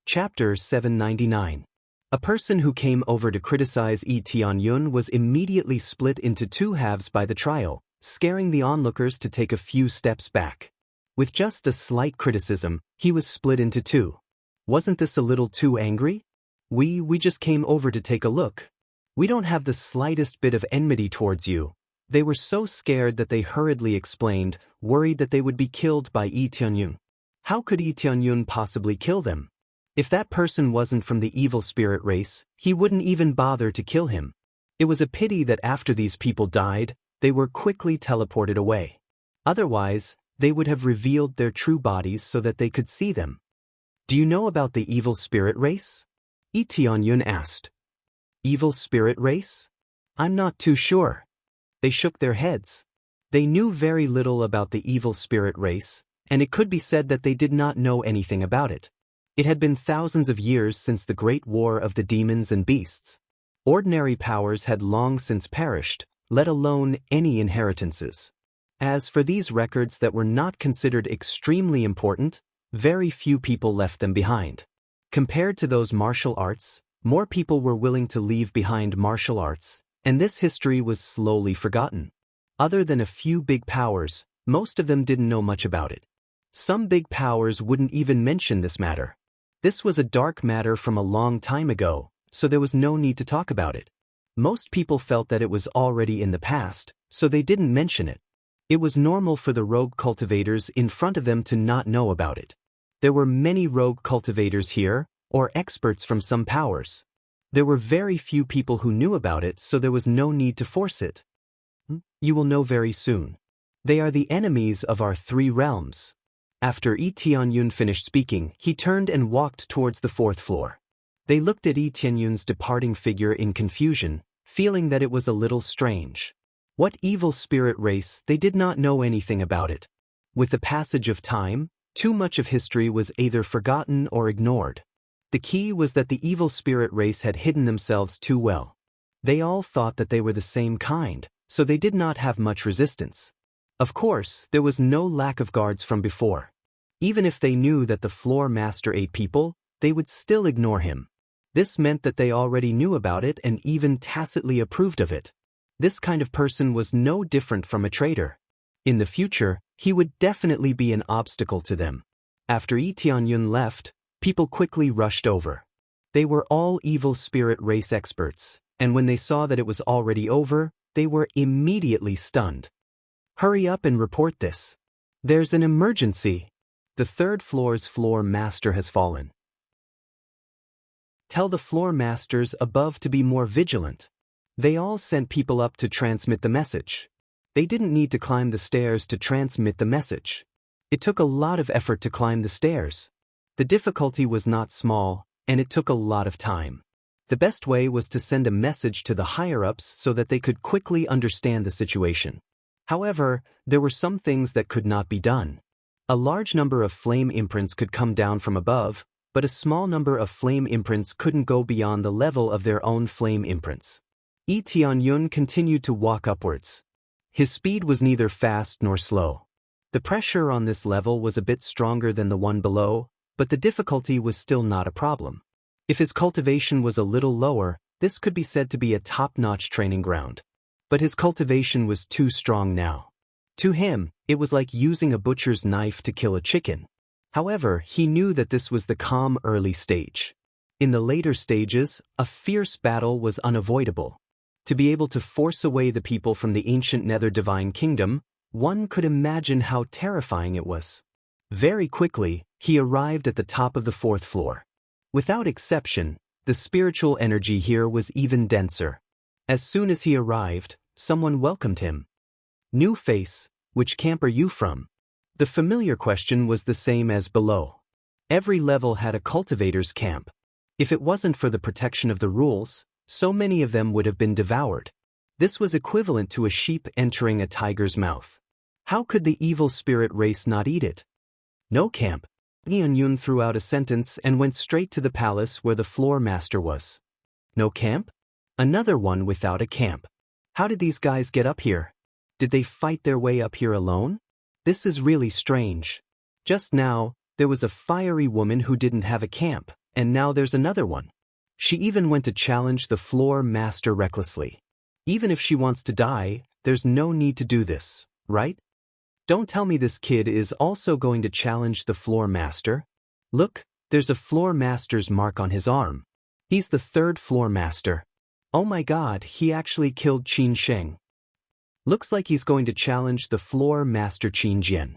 Chapter 799. A person who came over to criticize Yi Tianyun was immediately split into two halves by the trial, scaring the onlookers to take a few steps back. With just a slight criticism, he was split into two. Wasn't this a little too angry? We just came over to take a look. We don't have the slightest bit of enmity towards you. They were so scared that they hurriedly explained, worried that they would be killed by Yi Tianyun. How could Yi Tianyun possibly kill them? If that person wasn't from the evil spirit race, he wouldn't even bother to kill him. It was a pity that after these people died, they were quickly teleported away. Otherwise, they would have revealed their true bodies so that they could see them. Do you know about the evil spirit race? Yi Tianyun asked. Evil spirit race? I'm not too sure. They shook their heads. They knew very little about the evil spirit race, and it could be said that they did not know anything about it. It had been thousands of years since the great war of the demons and beasts. Ordinary powers had long since perished, let alone any inheritances. As for these records that were not considered extremely important, very few people left them behind. Compared to those martial arts, more people were willing to leave behind martial arts, and this history was slowly forgotten. Other than a few big powers, most of them didn't know much about it. Some big powers wouldn't even mention this matter. This was a dark matter from a long time ago, so there was no need to talk about it. Most people felt that it was already in the past, so they didn't mention it. It was normal for the rogue cultivators in front of them to not know about it. There were many rogue cultivators here, or experts from some powers. There were very few people who knew about it, so there was no need to force it. You will know very soon. They are the enemies of our three realms. After Yi Tianyun finished speaking, he turned and walked towards the fourth floor. They looked at Yi Tianyun's departing figure in confusion, feeling that it was a little strange. What evil spirit race? They did not know anything about it. With the passage of time, too much of history was either forgotten or ignored. The key was that the evil spirit race had hidden themselves too well. They all thought that they were the same kind, so they did not have much resistance. Of course, there was no lack of guards from before. Even if they knew that the floor master ate people, they would still ignore him. This meant that they already knew about it and even tacitly approved of it. This kind of person was no different from a traitor. In the future, he would definitely be an obstacle to them. After Yi Tianyun left, people quickly rushed over. They were all evil spirit race experts, and when they saw that it was already over, they were immediately stunned. Hurry up and report this. There's an emergency. The third floor's floor master has fallen. Tell the floor masters above to be more vigilant. They all sent people up to transmit the message. They didn't need to climb the stairs to transmit the message. It took a lot of effort to climb the stairs. The difficulty was not small, and it took a lot of time. The best way was to send a message to the higher-ups so that they could quickly understand the situation. However, there were some things that could not be done. A large number of flame imprints could come down from above, but a small number of flame imprints couldn't go beyond the level of their own flame imprints. Yi Tianyun continued to walk upwards. His speed was neither fast nor slow. The pressure on this level was a bit stronger than the one below, but the difficulty was still not a problem. If his cultivation was a little lower, this could be said to be a top-notch training ground. But his cultivation was too strong now. To him, it was like using a butcher's knife to kill a chicken. However, he knew that this was the calm early stage. In the later stages, a fierce battle was unavoidable. To be able to force away the people from the ancient Nether Divine Kingdom, one could imagine how terrifying it was. Very quickly, he arrived at the top of the fourth floor. Without exception, the spiritual energy here was even denser. As soon as he arrived, someone welcomed him. New face, which camp are you from? The familiar question was the same as below. Every level had a cultivator's camp. If it wasn't for the protection of the rules, so many of them would have been devoured. This was equivalent to a sheep entering a tiger's mouth. How could the evil spirit race not eat it? No camp. Tianyun threw out a sentence and went straight to the palace where the floor master was. No camp? Another one without a camp. How did these guys get up here? Did they fight their way up here alone? This is really strange. Just now, there was a fiery woman who didn't have a camp, and now there's another one. She even went to challenge the floor master recklessly. Even if she wants to die, there's no need to do this, right? Don't tell me this kid is also going to challenge the floor master. Look, there's a floor master's mark on his arm. He's the third floor master. Oh my god, he actually killed Qin Sheng. Looks like he's going to challenge the floor master Qin Jian.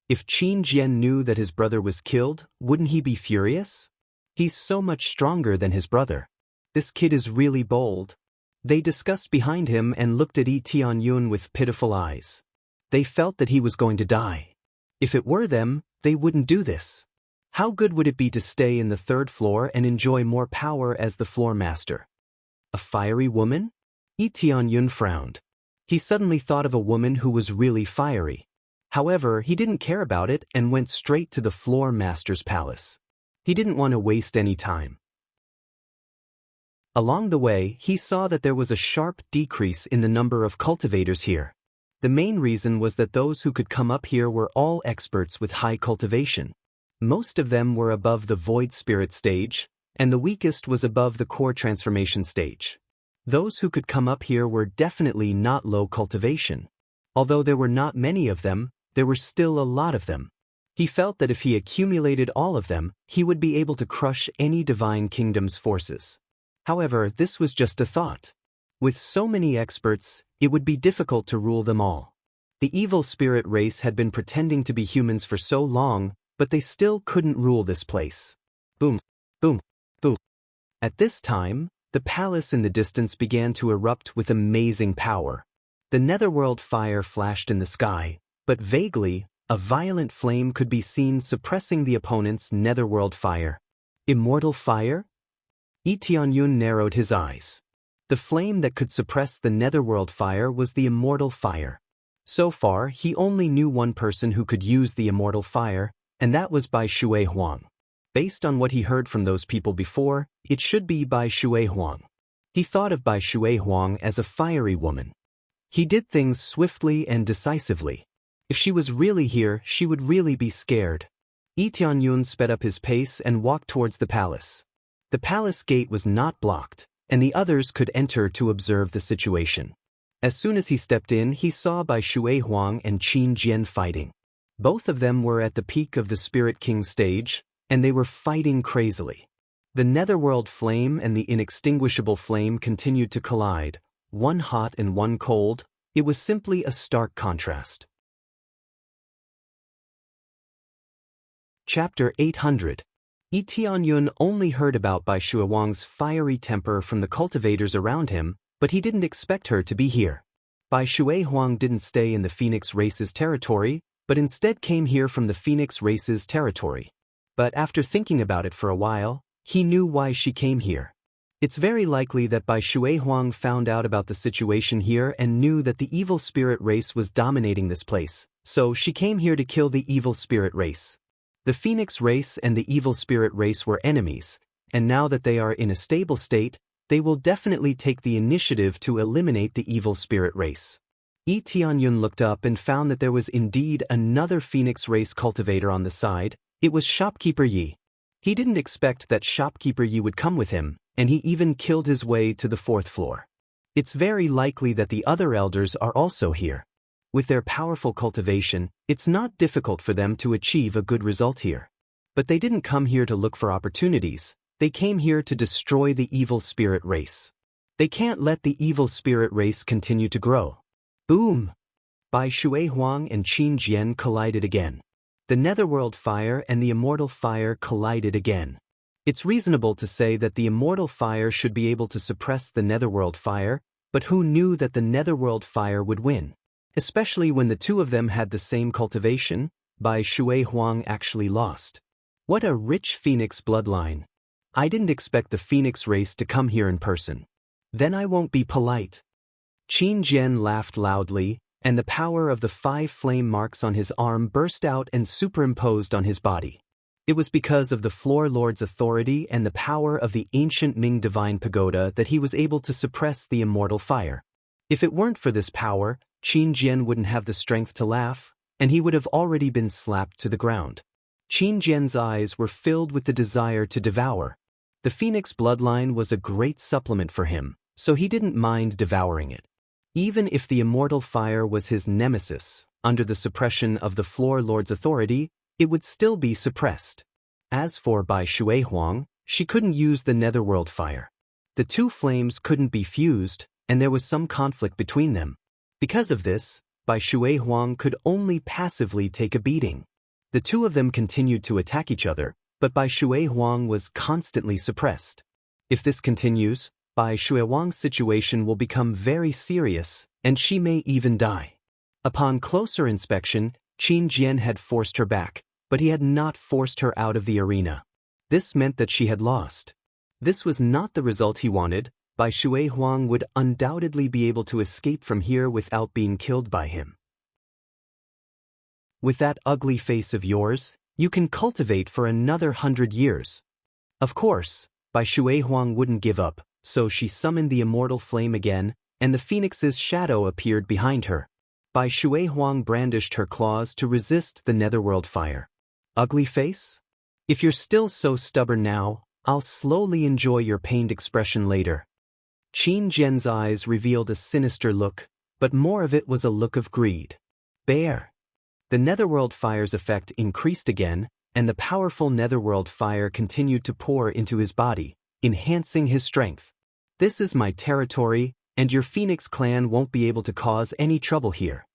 If Qin Jian knew that his brother was killed, wouldn't he be furious? He's so much stronger than his brother. This kid is really bold. They discussed behind him and looked at Yi Tianyun with pitiful eyes. They felt that he was going to die. If it were them, they wouldn't do this. How good would it be to stay in the third floor and enjoy more power as the floor master? A fiery woman? Yi Tianyun frowned. He suddenly thought of a woman who was really fiery. However, he didn't care about it and went straight to the floor master's palace. He didn't want to waste any time. Along the way, he saw that there was a sharp decrease in the number of cultivators here. The main reason was that those who could come up here were all experts with high cultivation. Most of them were above the void spirit stage, and the weakest was above the core transformation stage. Those who could come up here were definitely not low cultivation. Although there were not many of them, there were still a lot of them. He felt that if he accumulated all of them, he would be able to crush any divine kingdom's forces. However, this was just a thought. With so many experts, it would be difficult to rule them all. The evil spirit race had been pretending to be humans for so long, but they still couldn't rule this place. Boom, boom, boom. At this time, the palace in the distance began to erupt with amazing power. The netherworld fire flashed in the sky, but vaguely, a violent flame could be seen suppressing the opponent's netherworld fire. Immortal fire? Yi Tianyun narrowed his eyes. The flame that could suppress the netherworld fire was the immortal fire. So far, he only knew one person who could use the immortal fire, and that was Bai Shui Huang. Based on what he heard from those people before, it should be Bai Shui Huang. He thought of Bai Shui Huang as a fiery woman. He did things swiftly and decisively. If she was really here, she would really be scared. Yi Tianyun sped up his pace and walked towards the palace. The palace gate was not blocked, and the others could enter to observe the situation. As soon as he stepped in, he saw Bai Shui Huang and Qin Jian fighting. Both of them were at the peak of the Spirit King stage, and they were fighting crazily. The netherworld flame and the inextinguishable flame continued to collide, one hot and one cold. It was simply a stark contrast. Chapter 800. Yi Tianyun only heard about Bai Shui Huang's fiery temper from the cultivators around him, but he didn't expect her to be here. Bai Shui Huang didn't stay in the Phoenix Race's territory, but instead came here from the Phoenix Race's territory. But after thinking about it for a while, he knew why she came here. It's very likely that Bai Shui Huang found out about the situation here and knew that the evil spirit race was dominating this place, so she came here to kill the evil spirit race. The Phoenix race and the evil spirit race were enemies, and now that they are in a stable state, they will definitely take the initiative to eliminate the evil spirit race. Yi Tianyun looked up and found that there was indeed another Phoenix race cultivator on the side. It was Shopkeeper Yi. He didn't expect that Shopkeeper Yi would come with him, and he even killed his way to the fourth floor. It's very likely that the other elders are also here. With their powerful cultivation, it's not difficult for them to achieve a good result here. But they didn't come here to look for opportunities, they came here to destroy the evil spirit race. They can't let the evil spirit race continue to grow. Boom! Bai Shui Huang and Qin Jian collided again. The netherworld fire and the immortal fire collided again. It's reasonable to say that the immortal fire should be able to suppress the netherworld fire, but who knew that the netherworld fire would win? Especially when the two of them had the same cultivation, Bai Shui Huang actually lost. What a rich Phoenix bloodline. I didn't expect the Phoenix race to come here in person. Then I won't be polite. Qin Jian laughed loudly, and the power of the 5 flame marks on his arm burst out and superimposed on his body. It was because of the Floor Lord's authority and the power of the ancient Ming Divine Pagoda that he was able to suppress the immortal fire. If it weren't for this power, Qin Jian wouldn't have the strength to laugh, and he would have already been slapped to the ground. Qin Jian's eyes were filled with the desire to devour. The phoenix bloodline was a great supplement for him, so he didn't mind devouring it. Even if the immortal fire was his nemesis, under the suppression of the Floor Lord's authority, it would still be suppressed. As for Bai Shuihuang, she couldn't use the netherworld fire. The two flames couldn't be fused, and there was some conflict between them. Because of this, Bai Shuihuang could only passively take a beating. The two of them continued to attack each other, but Bai Shuihuang was constantly suppressed. If this continues, Bai Shuihuang's situation will become very serious, and she may even die. Upon closer inspection, Qin Jian had forced her back, but he had not forced her out of the arena. This meant that she had lost. This was not the result he wanted. Bai Shuihuang would undoubtedly be able to escape from here without being killed by him. With that ugly face of yours, you can cultivate for another 100 years. Of course, Bai Shuihuang wouldn't give up, so she summoned the immortal flame again, and the phoenix's shadow appeared behind her. Bai Shuihuang brandished her claws to resist the netherworld fire. Ugly face? If you're still so stubborn now, I'll slowly enjoy your pained expression later. Qin Jian's eyes revealed a sinister look, but more of it was a look of greed. Bear. The netherworld fire's effect increased again, and the powerful netherworld fire continued to pour into his body, enhancing his strength. This is my territory, and your Phoenix clan won't be able to cause any trouble here.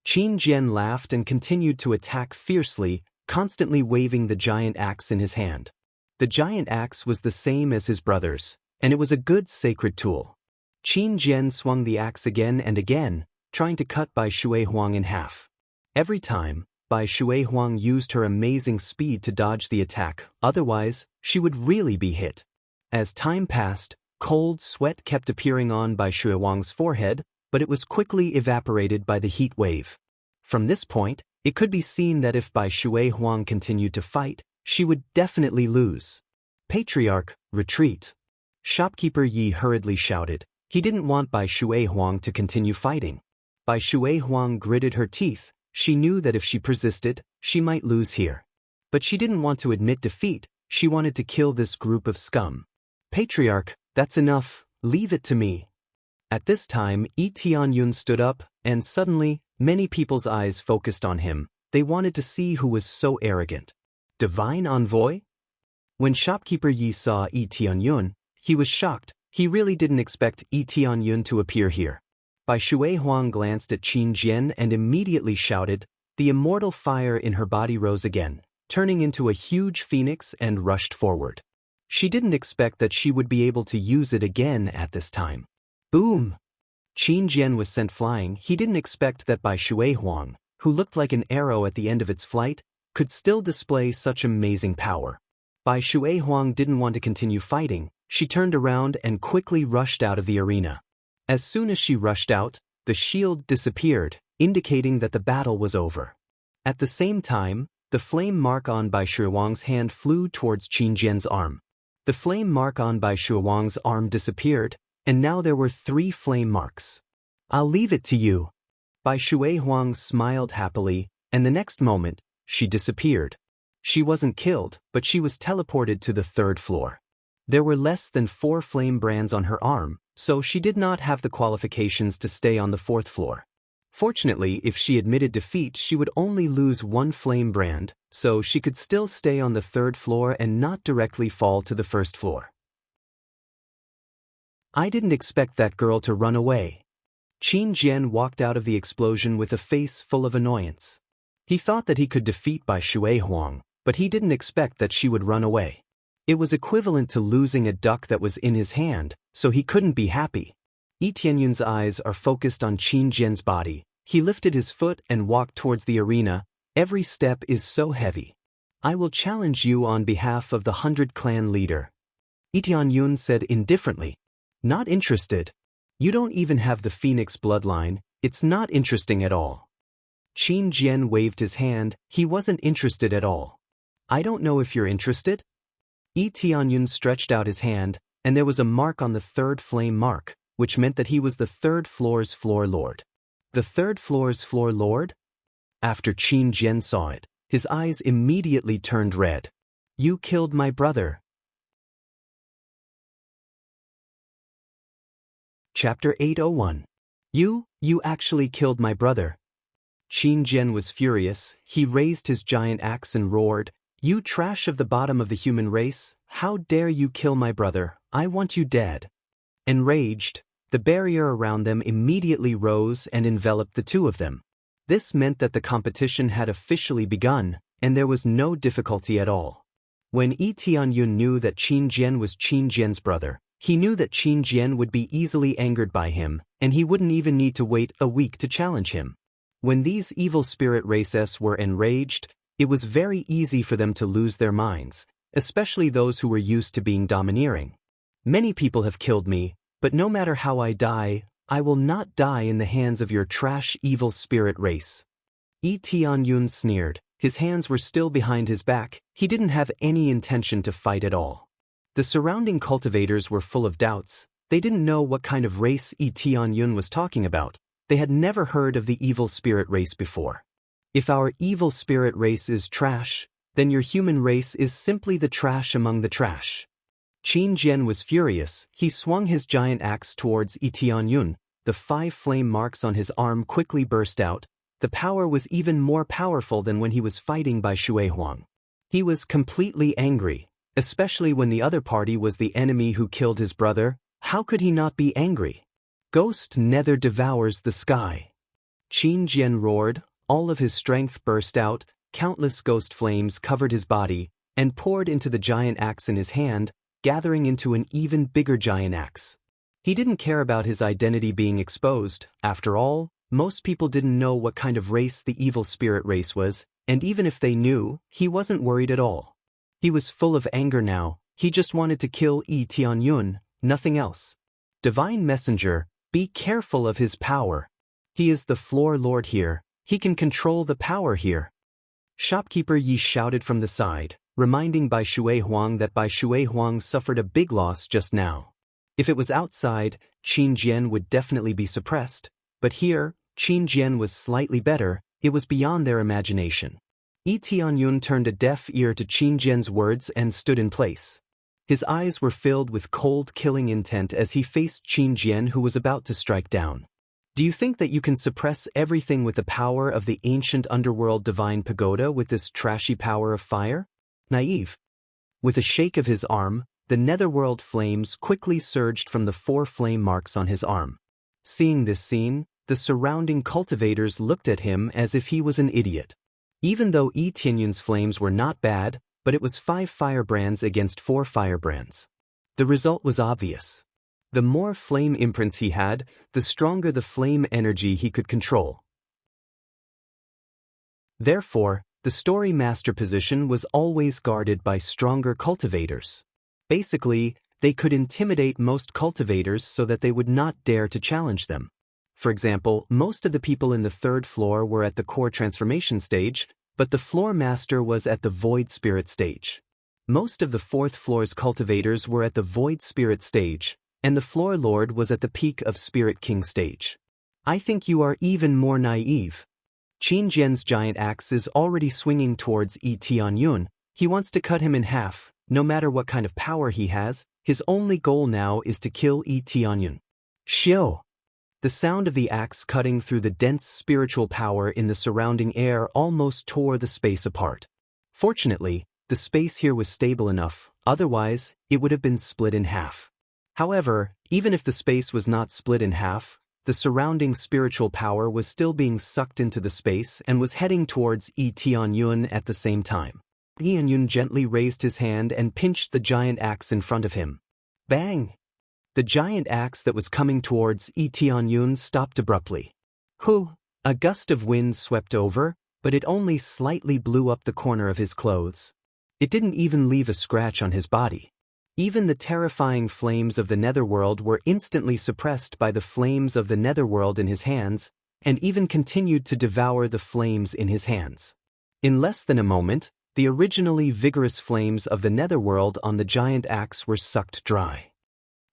Qin Jian laughed and continued to attack fiercely, constantly waving the giant axe in his hand. The giant axe was the same as his brother's, and it was a good sacred tool. Qin Jian swung the axe again and again, trying to cut Bai Shuihuang in half. Every time, Bai Shuihuang used her amazing speed to dodge the attack, otherwise, she would really be hit. As time passed, cold sweat kept appearing on Bai Shuihuang's forehead, but it was quickly evaporated by the heat wave. From this point, it could be seen that if Bai Shuihuang continued to fight, she would definitely lose. Patriarch, retreat. Shopkeeper Yi hurriedly shouted. He didn't want Bai Shuihuang to continue fighting. Bai Shuihuang gritted her teeth. She knew that if she persisted, she might lose here. But she didn't want to admit defeat. She wanted to kill this group of scum. Patriarch, that's enough. Leave it to me. At this time, Yi Tianyun stood up, and suddenly, many people's eyes focused on him. They wanted to see who was so arrogant. Divine envoy? When shopkeeper Yi saw Yi Tianyun, he was shocked. He really didn't expect Yi Tianyun to appear here. Bai Shuihuang glanced at Qin Jian and immediately shouted. The immortal fire in her body rose again, turning into a huge phoenix and rushed forward. She didn't expect that she would be able to use it again at this time. Boom! Qin Jian was sent flying. He didn't expect that Bai Shuihuang, who looked like an arrow at the end of its flight, could still display such amazing power. Bai Shuihuang didn't want to continue fighting. She turned around and quickly rushed out of the arena. As soon as she rushed out, the shield disappeared, indicating that the battle was over. At the same time, the flame mark on Bai Shuihuang's hand flew towards Qin Jian's arm. The flame mark on Bai Shuihuang's arm disappeared, and now there were 3 flame marks. I'll leave it to you. Bai Shuihuang smiled happily, and the next moment, she disappeared. She wasn't killed, but she was teleported to the 3rd floor. There were less than 4 flame brands on her arm, so she did not have the qualifications to stay on the 4th floor. Fortunately, if she admitted defeat, she would only lose 1 flame brand, so she could still stay on the 3rd floor and not directly fall to the 1st floor. I didn't expect that girl to run away. Qin Jian walked out of the explosion with a face full of annoyance. He thought that he could defeat Bai Shuihuang, but he didn't expect that she would run away. It was equivalent to losing a duck that was in his hand, so he couldn't be happy. Yi Tianyun's eyes are focused on Qin Jian's body. He lifted his foot and walked towards the arena. Every step is so heavy. I will challenge you on behalf of the 100 clan leader. Yi Tianyun said indifferently. Not interested. You don't even have the Phoenix bloodline. It's not interesting at all. Qin Jian waved his hand. He wasn't interested at all. I don't know if you're interested. Yi Tianyun stretched out his hand, and there was a mark on the 3rd flame mark, which meant that he was the 3rd floor's floor lord. The 3rd floor's floor lord? After Qin Jian saw it, his eyes immediately turned red. You killed my brother. Chapter 801. You actually killed my brother. Qin Jian was furious. He raised his giant axe and roared, "You trash of the bottom of the human race, how dare you kill my brother? I want you dead." Enraged, the barrier around them immediately rose and enveloped the two of them. This meant that the competition had officially begun, and there was no difficulty at all. When Yi Tianyun knew that Qin Jian was Qin Jian's brother, he knew that Qin Jian would be easily angered by him, and he wouldn't even need to wait a week to challenge him. When these evil spirit races were enraged, it was very easy for them to lose their minds, especially those who were used to being domineering. Many people have killed me, but no matter how I die, I will not die in the hands of your trash evil spirit race. Yi Tianyun sneered. His hands were still behind his back. He didn't have any intention to fight at all. The surrounding cultivators were full of doubts. They didn't know what kind of race Yi Tianyun was talking about. They had never heard of the evil spirit race before. If our evil spirit race is trash, then your human race is simply the trash among the trash. Qin Jian was furious. He swung his giant axe towards Yi Tianyun. The 5 flame marks on his arm quickly burst out. The power was even more powerful than when he was fighting by Shui Huang. He was completely angry, especially when the other party was the enemy who killed his brother. How could he not be angry? Ghost nether devours the sky. Qin Jian roared. All of his strength burst out. Countless ghost flames covered his body and poured into the giant axe in his hand, gathering into an even bigger giant axe. He didn't care about his identity being exposed. After all, most people didn't know what kind of race the evil spirit race was, and even if they knew, he wasn't worried at all. He was full of anger now. He just wanted to kill Yi Tianyun, nothing else. Divine Messenger, be careful of his power. He is the floor lord here. He can control the power here. Shopkeeper Yi shouted from the side, reminding Bai Shui Huang that Bai Shui Huang suffered a big loss just now. If it was outside, Qin Jian would definitely be suppressed, but here, Qin Jian was slightly better. It was beyond their imagination. Yi Tianyun turned a deaf ear to Qin Jian's words and stood in place. His eyes were filled with cold, killing intent as he faced Qin Jian, who was about to strike down. Do you think that you can suppress everything with the power of the ancient underworld divine pagoda with this trashy power of fire? Naive. With a shake of his arm, the netherworld flames quickly surged from the 4 flame marks on his arm. Seeing this scene, the surrounding cultivators looked at him as if he was an idiot. Even though Yi Tianyun's flames were not bad, but it was 5 firebrands against 4 firebrands. The result was obvious. The more flame imprints he had, the stronger the flame energy he could control. Therefore, the story master position was always guarded by stronger cultivators. Basically, they could intimidate most cultivators so that they would not dare to challenge them. For example, most of the people in the 3rd floor were at the core transformation stage, but the floor master was at the void spirit stage. Most of the 4th floor's cultivators were at the void spirit stage, and the floor lord was at the peak of spirit king stage. I think you are even more naive. Qin Jian's giant axe is already swinging towards Yi Tianyun. He wants to cut him in half. No matter what kind of power he has, his only goal now is to kill Yi Tianyun. Xiu! The sound of the axe cutting through the dense spiritual power in the surrounding air almost tore the space apart. Fortunately, the space here was stable enough, otherwise, it would have been split in half. However, even if the space was not split in half, the surrounding spiritual power was still being sucked into the space and was heading towards Yi Tianyun at the same time. Yi Tianyun gently raised his hand and pinched the giant axe in front of him. Bang! The giant axe that was coming towards Yi Tianyun stopped abruptly. Hoo! A gust of wind swept over, but it only slightly blew up the corner of his clothes. It didn't even leave a scratch on his body. Even the terrifying flames of the netherworld were instantly suppressed by the flames of the netherworld in his hands, and even continued to devour the flames in his hands. In less than a moment, the originally vigorous flames of the netherworld on the giant axe were sucked dry.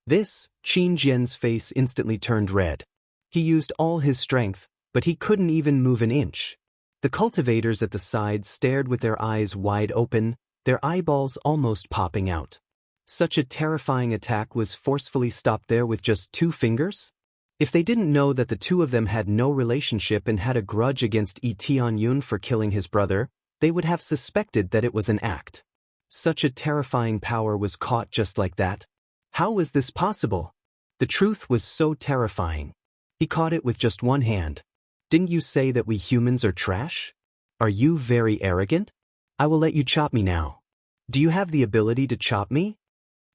This, Qin Jian's face instantly turned red. He used all his strength, but he couldn't even move an inch. The cultivators at the side stared with their eyes wide open, their eyeballs almost popping out. Such a terrifying attack was forcefully stopped there with just 2 fingers? If they didn't know that the two of them had no relationship and had a grudge against Lee Tianyun for killing his brother, they would have suspected that it was an act. Such a terrifying power was caught just like that. How was this possible? The truth was so terrifying. He caught it with just one hand. Didn't you say that we humans are trash? Are you very arrogant? I will let you chop me now. Do you have the ability to chop me?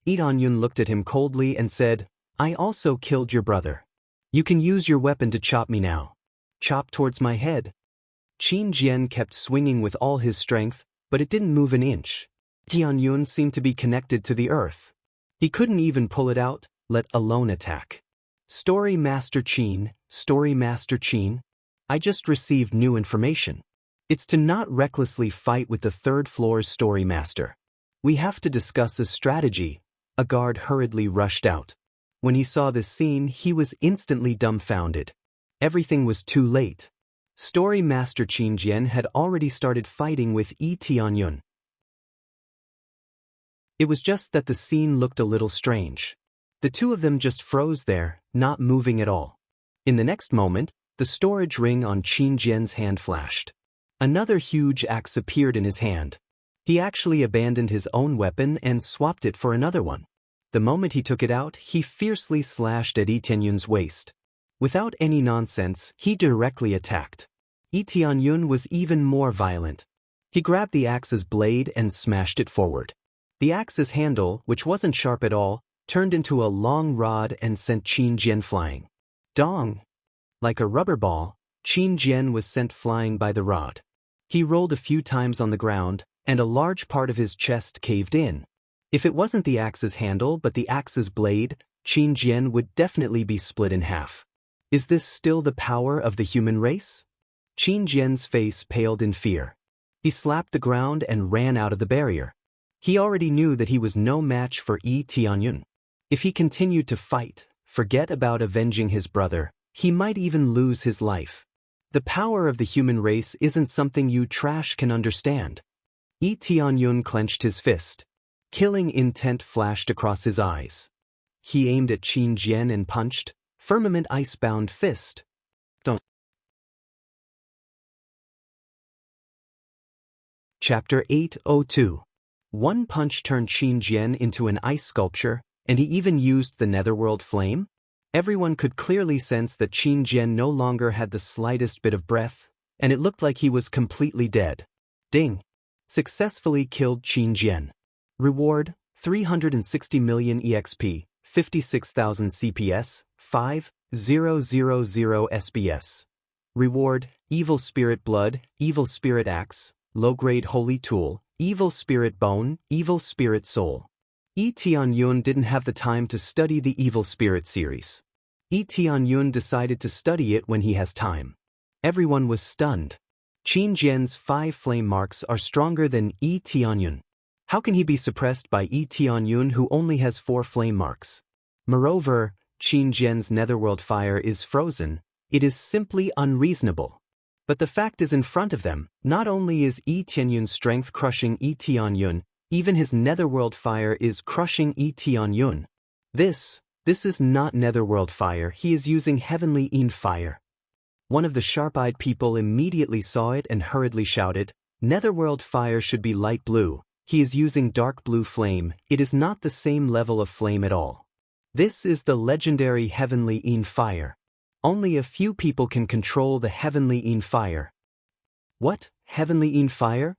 Lee Tianyun looked at him coldly and said, I also killed your brother. You can use your weapon to chop me now. Chop towards my head. Qin Jian kept swinging with all his strength, but it didn't move an inch. Tianyun seemed to be connected to the earth. He couldn't even pull it out, let alone attack. Story Master Qin, Story Master Qin. I just received new information. It's to not recklessly fight with the third floor's Story Master. We have to discuss a strategy. A guard hurriedly rushed out. When he saw this scene, he was instantly dumbfounded. Everything was too late. Story Master Qin Jian had already started fighting with Lee Tianyun. It was just that the scene looked a little strange. The two of them just froze there, not moving at all. In the next moment, the storage ring on Qin Jian's hand flashed. Another huge axe appeared in his hand. He actually abandoned his own weapon and swapped it for another one. The moment he took it out, he fiercely slashed at Lee Tianyun's waist. Without any nonsense, he directly attacked. Lee Tianyun was even more violent. He grabbed the axe's blade and smashed it forward. The axe's handle, which wasn't sharp at all, turned into a long rod and sent Qin Jian flying. Dong! Like a rubber ball, Qin Jian was sent flying by the rod. He rolled a few times on the ground, and a large part of his chest caved in. If it wasn't the axe's handle but the axe's blade, Qin Jian would definitely be split in half. Is this still the power of the human race? Qin Jian's face paled in fear. He slapped the ground and ran out of the barrier. He already knew that he was no match for Lee Tianyun. If he continued to fight, forget about avenging his brother, he might even lose his life. The power of the human race isn't something you trash can understand. Lee Tianyun clenched his fist. Killing intent flashed across his eyes. He aimed at Qin Jian and punched, firmament icebound fist. Don't. Chapter 802. One punch turned Qin Jian into an ice sculpture, and he even used the netherworld flame? Everyone could clearly sense that Qin Jian no longer had the slightest bit of breath, and it looked like he was completely dead. Ding! Successfully killed Qin Jian. Reward, 360 million EXP, 56,000 CPS, 5000 SBS. Reward, Evil Spirit Blood, Evil Spirit Axe, Low-Grade Holy Tool, Evil Spirit Bone, Evil Spirit Soul. Lee Tianyun didn't have the time to study the Evil Spirit series. Lee Tianyun decided to study it when he has time. Everyone was stunned. Qin Jian's 5 flame marks are stronger than Lee Tianyun. How can he be suppressed by Lee Tianyun who only has 4 flame marks? Moreover, Qin Jian's netherworld fire is frozen. It is simply unreasonable. But the fact is in front of them, not only is Lee Tianyun's strength crushing Lee Tianyun, even his netherworld fire is crushing Lee Tianyun. This is not netherworld fire, he is using heavenly Yin fire. One of the sharp-eyed people immediately saw it and hurriedly shouted, Netherworld fire should be light blue. He is using dark blue flame, it is not the same level of flame at all. This is the legendary heavenly Yin fire. Only a few people can control the heavenly Yin fire. What? Heavenly Yin fire?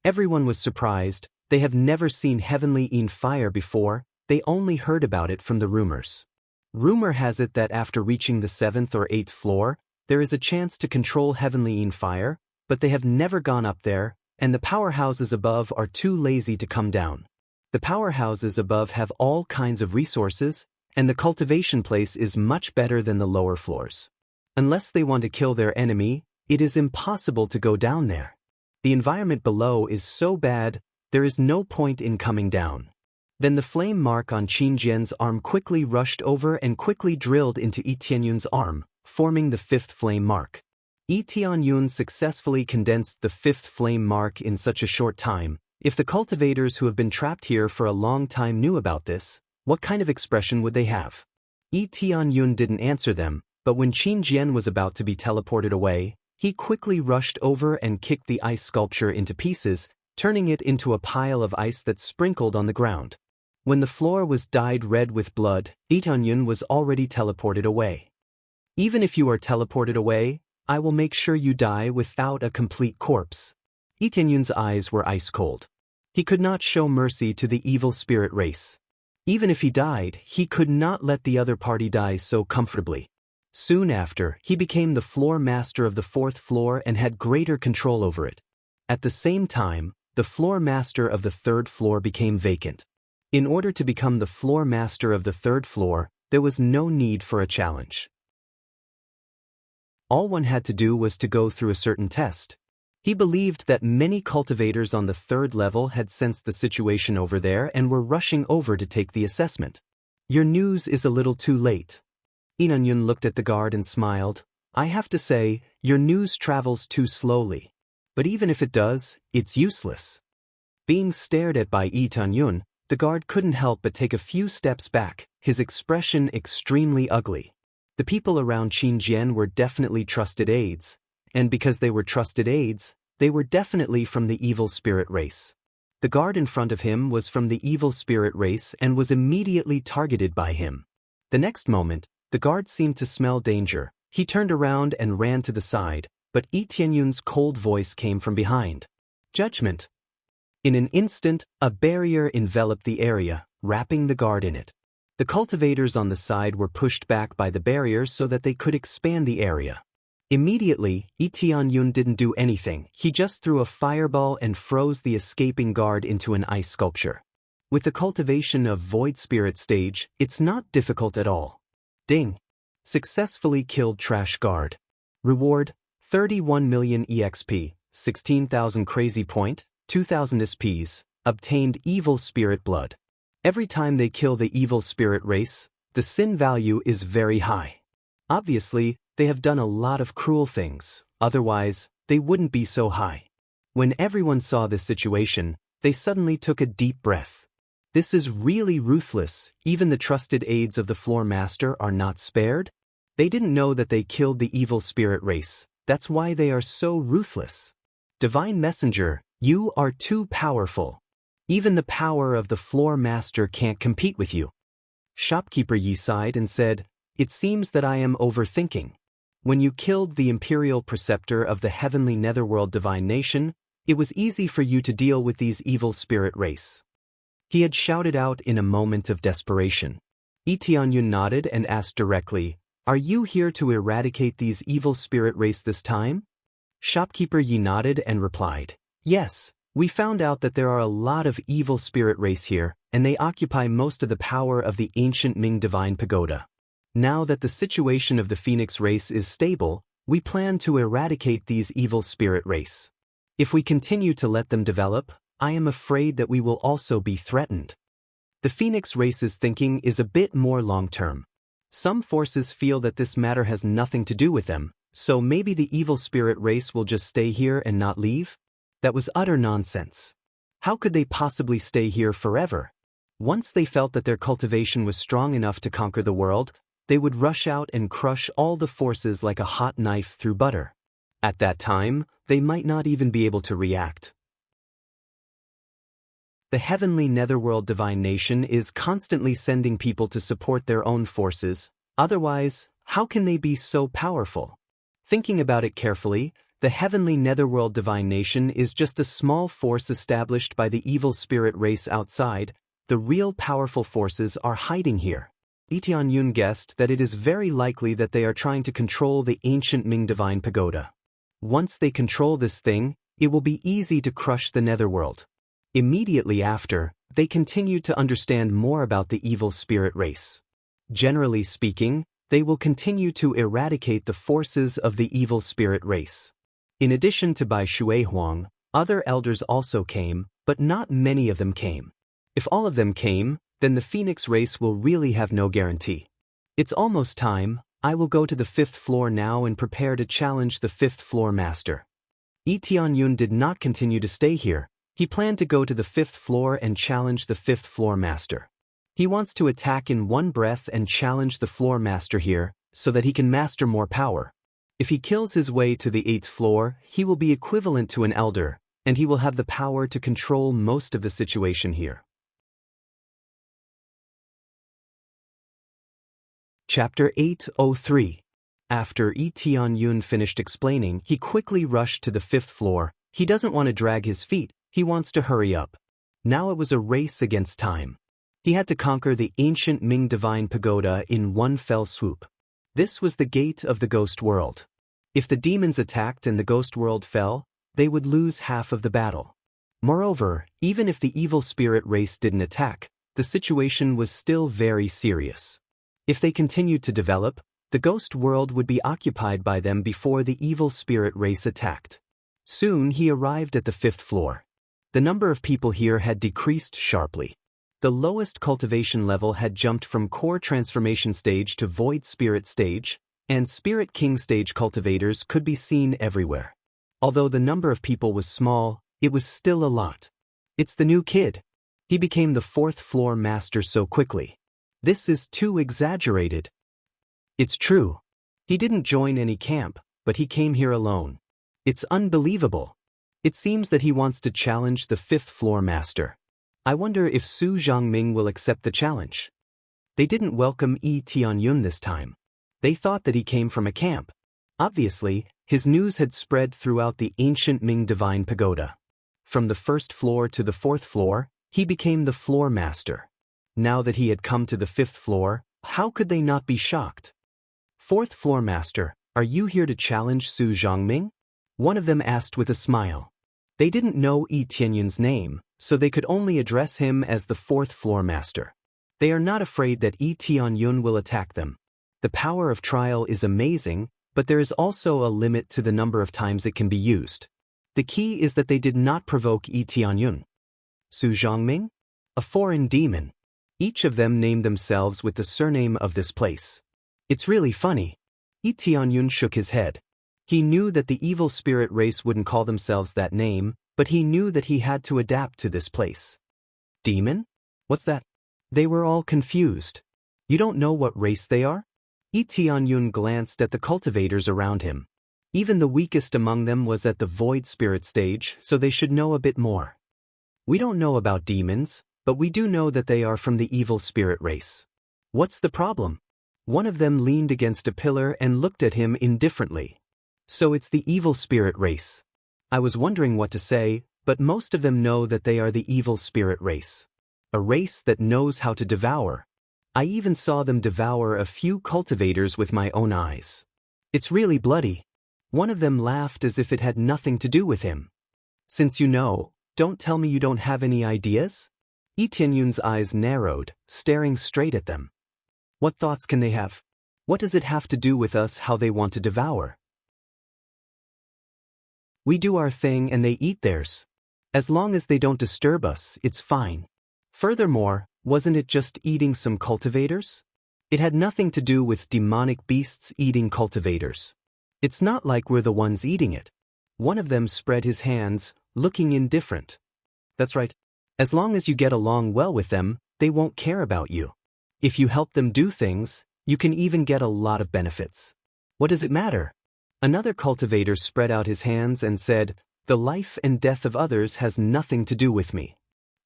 Everyone was surprised. They have never seen heavenly Yin fire before, they only heard about it from the rumors. Rumor has it that after reaching the 7th or 8th floor, there is a chance to control heavenly Yin fire, but they have never gone up there, and the powerhouses above are too lazy to come down. The powerhouses above have all kinds of resources, and the cultivation place is much better than the lower floors. Unless they want to kill their enemy, it is impossible to go down there. The environment below is so bad, there is no point in coming down. Then the flame mark on Qin Jian's arm quickly rushed over and quickly drilled into Lee Tianyun's arm, forming the 5th flame mark. Lee Tianyun successfully condensed the 5th flame mark in such a short time. If the cultivators who have been trapped here for a long time knew about this, what kind of expression would they have? Yi Tianyun didn't answer them, but when Qin Jian was about to be teleported away, he quickly rushed over and kicked the ice sculpture into pieces, turning it into a pile of ice that sprinkled on the ground. When the floor was dyed red with blood, Yi Tianyun was already teleported away. Even if you are teleported away, I will make sure you die without a complete corpse. Yi Tianyun's eyes were ice cold. He could not show mercy to the evil spirit race. Even if he died, he could not let the other party die so comfortably. Soon after, he became the floor master of the fourth floor and had greater control over it. At the same time, the floor master of the third floor became vacant. In order to become the floor master of the third floor, there was no need for a challenge. All one had to do was to go through a certain test. He believed that many cultivators on the third level had sensed the situation over there and were rushing over to take the assessment. Your news is a little too late. Yi Tianyun looked at the guard and smiled. I have to say, your news travels too slowly. But even if it does, it's useless. Being stared at by Yi Tianyun, the guard couldn't help but take a few steps back, his expression extremely ugly. The people around Qin Jian were definitely trusted aides, and because they were trusted aides, they were definitely from the evil spirit race. The guard in front of him was from the evil spirit race and was immediately targeted by him. The next moment, the guard seemed to smell danger. He turned around and ran to the side, but Yi Tianyun's cold voice came from behind. Judgment. In an instant, a barrier enveloped the area, wrapping the guard in it. The cultivators on the side were pushed back by the barrier so that they could expand the area. Immediately, Yi Tianyun didn't do anything. He just threw a fireball and froze the escaping guard into an ice sculpture. With the cultivation of Void Spirit stage, it's not difficult at all. Ding! Successfully killed Trash Guard. Reward, 31 million EXP, 16,000 Crazy Point, 2,000 SPs, obtained Evil Spirit Blood. Every time they kill the evil spirit race, the sin value is very high. Obviously, they have done a lot of cruel things, otherwise, they wouldn't be so high. When everyone saw this situation, they suddenly took a deep breath. This is really ruthless. Even the trusted aides of the floor master are not spared. They didn't know that they killed the evil spirit race. That's why they are so ruthless. Divine Messenger, you are too powerful. Even the power of the floor master can't compete with you. Shopkeeper Yi sighed and said, It seems that I am overthinking. When you killed the imperial preceptor of the heavenly netherworld divine nation, it was easy for you to deal with these evil spirit race. He had shouted out in a moment of desperation. Yi Tianyun nodded and asked directly, Are you here to eradicate these evil spirit race this time? Shopkeeper Yi nodded and replied, Yes. We found out that there are a lot of evil spirit race here, and they occupy most of the power of the ancient Ming Divine Pagoda. Now that the situation of the Phoenix race is stable, we plan to eradicate these evil spirit race. If we continue to let them develop, I am afraid that we will also be threatened. The Phoenix race's thinking is a bit more long-term. Some forces feel that this matter has nothing to do with them, so maybe the evil spirit race will just stay here and not leave? That was utter nonsense. How could they possibly stay here forever? Once they felt that their cultivation was strong enough to conquer the world, they would rush out and crush all the forces like a hot knife through butter. At that time, they might not even be able to react. The heavenly netherworld divine nation is constantly sending people to support their own forces, otherwise, how can they be so powerful? Thinking about it carefully, the heavenly netherworld divine nation is just a small force established by the evil spirit race outside. The real powerful forces are hiding here. Yi Tianyun guessed that it is very likely that they are trying to control the ancient Ming Divine Pagoda. Once they control this thing, it will be easy to crush the netherworld. Immediately after, they continued to understand more about the evil spirit race. Generally speaking, they will continue to eradicate the forces of the evil spirit race. In addition to Bai Shuihuang, other elders also came, but not many of them came. If all of them came, then the Phoenix race will really have no guarantee. It's almost time. I will go to the 5th floor now and prepare to challenge the 5th floor master. Yi Tianyun did not continue to stay here. He planned to go to the 5th floor and challenge the 5th floor master. He wants to attack in one breath and challenge the floor master here, so that he can master more power. If he kills his way to the 8th floor, he will be equivalent to an elder, and he will have the power to control most of the situation here. Chapter 803. After Yi Tianyun finished explaining, he quickly rushed to the 5th floor. He doesn't want to drag his feet, he wants to hurry up. Now it was a race against time. He had to conquer the ancient Ming Divine Pagoda in one fell swoop. This was the gate of the ghost world. If the demons attacked and the ghost world fell, they would lose half of the battle. Moreover, even if the evil spirit race didn't attack, the situation was still very serious. If they continued to develop, the ghost world would be occupied by them before the evil spirit race attacked. Soon he arrived at the 5th floor. The number of people here had decreased sharply. The lowest cultivation level had jumped from core transformation stage to void spirit stage, and spirit king stage cultivators could be seen everywhere. Although the number of people was small, it was still a lot. It's the new kid. He became the 4th floor master so quickly. This is too exaggerated. It's true. He didn't join any camp, but he came here alone. It's unbelievable. It seems that he wants to challenge the 5th floor master. I wonder if Su Zhangming will accept the challenge. They didn't welcome Yi Tianyun this time. They thought that he came from a camp. Obviously, his news had spread throughout the ancient Ming Divine Pagoda. From the 1st floor to the 4th floor, he became the floor master. Now that he had come to the 5th floor, how could they not be shocked? 4th floor master, are you here to challenge Su Zhangming? One of them asked with a smile. They didn't know Yi Tianyun's name, so they could only address him as the 4th floor master. They are not afraid that Yi Tianyun will attack them. The power of trial is amazing, but there is also a limit to the number of times it can be used. The key is that they did not provoke Yi Tianyun. Su Zhangming? A foreign demon. Each of them named themselves with the surname of this place. It's really funny. Yi Tianyun shook his head. He knew that the evil spirit race wouldn't call themselves that name, but he knew that he had to adapt to this place. Demon? What's that? They were all confused. You don't know what race they are? Yi Tianyun glanced at the cultivators around him. Even the weakest among them was at the void spirit stage, so they should know a bit more. We don't know about demons, but we do know that they are from the evil spirit race. What's the problem? One of them leaned against a pillar and looked at him indifferently. So it's the evil spirit race. I was wondering what to say, but most of them know that they are the evil spirit race. A race that knows how to devour. I even saw them devour a few cultivators with my own eyes. It's really bloody. One of them laughed as if it had nothing to do with him. Since you know, don't tell me you don't have any ideas? Yi Tianyun's eyes narrowed, staring straight at them. What thoughts can they have? What does it have to do with us how they want to devour? We do our thing and they eat theirs. As long as they don't disturb us, it's fine. Furthermore, wasn't it just eating some cultivators? It had nothing to do with demonic beasts eating cultivators. It's not like we're the ones eating it. One of them spread his hands, looking indifferent. That's right. As long as you get along well with them, they won't care about you. If you help them do things, you can even get a lot of benefits. What does it matter? Another cultivator spread out his hands and said, "The life and death of others has nothing to do with me.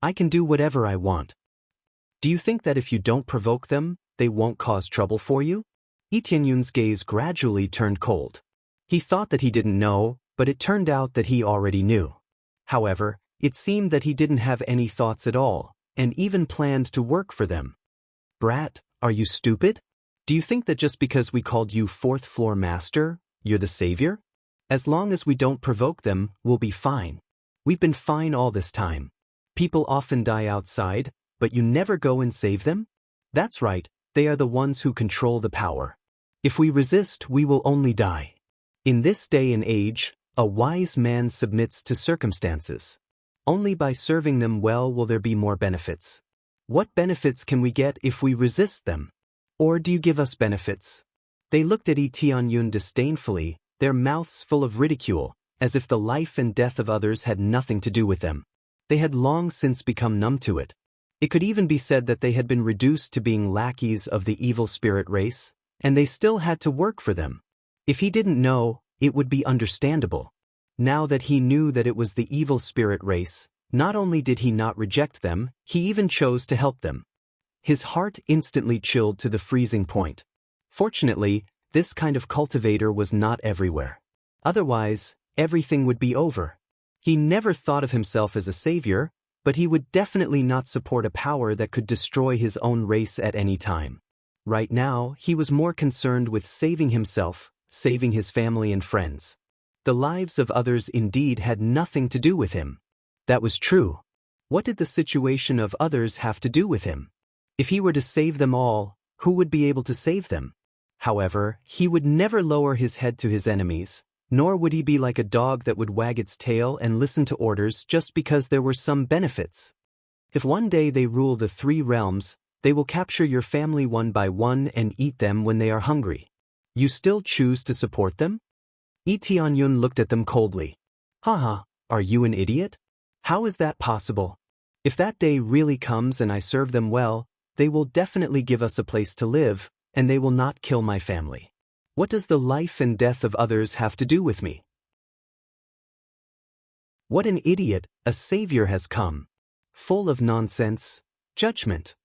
I can do whatever I want." Do you think that if you don't provoke them, they won't cause trouble for you? Yi Tianyun's gaze gradually turned cold. He thought that he didn't know, but it turned out that he already knew. However, it seemed that he didn't have any thoughts at all, and even planned to work for them. Brat, are you stupid? Do you think that just because we called you 4th floor master, you're the savior? As long as we don't provoke them, we'll be fine. We've been fine all this time. People often die outside, but you never go and save them? That's right, they are the ones who control the power. If we resist, we will only die. In this day and age, a wise man submits to circumstances. Only by serving them well will there be more benefits. What benefits can we get if we resist them? Or do you give us benefits? They looked at Yi Tianyun disdainfully, their mouths full of ridicule, as if the life and death of others had nothing to do with them. They had long since become numb to it. It could even be said that they had been reduced to being lackeys of the evil spirit race, and they still had to work for them. If he didn't know, it would be understandable. Now that he knew that it was the evil spirit race, not only did he not reject them, he even chose to help them. His heart instantly chilled to the freezing point. Fortunately, this kind of cultivator was not everywhere. Otherwise, everything would be over. He never thought of himself as a savior, but he would definitely not support a power that could destroy his own race at any time. Right now, he was more concerned with saving himself, saving his family and friends. The lives of others indeed had nothing to do with him. That was true. What did the situation of others have to do with him? If he were to save them all, who would be able to save them? However, he would never lower his head to his enemies, nor would he be like a dog that would wag its tail and listen to orders just because there were some benefits. If one day they rule the 3 realms, they will capture your family one by one and eat them when they are hungry. You still choose to support them? Lee Tianyun looked at them coldly. Haha, are you an idiot? How is that possible? If that day really comes and I serve them well, they will definitely give us a place to live, and they will not kill my family. What does the life and death of others have to do with me? What an idiot, a savior has come. Full of nonsense, judgment.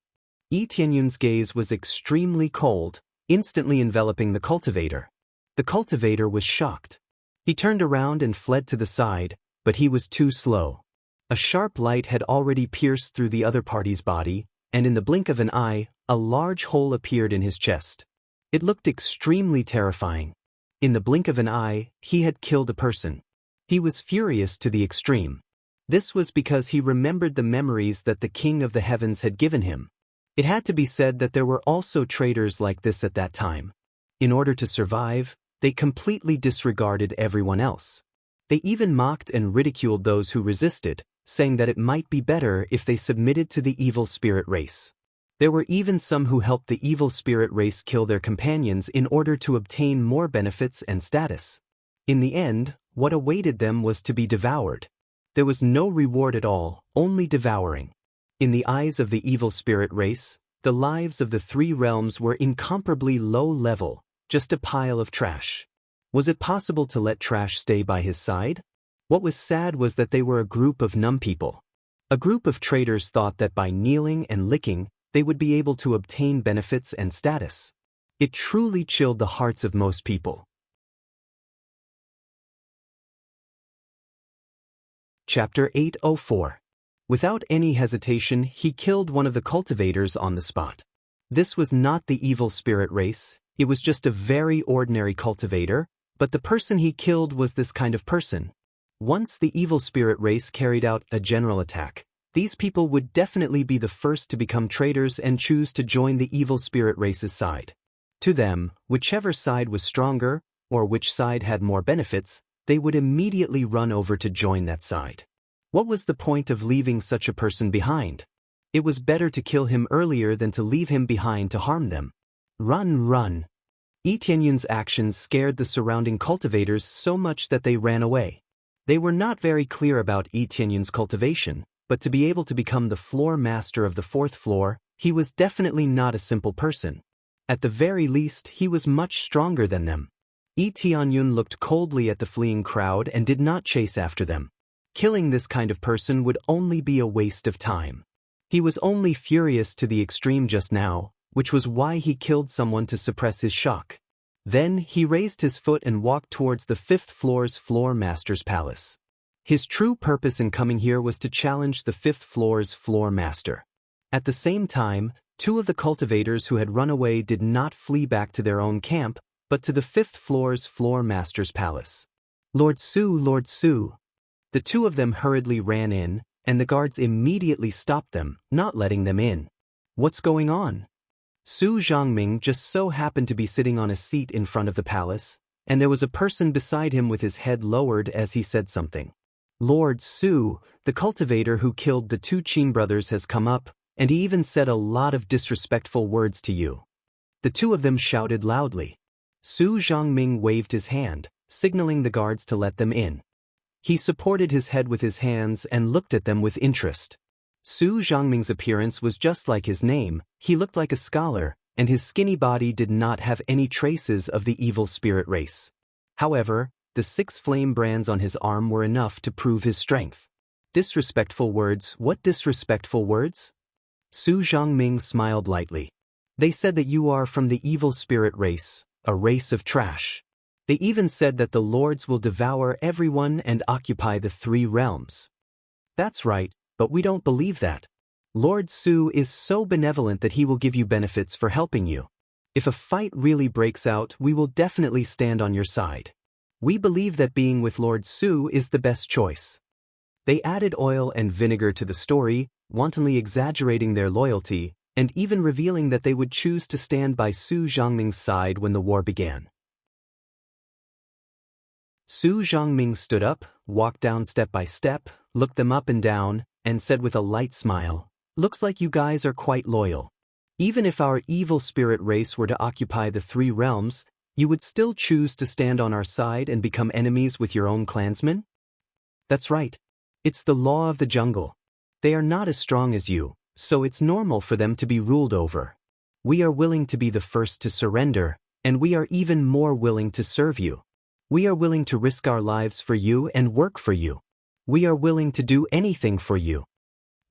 Lee Tianyun's gaze was extremely cold, instantly enveloping the cultivator. The cultivator was shocked. He turned around and fled to the side, but he was too slow. A sharp light had already pierced through the other party's body, and in the blink of an eye, a large hole appeared in his chest. It looked extremely terrifying. In the blink of an eye, he had killed a person. He was furious to the extreme. This was because he remembered the memories that the King of the Heavens had given him. It had to be said that there were also traitors like this at that time. In order to survive, they completely disregarded everyone else. They even mocked and ridiculed those who resisted, saying that it might be better if they submitted to the evil spirit race. There were even some who helped the evil spirit race kill their companions in order to obtain more benefits and status. In the end, what awaited them was to be devoured. There was no reward at all, only devouring. In the eyes of the evil spirit race, the lives of the 3 realms were incomparably low level, just a pile of trash. Was it possible to let trash stay by his side? What was sad was that they were a group of numb people. A group of traitors thought that by kneeling and licking, they would be able to obtain benefits and status. It truly chilled the hearts of most people. Chapter 804. Without any hesitation, he killed one of the cultivators on the spot. This was not the evil spirit race, it was just a very ordinary cultivator, but the person he killed was this kind of person. Once the evil spirit race carried out a general attack, these people would definitely be the first to become traitors and choose to join the evil spirit race's side. To them, whichever side was stronger, or which side had more benefits, they would immediately run over to join that side. What was the point of leaving such a person behind? It was better to kill him earlier than to leave him behind to harm them. Run, run. Lee Tianyun's actions scared the surrounding cultivators so much that they ran away. They were not very clear about Lee Tianyun's cultivation, but to be able to become the floor master of the 4th floor, he was definitely not a simple person. At the very least, he was much stronger than them. Lee Tianyun looked coldly at the fleeing crowd and did not chase after them. Killing this kind of person would only be a waste of time. He was only furious to the extreme just now, which was why he killed someone to suppress his shock. Then he raised his foot and walked towards the 5th floor's floor master's palace. His true purpose in coming here was to challenge the 5th floor's floor master. At the same time, 2 of the cultivators who had run away did not flee back to their own camp, but to the 5th floor's floor master's palace. Lord Su, Lord Su. The 2 of them hurriedly ran in, and the guards immediately stopped them, not letting them in. What's going on? Su Zhangming just so happened to be sitting on a seat in front of the palace, and there was a person beside him with his head lowered as he said something. Lord Su, the cultivator who killed the 2 Qin brothers has come up, and he even said a lot of disrespectful words to you. The 2 of them shouted loudly. Su Zhangming waved his hand, signaling the guards to let them in. He supported his head with his hands and looked at them with interest. Su Zhangming's appearance was just like his name. He looked like a scholar, and his skinny body did not have any traces of the evil spirit race. However, the 6 flame brands on his arm were enough to prove his strength. Disrespectful words? What disrespectful words? Su Zhangming smiled lightly. They said that you are from the evil spirit race, a race of trash. They even said that the lords will devour everyone and occupy the 3 realms. That's right, but we don't believe that. Lord Su is so benevolent that he will give you benefits for helping you. If a fight really breaks out, we will definitely stand on your side. We believe that being with Lord Su is the best choice. They added oil and vinegar to the story, wantonly exaggerating their loyalty, and even revealing that they would choose to stand by Su Zhangming's side when the war began. Su Zhangming stood up, walked down step by step, looked them up and down, and said with a light smile, "Looks like you guys are quite loyal. Even if our evil spirit race were to occupy the 3 realms, you would still choose to stand on our side and become enemies with your own clansmen?" That's right. It's the law of the jungle. They are not as strong as you, so it's normal for them to be ruled over. We are willing to be the first to surrender, and we are even more willing to serve you. We are willing to risk our lives for you and work for you. We are willing to do anything for you.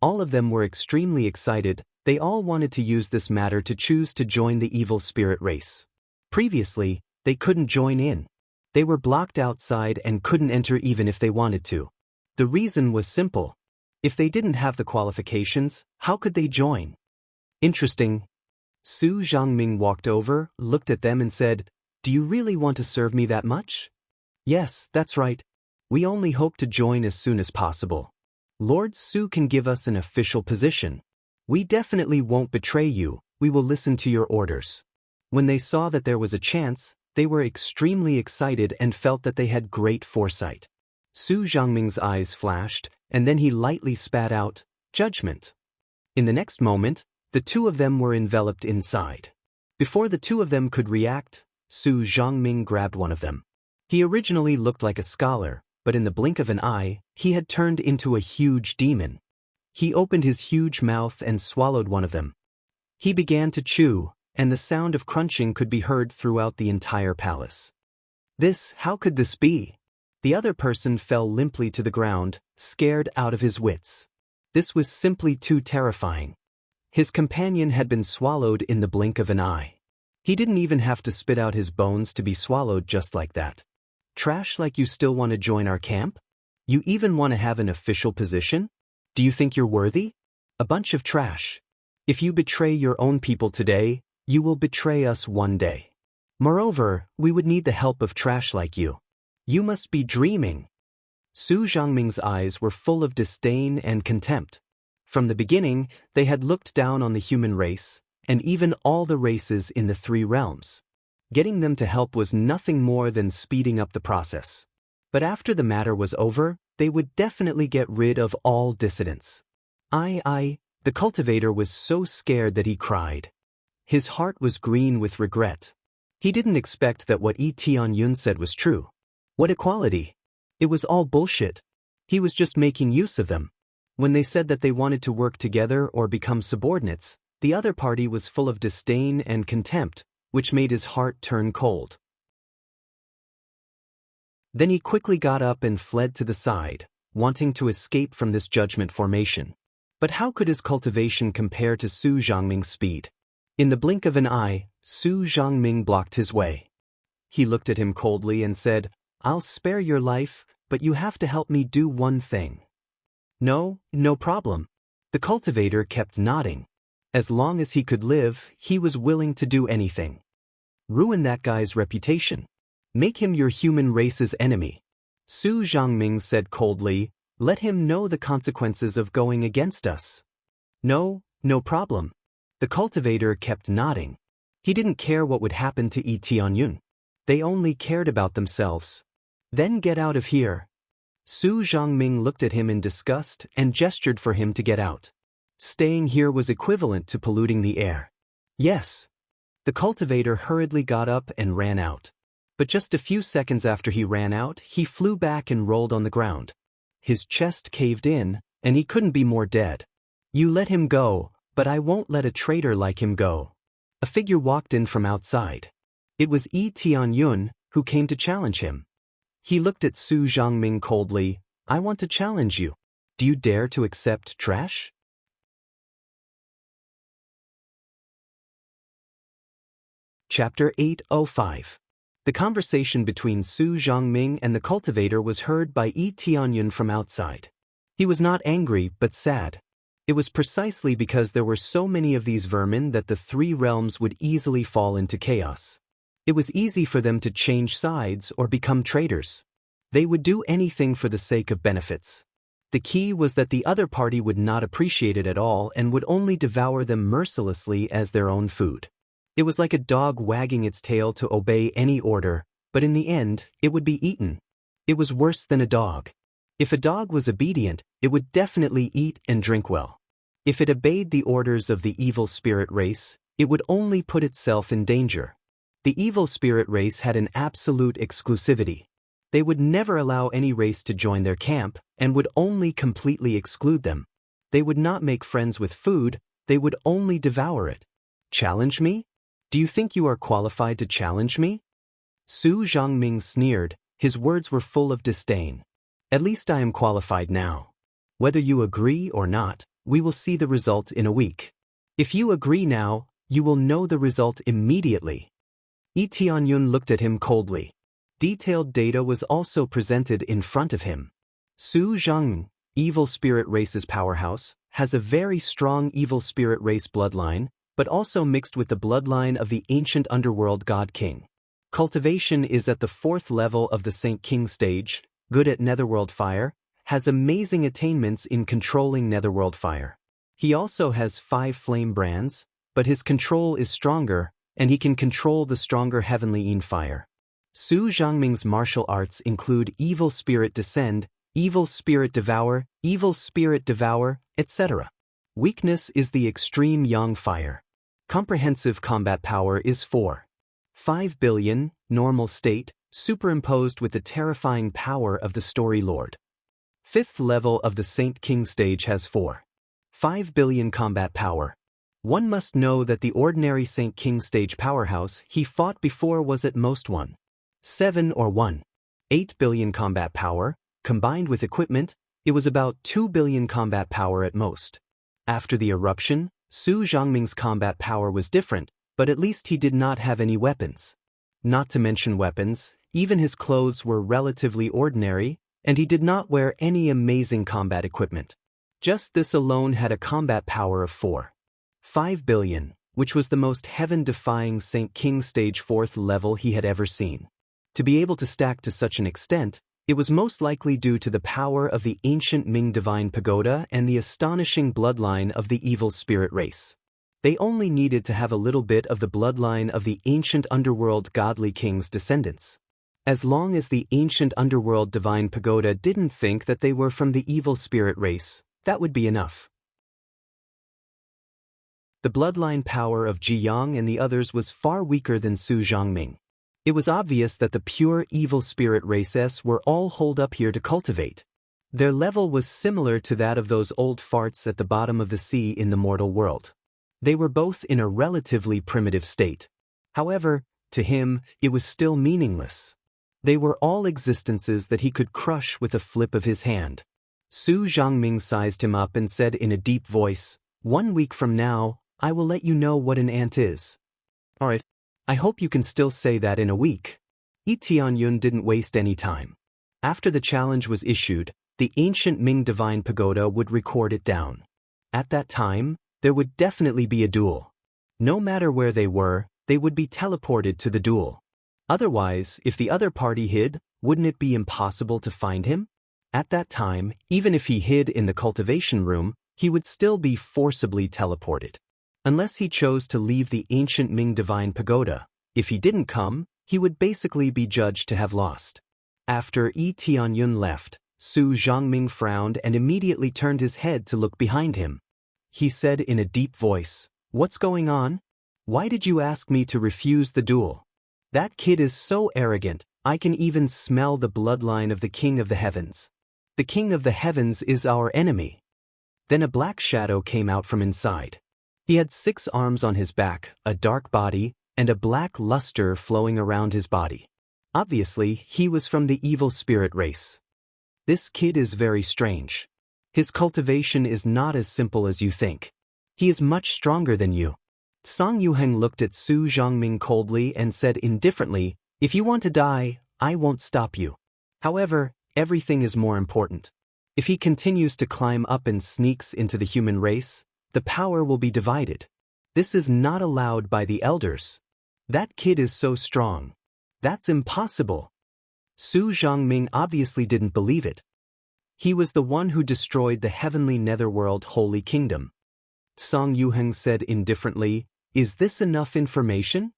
All of them were extremely excited. They all wanted to use this matter to choose to join the evil spirit race. Previously, they couldn't join in. They were blocked outside and couldn't enter even if they wanted to. The reason was simple. If they didn't have the qualifications, how could they join? Interesting. Su Zhangming walked over, looked at them and said, "Do you really want to serve me that much?" "Yes, that's right. We only hope to join as soon as possible. Lord Su can give us an official position. We definitely won't betray you. We will listen to your orders." When they saw that there was a chance, they were extremely excited and felt that they had great foresight. Su Zhangming's eyes flashed, and then he lightly spat out, "Judgment." In the next moment, the 2 of them were enveloped inside. Before the 2 of them could react, Su Zhangming grabbed one of them. He originally looked like a scholar, but in the blink of an eye, he had turned into a huge demon. He opened his huge mouth and swallowed one of them. He began to chew, and the sound of crunching could be heard throughout the entire palace. How could this be? The other person fell limply to the ground, scared out of his wits. This was simply too terrifying. His companion had been swallowed in the blink of an eye. He didn't even have to spit out his bones to be swallowed just like that. Trash, like you still want to join our camp? You even want to have an official position? Do you think you're worthy? A bunch of trash. If you betray your own people today, you will betray us one day. Moreover, we would need the help of trash like you. You must be dreaming. Su Zhangming's eyes were full of disdain and contempt. From the beginning, they had looked down on the human race, and even all the races in the 3 realms. Getting them to help was nothing more than speeding up the process. But after the matter was over, they would definitely get rid of all dissidents. The cultivator was so scared that he cried. His heart was green with regret. He didn't expect that what Tianyun said was true. What equality? It was all bullshit. He was just making use of them. When they said that they wanted to work together or become subordinates, the other party was full of disdain and contempt, which made his heart turn cold. Then he quickly got up and fled to the side, wanting to escape from this judgment formation. But how could his cultivation compare to Su Zhangming's speed? In the blink of an eye, Su Zhangming blocked his way. He looked at him coldly and said, "I'll spare your life, but you have to help me do one thing." "No problem." The cultivator kept nodding. As long as he could live, he was willing to do anything. Ruin that guy's reputation. Make him your human race's enemy. Su Zhangming said coldly, "Let him know the consequences of going against us." No problem." The cultivator kept nodding. He didn't care what would happen to Tianyun. They only cared about themselves. "Then get out of here." Su Zhangming looked at him in disgust and gestured for him to get out. Staying here was equivalent to polluting the air. Yes. The cultivator hurriedly got up and ran out. But just a few seconds after he ran out, he flew back and rolled on the ground. His chest caved in, and he couldn't be more dead. You let him go, but I won't let a traitor like him go. A figure walked in from outside. It was Yi Tianyun, who came to challenge him. He looked at Su Zhangming coldly. I want to challenge you. Do you dare to accept trash? Chapter 805. The conversation between Su Zhangming and the cultivator was heard by Yi Tianyun from outside. He was not angry, but sad. It was precisely because there were so many of these vermin that the three realms would easily fall into chaos. It was easy for them to change sides or become traitors. They would do anything for the sake of benefits. The key was that the other party would not appreciate it at all and would only devour them mercilessly as their own food. It was like a dog wagging its tail to obey any order, but in the end, it would be eaten. It was worse than a dog. If a dog was obedient, it would definitely eat and drink well. If it obeyed the orders of the evil spirit race, it would only put itself in danger. The evil spirit race had an absolute exclusivity. They would never allow any race to join their camp and would only completely exclude them. They would not make friends with food, they would only devour it. Challenge me? Do you think you are qualified to challenge me? Su Zhangming sneered. His words were full of disdain. At least I am qualified now. Whether you agree or not, we will see the result in a week. If you agree now, you will know the result immediately. Yi Tianyun looked at him coldly. Detailed data was also presented in front of him. Su Zhangming, evil spirit race's powerhouse, has a very strong evil spirit race bloodline, but also mixed with the bloodline of the ancient underworld god king. Cultivation is at the 4th level of the Saint King stage, good at netherworld fire, has amazing attainments in controlling netherworld fire. He also has 5 flame brands, but his control is stronger, and he can control the stronger heavenly Yin fire. Su Zhangming's martial arts include Evil Spirit Descend, Evil Spirit Devour, etc. Weakness is the extreme Yang fire. Comprehensive combat power is 4.5 billion, normal state, superimposed with the terrifying power of the Story Lord. 5th level of the Saint King stage has 4.5 billion combat power. One must know that the ordinary Saint King stage powerhouse he fought before was at most 1.7 or 1.8 billion combat power. Combined with equipment, it was about 2 billion combat power at most. After the eruption, Su Zhangming's combat power was different, but at least he did not have any weapons. Not to mention weapons, even his clothes were relatively ordinary, and he did not wear any amazing combat equipment. Just this alone had a combat power of 4.5 billion, which was the most heaven-defying Saint King stage 4th level he had ever seen. To be able to stack to such an extent, it was most likely due to the power of the ancient Ming Divine Pagoda and the astonishing bloodline of the evil spirit race. They only needed to have a little bit of the bloodline of the ancient underworld godly king's descendants. As long as the ancient underworld divine pagoda didn't think that they were from the evil spirit race, that would be enough. The bloodline power of Ji Yang and the others was far weaker than Su Zhangming. It was obvious that the pure evil spirit races were all holed up here to cultivate. Their level was similar to that of those old farts at the bottom of the sea in the mortal world. They were both in a relatively primitive state. However, to him, it was still meaningless. They were all existences that he could crush with a flip of his hand. Su Zhangming sized him up and said in a deep voice, 1 week from now, I will let you know what an ant is. Alright. I hope you can still say that in a week. Yi Tianyun didn't waste any time. After the challenge was issued, the ancient Ming Divine Pagoda would record it down. At that time, there would definitely be a duel. No matter where they were, they would be teleported to the duel. Otherwise, if the other party hid, wouldn't it be impossible to find him? At that time, even if he hid in the cultivation room, he would still be forcibly teleported. Unless he chose to leave the ancient Ming Divine Pagoda, if he didn't come, he would basically be judged to have lost. After Yi Tianyun left, Su Zhangming frowned and immediately turned his head to look behind him. He said in a deep voice, "What's going on? Why did you ask me to refuse the duel? That kid is so arrogant, I can even smell the bloodline of the King of the Heavens. The King of the Heavens is our enemy." Then a black shadow came out from inside. He had 6 arms on his back, a dark body, and a black luster flowing around his body. Obviously, he was from the evil spirit race. This kid is very strange. His cultivation is not as simple as you think. He is much stronger than you. Song Yuheng looked at Su Zhongming coldly and said indifferently, "If you want to die, I won't stop you. However, everything is more important. If he continues to climb up and sneaks into the human race, the power will be divided. This is not allowed by the elders. That kid is so strong. That's impossible." Su Zhongming obviously didn't believe it. He was the one who destroyed the heavenly netherworld holy kingdom. Song Yuheng said indifferently, "Is this enough information?"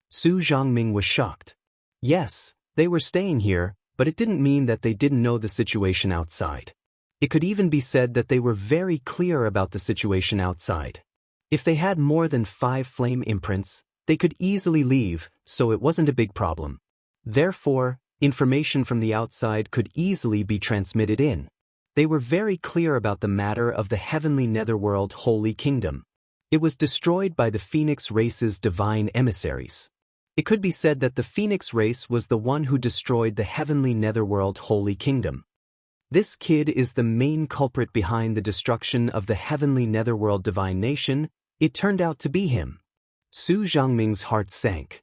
Su Zhongming was shocked. Yes, they were staying here, but it didn't mean that they didn't know the situation outside. It could even be said that they were very clear about the situation outside. If they had more than 5 flame imprints, they could easily leave, so it wasn't a big problem. Therefore, information from the outside could easily be transmitted in. They were very clear about the matter of the heavenly netherworld holy kingdom. It was destroyed by the Phoenix race's divine emissaries. It could be said that the Phoenix race was the one who destroyed the heavenly netherworld holy kingdom. This kid is the main culprit behind the destruction of the heavenly netherworld divine nation. It turned out to be him. Su Zhongming's heart sank.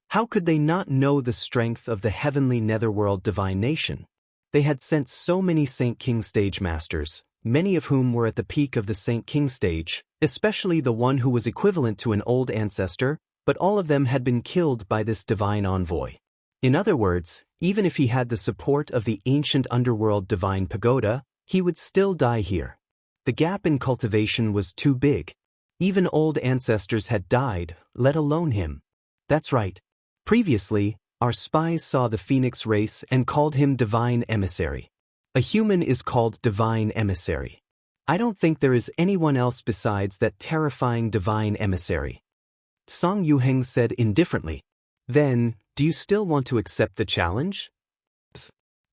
How could they not know the strength of the heavenly netherworld divine nation? They had sent so many Saint King stage masters, many of whom were at the peak of the Saint King stage, especially the one who was equivalent to an old ancestor, but all of them had been killed by this divine envoy. In other words, even if he had the support of the ancient underworld divine pagoda, he would still die here. The gap in cultivation was too big. Even old ancestors had died, let alone him. That's right. Previously, our spies saw the Phoenix race and called him divine emissary. A human is called divine emissary. I don't think there is anyone else besides that terrifying divine emissary. Song Yuheng said indifferently. Then, do you still want to accept the challenge?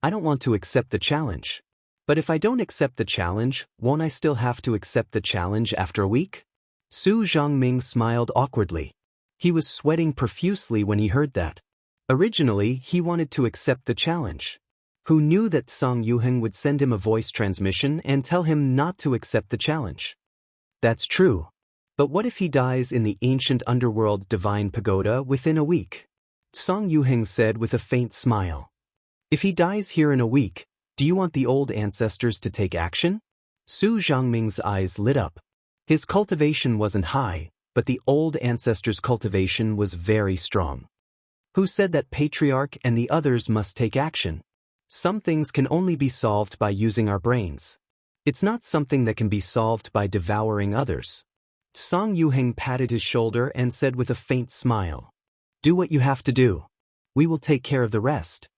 I don't want to accept the challenge. But if I don't accept the challenge, won't I still have to accept the challenge after a week? Su Zhongming smiled awkwardly. He was sweating profusely when he heard that. Originally, he wanted to accept the challenge. Who knew that Song Yuheng would send him a voice transmission and tell him not to accept the challenge? That's true. But what if he dies in the ancient underworld divine pagoda within a week? Song Yuheng said with a faint smile. If he dies here in a week, do you want the old ancestors to take action? Su Zhongming's eyes lit up. His cultivation wasn't high, but the old ancestors' cultivation was very strong. Who said that Patriarch and the others must take action? Some things can only be solved by using our brains. It's not something that can be solved by devouring others. Song Yuheng patted his shoulder and said with a faint smile, "Do what you have to do. We will take care of the rest."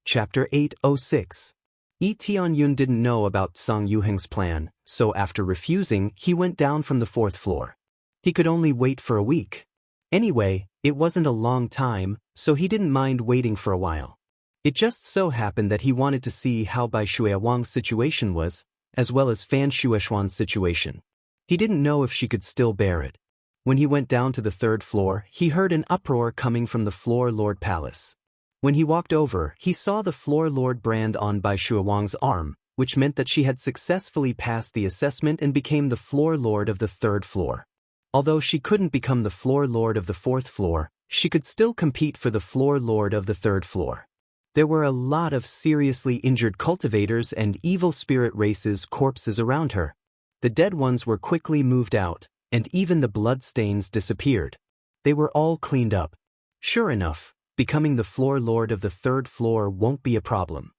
Chapter 806. Tianyun didn't know about Song Yuheng's plan, so after refusing, he went down from the 4th floor. He could only wait for a week. Anyway, it wasn't a long time, so he didn't mind waiting for a while. It just so happened that he wanted to see how Bai Shuiawang's situation was, as well as Fan Shueshuan's situation. He didn't know if she could still bear it. When he went down to the 3rd floor, he heard an uproar coming from the Floor Lord Palace. When he walked over, he saw the Floor Lord brand on Bai Shuiawang's arm, which meant that she had successfully passed the assessment and became the Floor Lord of the 3rd floor. Although she couldn't become the Floor Lord of the 4th floor, she could still compete for the Floor Lord of the 3rd floor. There were a lot of seriously injured cultivators and evil spirit races corpses around her. The dead ones were quickly moved out, and even the bloodstains disappeared. They were all cleaned up. Sure enough, becoming the Floor Lord of the 3rd floor won't be a problem.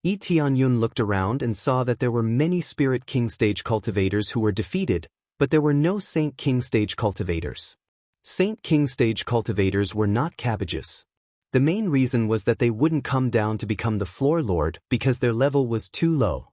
Tianyun looked around and saw that there were many Spirit King stage cultivators who were defeated, but there were no Saint King stage cultivators. Saint King stage cultivators were not cabbages. The main reason was that they wouldn't come down to become the Floor Lord because their level was too low.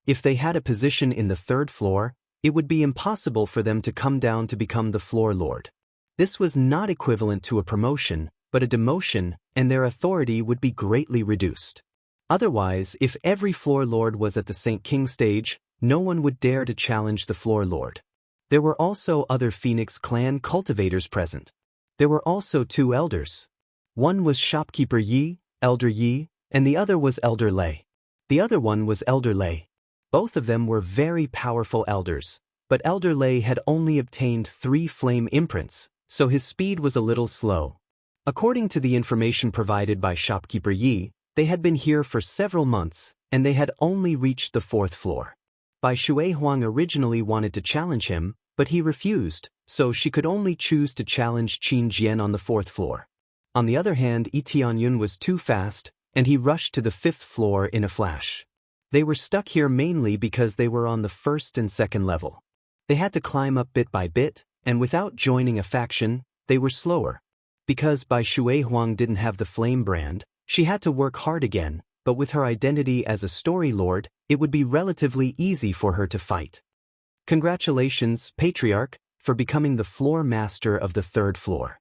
If they had a position in the 3rd floor, it would be impossible for them to come down to become the Floor Lord. This was not equivalent to a promotion, but a demotion, and their authority would be greatly reduced. Otherwise, if every floor lord was at the Saint King stage, no one would dare to challenge the floor lord. There were also other Phoenix clan cultivators present. There were also 2 elders. One was shopkeeper Yi, Elder Yi, and the other was Elder Lei. The other one was Elder Lei. Both of them were very powerful elders, but Elder Lei had only obtained 3 flame imprints, so his speed was a little slow. According to the information provided by shopkeeper Yi, they had been here for several months, and they had only reached the 4th floor. Bai Shui Huang originally wanted to challenge him, but he refused, so she could only choose to challenge Qin Jian on the 4th floor. On the other hand, Yi Tianyun was too fast, and he rushed to the 5th floor in a flash. They were stuck here mainly because they were on the 1st and 2nd level. They had to climb up bit by bit, and without joining a faction, they were slower. Because Bai Shui Huang didn't have the flame brand, she had to work hard again, but with her identity as a story lord, it would be relatively easy for her to fight. Congratulations, Patriarch, for becoming the floor master of the 3rd floor.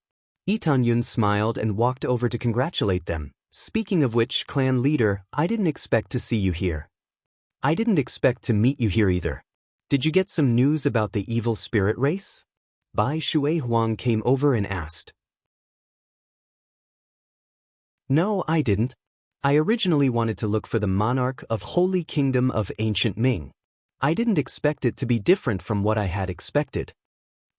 Yi Tianyun smiled and walked over to congratulate them. Speaking of which, clan leader, I didn't expect to see you here. I didn't expect to meet you here either. Did you get some news about the evil spirit race? Bai Shui Huang came over and asked. No, I didn't. I originally wanted to look for the monarch of Holy Kingdom of Ancient Ming. I didn't expect it to be different from what I had expected.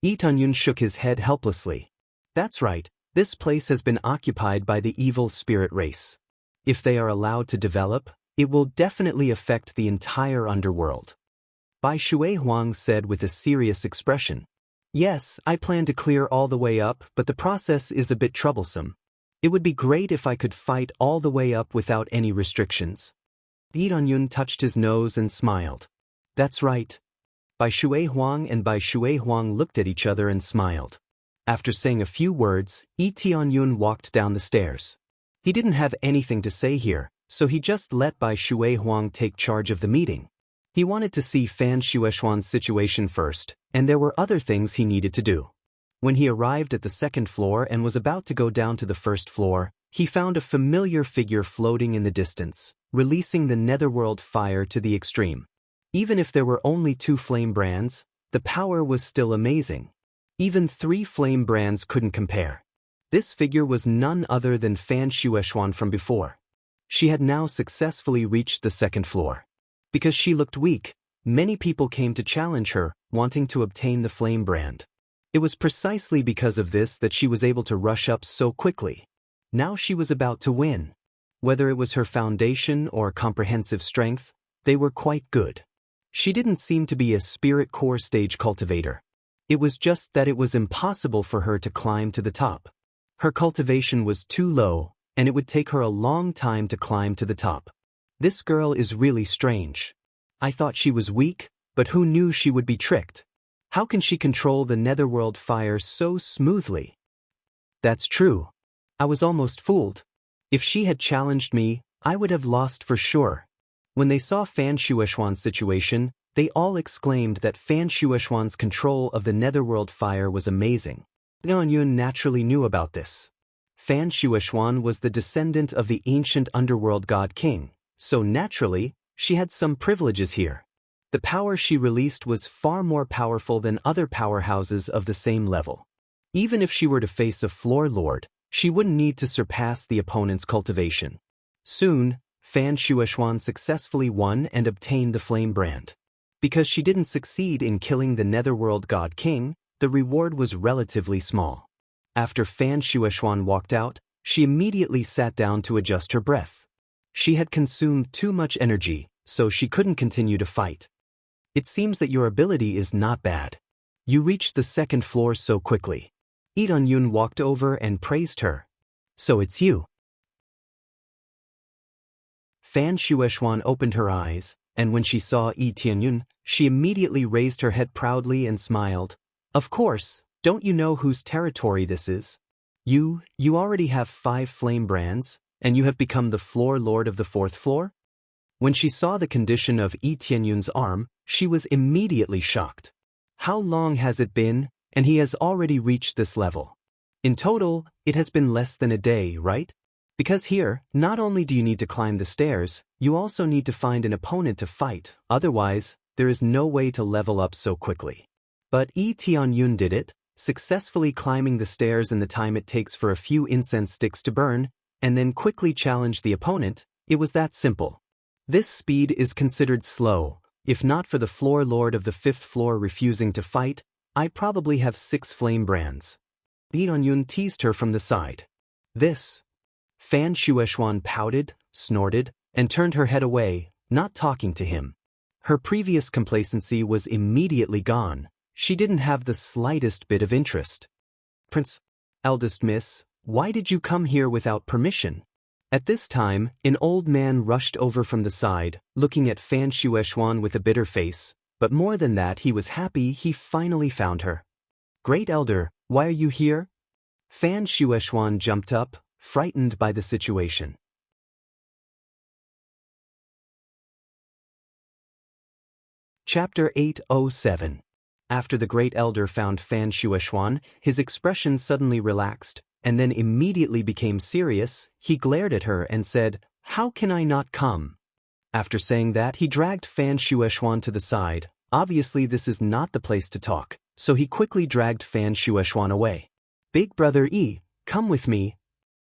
Yi Tianyun shook his head helplessly. That's right, this place has been occupied by the evil spirit race. If they are allowed to develop, it will definitely affect the entire underworld. Bai Shui Huang said with a serious expression. Yes, I plan to clear all the way up, but the process is a bit troublesome. It would be great if I could fight all the way up without any restrictions. Yi Tianyun touched his nose and smiled. That's right. Bai Shui Huang and Bai Shui Huang looked at each other and smiled. After saying a few words, Yi Tianyun walked down the stairs. He didn't have anything to say here, so he just let Bai Shui Huang take charge of the meeting. He wanted to see Fan Shueishuan's situation first, and there were other things he needed to do. When he arrived at the 2nd floor and was about to go down to the 1st floor, he found a familiar figure floating in the distance, releasing the netherworld fire to the extreme. Even if there were only 2 flame brands, the power was still amazing. Even 3 flame brands couldn't compare. This figure was none other than Fan Shueishuan from before. She had now successfully reached the 2nd floor. Because she looked weak, many people came to challenge her, wanting to obtain the flame brand. It was precisely because of this that she was able to rush up so quickly. Now she was about to win. Whether it was her foundation or comprehensive strength, they were quite good. She didn't seem to be a spirit core stage cultivator. It was just that it was impossible for her to climb to the top. Her cultivation was too low, and it would take her a long time to climb to the top. This girl is really strange. I thought she was weak, but who knew she would be tricked? How can she control the netherworld fire so smoothly? That's true. I was almost fooled. If she had challenged me, I would have lost for sure. When they saw Fan Shueishuan's situation, they all exclaimed that Fan Shueishuan's control of the netherworld fire was amazing. Tianyun naturally knew about this. Fan Shueishuan was the descendant of the ancient underworld god king, so naturally, she had some privileges here. The power she released was far more powerful than other powerhouses of the same level. Even if she were to face a floor lord, she wouldn't need to surpass the opponent's cultivation. Soon, Fan Shueishuan successfully won and obtained the flame brand. Because she didn't succeed in killing the netherworld god king, the reward was relatively small. After Fan Shueishuan walked out, she immediately sat down to adjust her breath. She had consumed too much energy, so she couldn't continue to fight. It seems that your ability is not bad. You reached the 2nd floor so quickly. Yi Tianyun walked over and praised her. So it's you. Fan Shueishuan opened her eyes, and when she saw Yi Tianyun, she immediately raised her head proudly and smiled. Of course, don't you know whose territory this is? You already have 5 flame brands, and you have become the floor lord of the 4th floor? When she saw the condition of Yi Tianyun's arm, she was immediately shocked. How long has it been, and he has already reached this level? In total, it has been less than a day, right? Because here, not only do you need to climb the stairs, you also need to find an opponent to fight, otherwise, there is no way to level up so quickly. But Yi Tianyun did it, successfully climbing the stairs in the time it takes for a few incense sticks to burn, and then quickly challenged the opponent. It was that simple. This speed is considered slow. If not for the floor lord of the 5th floor refusing to fight, I probably have 6 flame brands. Yi Tianyun teased her from the side. This. Fan Shueishuan pouted, snorted, and turned her head away, not talking to him. Her previous complacency was immediately gone. She didn't have the slightest bit of interest. Prince, eldest miss, why did you come here without permission? At this time, an old man rushed over from the side, looking at Fan Shueishuan with a bitter face, but more than that he was happy he finally found her. Great Elder, why are you here? Fan Shueishuan jumped up, frightened by the situation. Chapter 807. After the Great Elder found Fan Shueishuan, his expression suddenly relaxed, and then immediately became serious. He glared at her and said, "How can I not come?" After saying that, he dragged Fan Shueishuan to the side. Obviously this is not the place to talk, so he quickly dragged Fan Shueishuan away. Big brother Yi, come with me.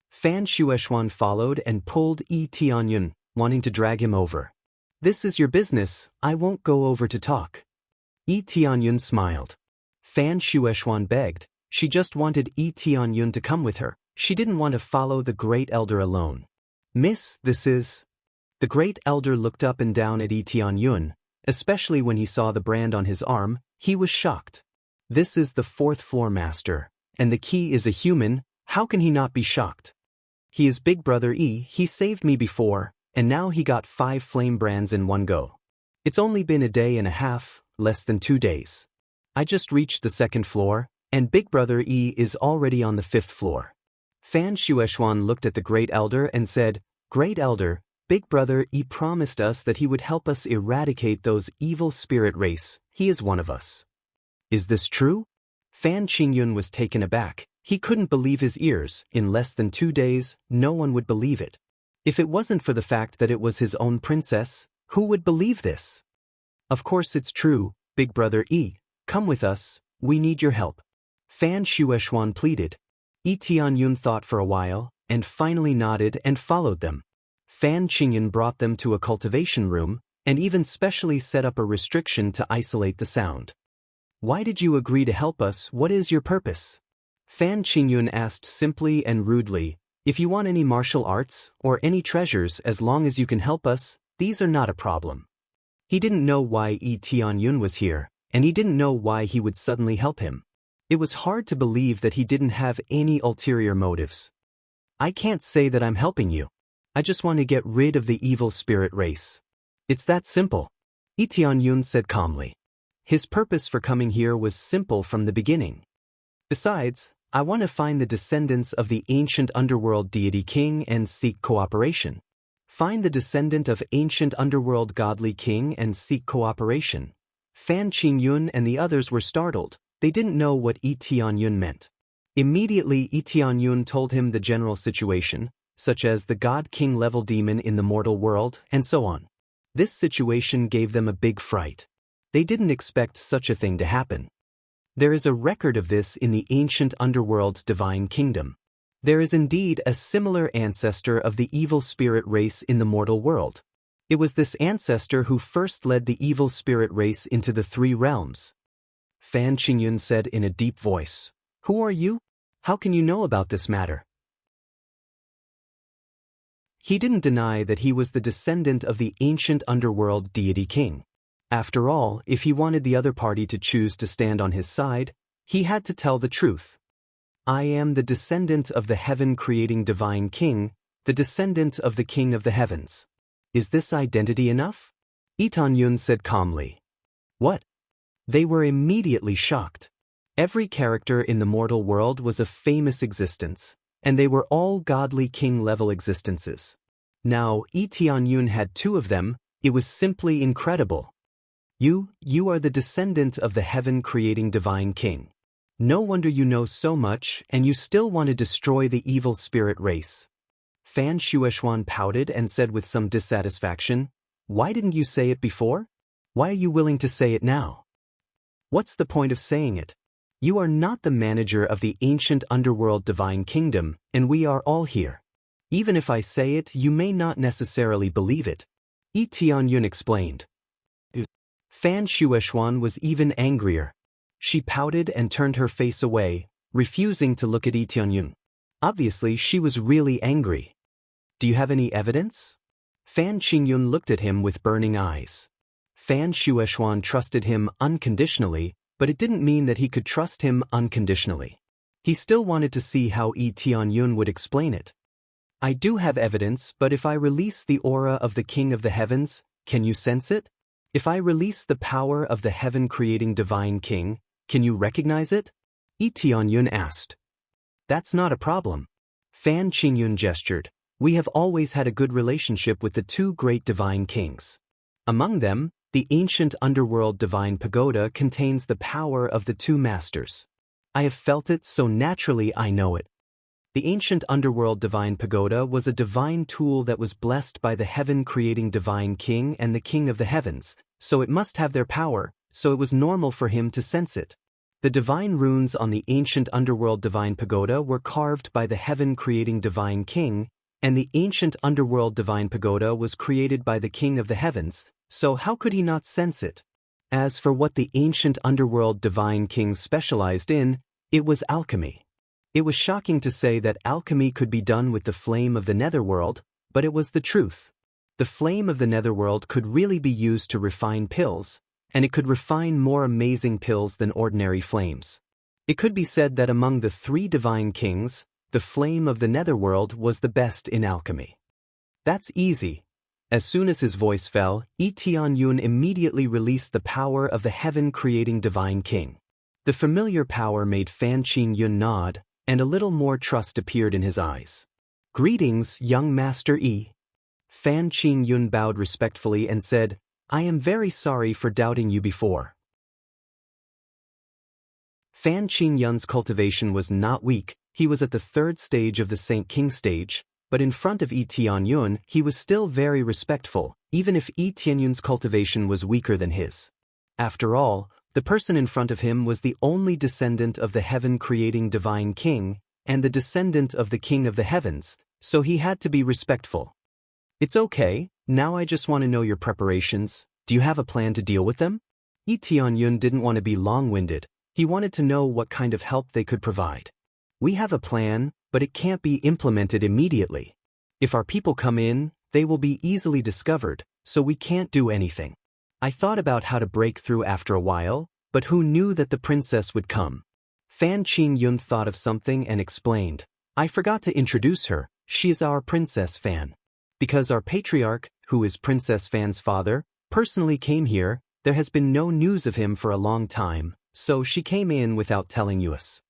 Fan Shueishuan followed and pulled Yi Tianyun, wanting to drag him over. This is your business, I won't go over to talk. Yi Tianyun smiled. Fan Shueishuan begged. She just wanted Yi Tianyun to come with her. She didn't want to follow the Great Elder alone. Miss, this is... The Great Elder looked up and down at Yi Tianyun, especially when he saw the brand on his arm. He was shocked. This is the 4th floor master, and the key is a human. How can he not be shocked? He is Big Brother Yi. He saved me before, and now he got 5 flame brands in one go. It's only been a day and a half, less than 2 days. I just reached the 2nd floor, and Big Brother Yi is already on the 5th floor. Fan Shueishuan looked at the Great Elder and said, Great Elder, Big Brother Yi promised us that he would help us eradicate those evil spirit race. He is one of us. Is this true? Fan Qingyun was taken aback. He couldn't believe his ears. In less than 2 days, no one would believe it. If it wasn't for the fact that it was his own princess, who would believe this? Of course it's true, Big Brother Yi. Come with us, we need your help. Fan Shueishuan pleaded. Yi Tianyun thought for a while, and finally nodded and followed them. Fan Qingyun brought them to a cultivation room, and even specially set up a restriction to isolate the sound. Why did you agree to help us? What is your purpose? Fan Qingyun asked simply and rudely. If you want any martial arts, or any treasures, as long as you can help us, these are not a problem. He didn't know why Yi Tianyun was here, and he didn't know why he would suddenly help him. It was hard to believe that he didn't have any ulterior motives. I can't say that I'm helping you. I just want to get rid of the evil spirit race. It's that simple. Yi Tianyun said calmly. His purpose for coming here was simple from the beginning. Besides, I want to find the descendants of the ancient underworld deity king and seek cooperation. Find the descendant of ancient underworld godly king and seek cooperation. Fan Qingyun and the others were startled. They didn't know what Yi Tianyun meant. Immediately Yi Tianyun told him the general situation, such as the god-king level demon in the mortal world, and so on. This situation gave them a big fright. They didn't expect such a thing to happen. There is a record of this in the ancient underworld divine kingdom. There is indeed a similar ancestor of the evil spirit race in the mortal world. It was this ancestor who first led the evil spirit race into the 3 realms. Fan Qingyun said in a deep voice, Who are you? How can you know about this matter? He didn't deny that he was the descendant of the ancient underworld deity king. After all, if he wanted the other party to choose to stand on his side, he had to tell the truth. I am the descendant of the heaven-creating divine king, the descendant of the king of the heavens. Is this identity enough? Yi Tianyun said calmly. What? They were immediately shocked. Every character in the mortal world was a famous existence, and they were all godly king-level existences. Now, Yi Tianyun had 2 of them. It was simply incredible. You are the descendant of the heaven-creating divine king. No wonder you know so much and you still want to destroy the evil spirit race. Fan Shueishuan pouted and said with some dissatisfaction, "Why didn't you say it before? Why are you willing to say it now? What's the point of saying it? You are not the manager of the ancient underworld divine kingdom, and we are all here. Even if I say it, you may not necessarily believe it," Yi Tianyun explained. Fan Shueishuan was even angrier. She pouted and turned her face away, refusing to look at Yi Tianyun. Obviously, she was really angry. "Do you have any evidence?" Fan Qingyun looked at him with burning eyes. Fan Shueishuan trusted him unconditionally, but it didn't mean that he could trust him unconditionally. He still wanted to see how Yi Tianyun would explain it. "I do have evidence, but if I release the aura of the King of the Heavens, can you sense it? If I release the power of the heaven-creating divine king, can you recognize it?" Yi Tianyun asked. "That's not a problem." Fan Qingyun gestured. "We have always had a good relationship with the two great divine kings. Among them, the ancient underworld divine pagoda contains the power of the two masters. I have felt it, so naturally I know it. The ancient underworld divine pagoda was a divine tool that was blessed by the heaven-creating divine king and the king of the heavens, so it must have their power, so it was normal for him to sense it. The divine runes on the ancient underworld divine pagoda were carved by the heaven-creating divine king, and the ancient underworld divine pagoda was created by the king of the heavens, so how could he not sense it? As for what the ancient underworld divine king specialized in, it was alchemy. It was shocking to say that alchemy could be done with the flame of the netherworld, but it was the truth. The flame of the netherworld could really be used to refine pills, and it could refine more amazing pills than ordinary flames. It could be said that among the three divine kings, the flame of the netherworld was the best in alchemy. "That's easy." As soon as his voice fell, Yi Tianyun immediately released the power of the heaven-creating divine king. The familiar power made Fan Qingyun nod, and a little more trust appeared in his eyes. "Greetings, young Master Yi." Fan Qingyun bowed respectfully and said, "I am very sorry for doubting you before." Fan Qingyun's cultivation was not weak. He was at the third stage of the Saint King stage, but in front of Yi Tianyun he was still very respectful, even if Yi Tianyun's cultivation was weaker than his. After all, the person in front of him was the only descendant of the heaven-creating divine king, and the descendant of the king of the heavens, so he had to be respectful. "It's okay, now I just want to know your preparations. Do you have a plan to deal with them?" Yi Tianyun didn't want to be long-winded. He wanted to know what kind of help they could provide. "We have a plan, but it can't be implemented immediately. If our people come in, they will be easily discovered, so we can't do anything. I thought about how to break through after a while, but who knew that the princess would come?" Fan Qingyun thought of something and explained, "I forgot to introduce her. She is our Princess Fan. Because our patriarch, who is Princess Fan's father, personally came here, there has been no news of him for a long time, so she came in without telling us."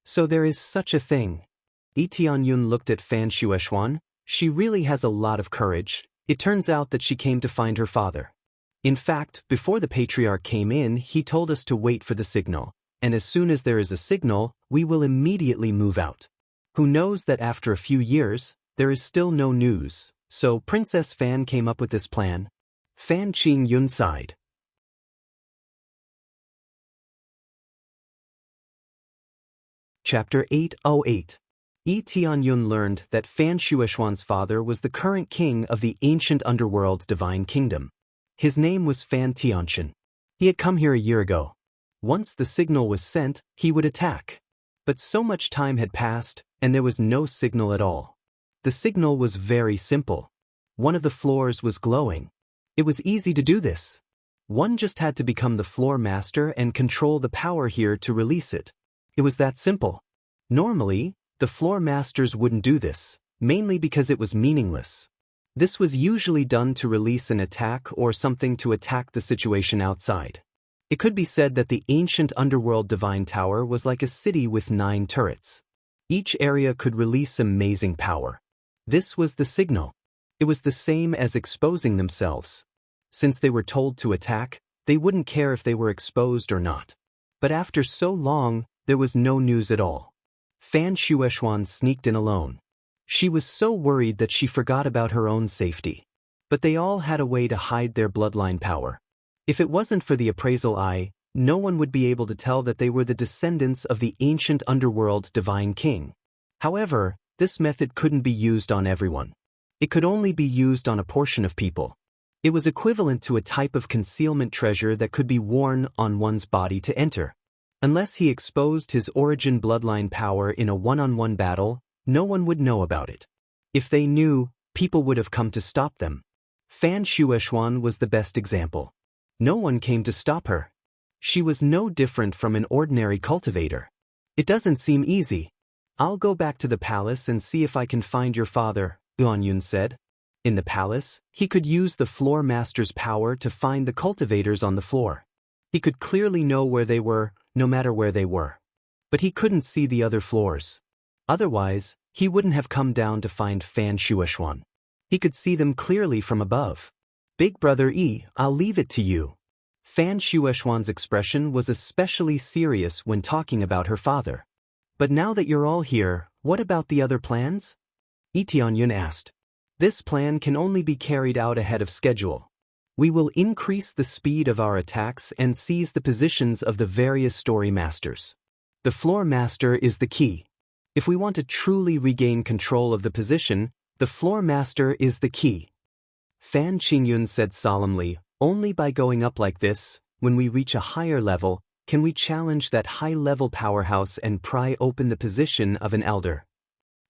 "So there is such a thing." Yi Tianyun looked at Fan Shueishuan. "She really has a lot of courage. It turns out that she came to find her father. In fact, before the patriarch came in, he told us to wait for the signal, and as soon as there is a signal, we will immediately move out. Who knows that after a few years, there is still no news, so Princess Fan came up with this plan." Fan Qingyun sighed. Chapter 808. Yi Tianyun learned that Fan Shueishuan's father was the current king of the ancient underworld divine kingdom. His name was Fan Tianchen. He had come here a year ago. Once the signal was sent, he would attack. But so much time had passed, and there was no signal at all. The signal was very simple. One of the floors was glowing. It was easy to do this. One just had to become the floor master and control the power here to release it. It was that simple. Normally, the floor masters wouldn't do this, mainly because it was meaningless. This was usually done to release an attack or something to attack the situation outside. It could be said that the ancient underworld divine tower was like a city with 9 turrets. Each area could release amazing power. This was the signal. It was the same as exposing themselves. Since they were told to attack, they wouldn't care if they were exposed or not. But after so long, There was no news at all. Fan Shueishuan sneaked in alone. She was so worried that she forgot about her own safety. But they all had a way to hide their bloodline power. If it wasn't for the appraisal eye, no one would be able to tell that they were the descendants of the ancient underworld divine king. However, this method couldn't be used on everyone. It could only be used on a portion of people. It was equivalent to a type of concealment treasure that could be worn on one's body to enter. Unless he exposed his origin bloodline power in a one-on-one battle, no one would know about it. If they knew, people would have come to stop them. Fan Shueishuan was the best example. No one came to stop her. She was no different from an ordinary cultivator. It doesn't seem easy. I'll go back to the palace and see if I can find your father, Yuanyun said. In the palace, he could use the floor master's power to find the cultivators on the floor. He could clearly know where they were, no matter where they were. But he couldn't see the other floors. Otherwise, he wouldn't have come down to find Fan Shueishuan. He could see them clearly from above. Big brother I'll leave it to you. Fan Shueishuan's expression was especially serious when talking about her father. But now that you're all here, what about the other plans? Tianyun asked. This plan can only be carried out ahead of schedule. We will increase the speed of our attacks and seize the positions of the various story masters. The floor master is the key. If we want to truly regain control of the position, the floor master is the key. Fan Qingyun said solemnly, only by going up like this, when we reach a higher level, can we challenge that high-level powerhouse and pry open the position of an elder.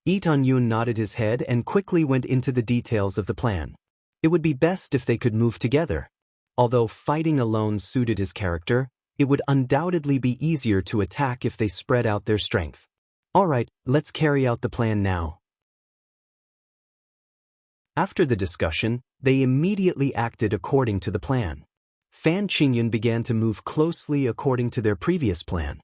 Tianyun nodded his head and quickly went into the details of the plan. It would be best if they could move together. Although fighting alone suited his character, it would undoubtedly be easier to attack if they spread out their strength. Alright, let's carry out the plan now. After the discussion, they immediately acted according to the plan. Fan Qingyun began to move closely according to their previous plan.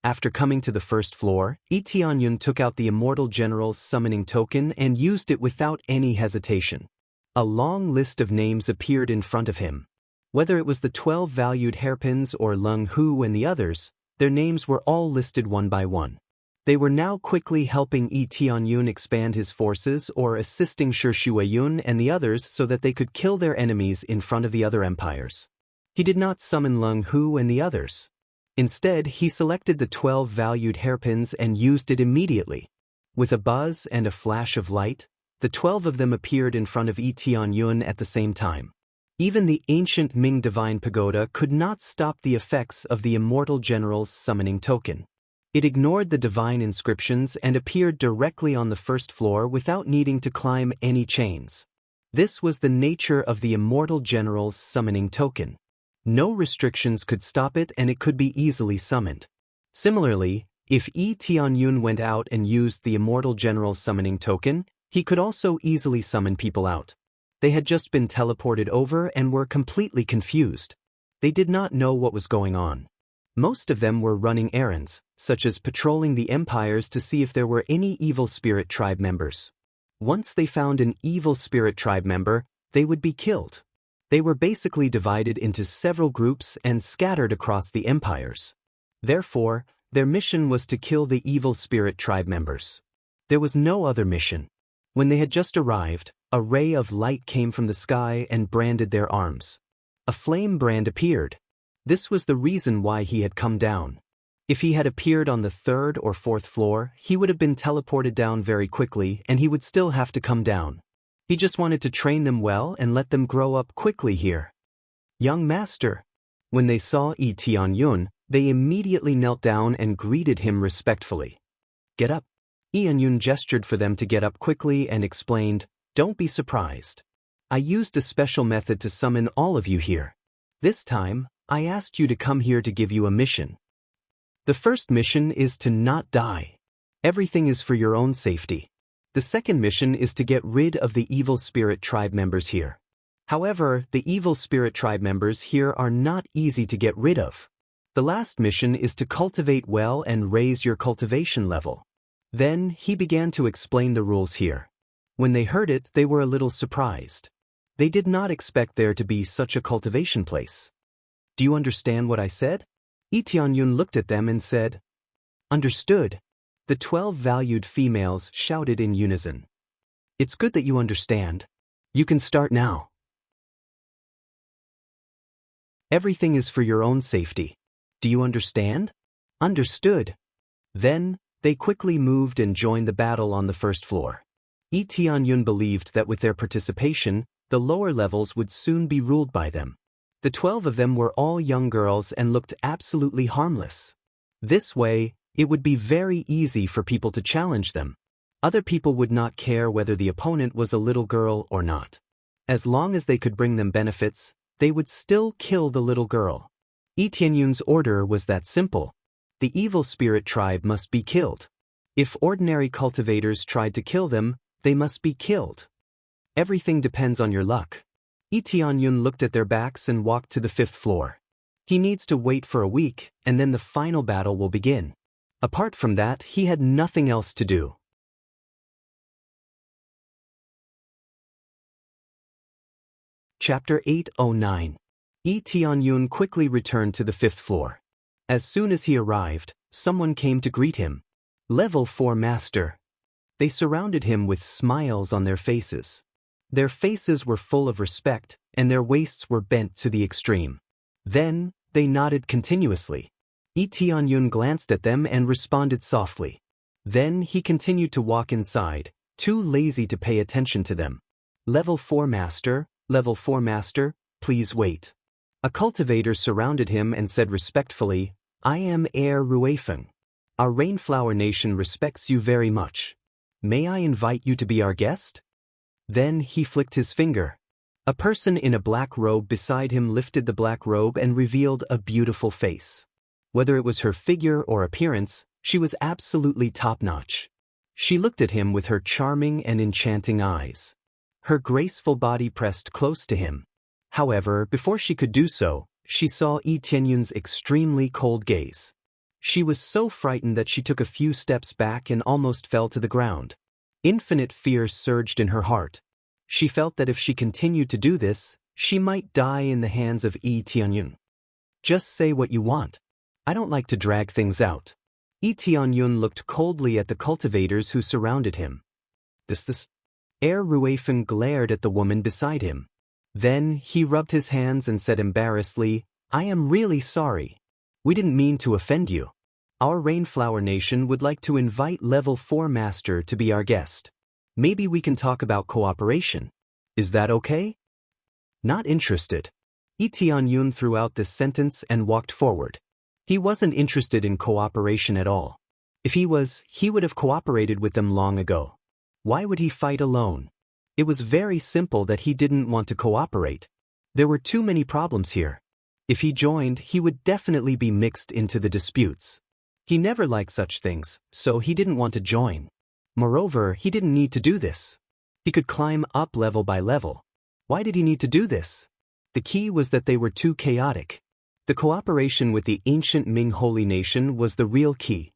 After coming to the first floor, Tianyun took out the Immortal General's summoning token and used it without any hesitation. A long list of names appeared in front of him. Whether it was the 12 valued hairpins or Leng Hu and the others, their names were all listed one by one. They were now quickly helping Tianyun expand his forces or assisting Shi Shuiyun and the others so that they could kill their enemies in front of the other empires. He did not summon Leng Hu and the others. Instead, he selected the 12 valued hairpins and used it immediately. With a buzz and a flash of light, the 12 of them appeared in front of Tianyun at the same time. Even the ancient Ming Divine Pagoda could not stop the effects of the Immortal General's summoning token. It ignored the divine inscriptions and appeared directly on the first floor without needing to climb any chains. This was the nature of the Immortal General's summoning token. No restrictions could stop it and it could be easily summoned. Similarly, if Tianyun went out and used the Immortal General's summoning token, he could also easily summon people out. They had just been teleported over and were completely confused. They did not know what was going on. Most of them were running errands, such as patrolling the empires to see if there were any evil spirit tribe members. Once they found an evil spirit tribe member, they would be killed. They were basically divided into several groups and scattered across the empires. Therefore, their mission was to kill the evil spirit tribe members. There was no other mission. When they had just arrived, a ray of light came from the sky and branded their arms. A flame brand appeared. This was the reason why he had come down. If he had appeared on the 3rd or 4th floor, he would have been teleported down very quickly and he would still have to come down. He just wanted to train them well and let them grow up quickly here. Young master. When they saw Tianyun, they immediately knelt down and greeted him respectfully. Get up. Tianyun gestured for them to get up quickly and explained, don't be surprised. I used a special method to summon all of you here. This time, I asked you to come here to give you a mission. The first mission is to not die. Everything is for your own safety. The second mission is to get rid of the evil spirit tribe members here. However, the evil spirit tribe members here are not easy to get rid of. The last mission is to cultivate well and raise your cultivation level. Then, he began to explain the rules here. When they heard it, they were a little surprised. They did not expect there to be such a cultivation place. Do you understand what I said? Tianyun looked at them and said, Understood. The 12 valued females shouted in unison. It's good that you understand. You can start now. Everything is for your own safety. Do you understand? Understood. Then, they quickly moved and joined the battle on the first floor. Lee Tianyun believed that with their participation, the lower levels would soon be ruled by them. The 12 of them were all young girls and looked absolutely harmless. This way, it would be very easy for people to challenge them. Other people would not care whether the opponent was a little girl or not. As long as they could bring them benefits, they would still kill the little girl. Lee Tianyun's order was that simple. The evil spirit tribe must be killed. If ordinary cultivators tried to kill them, they must be killed. Everything depends on your luck. Lee Tianyun looked at their backs and walked to the 5th floor. He needs to wait for a week, and then the final battle will begin. Apart from that, he had nothing else to do. Chapter 809. Lee Tianyun quickly returned to the 5th floor. As soon as he arrived, someone came to greet him. Level 4 Master. They surrounded him with smiles on their faces. Their faces were full of respect, and their waists were bent to the extreme. Then, they nodded continuously. Lee Tianyun glanced at them and responded softly. Then he continued to walk inside, too lazy to pay attention to them. Level 4 Master, Level 4 Master, please wait. A cultivator surrounded him and said respectfully, I am Heir Ruifeng. Our Rainflower Nation respects you very much. May I invite you to be our guest? Then he flicked his finger. A person in a black robe beside him lifted the black robe and revealed a beautiful face. Whether it was her figure or appearance, she was absolutely top-notch. She looked at him with her charming and enchanting eyes. Her graceful body pressed close to him. However, before she could do so, she saw Lee Tianyun's extremely cold gaze. She was so frightened that she took a few steps back and almost fell to the ground. Infinite fear surged in her heart. She felt that if she continued to do this, she might die in the hands of Lee Tianyun. Just say what you want. I don't like to drag things out. Lee Tianyun looked coldly at the cultivators who surrounded him. This. Heir Ruifeng glared at the woman beside him. Then he rubbed his hands and said embarrassedly, I am really sorry. We didn't mean to offend you. Our Rainflower Nation would like to invite Level 4 Master to be our guest. Maybe we can talk about cooperation. Is that okay? Not interested. Lee Tianyun threw out this sentence and walked forward. He wasn't interested in cooperation at all. If he was, he would have cooperated with them long ago. Why would he fight alone? It was very simple that he didn't want to cooperate. There were too many problems here. If he joined, he would definitely be mixed into the disputes. He never liked such things, so he didn't want to join. Moreover, he didn't need to do this. He could climb up level by level. Why did he need to do this? The key was that they were too chaotic. The cooperation with the ancient Ming Holy Nation was the real key.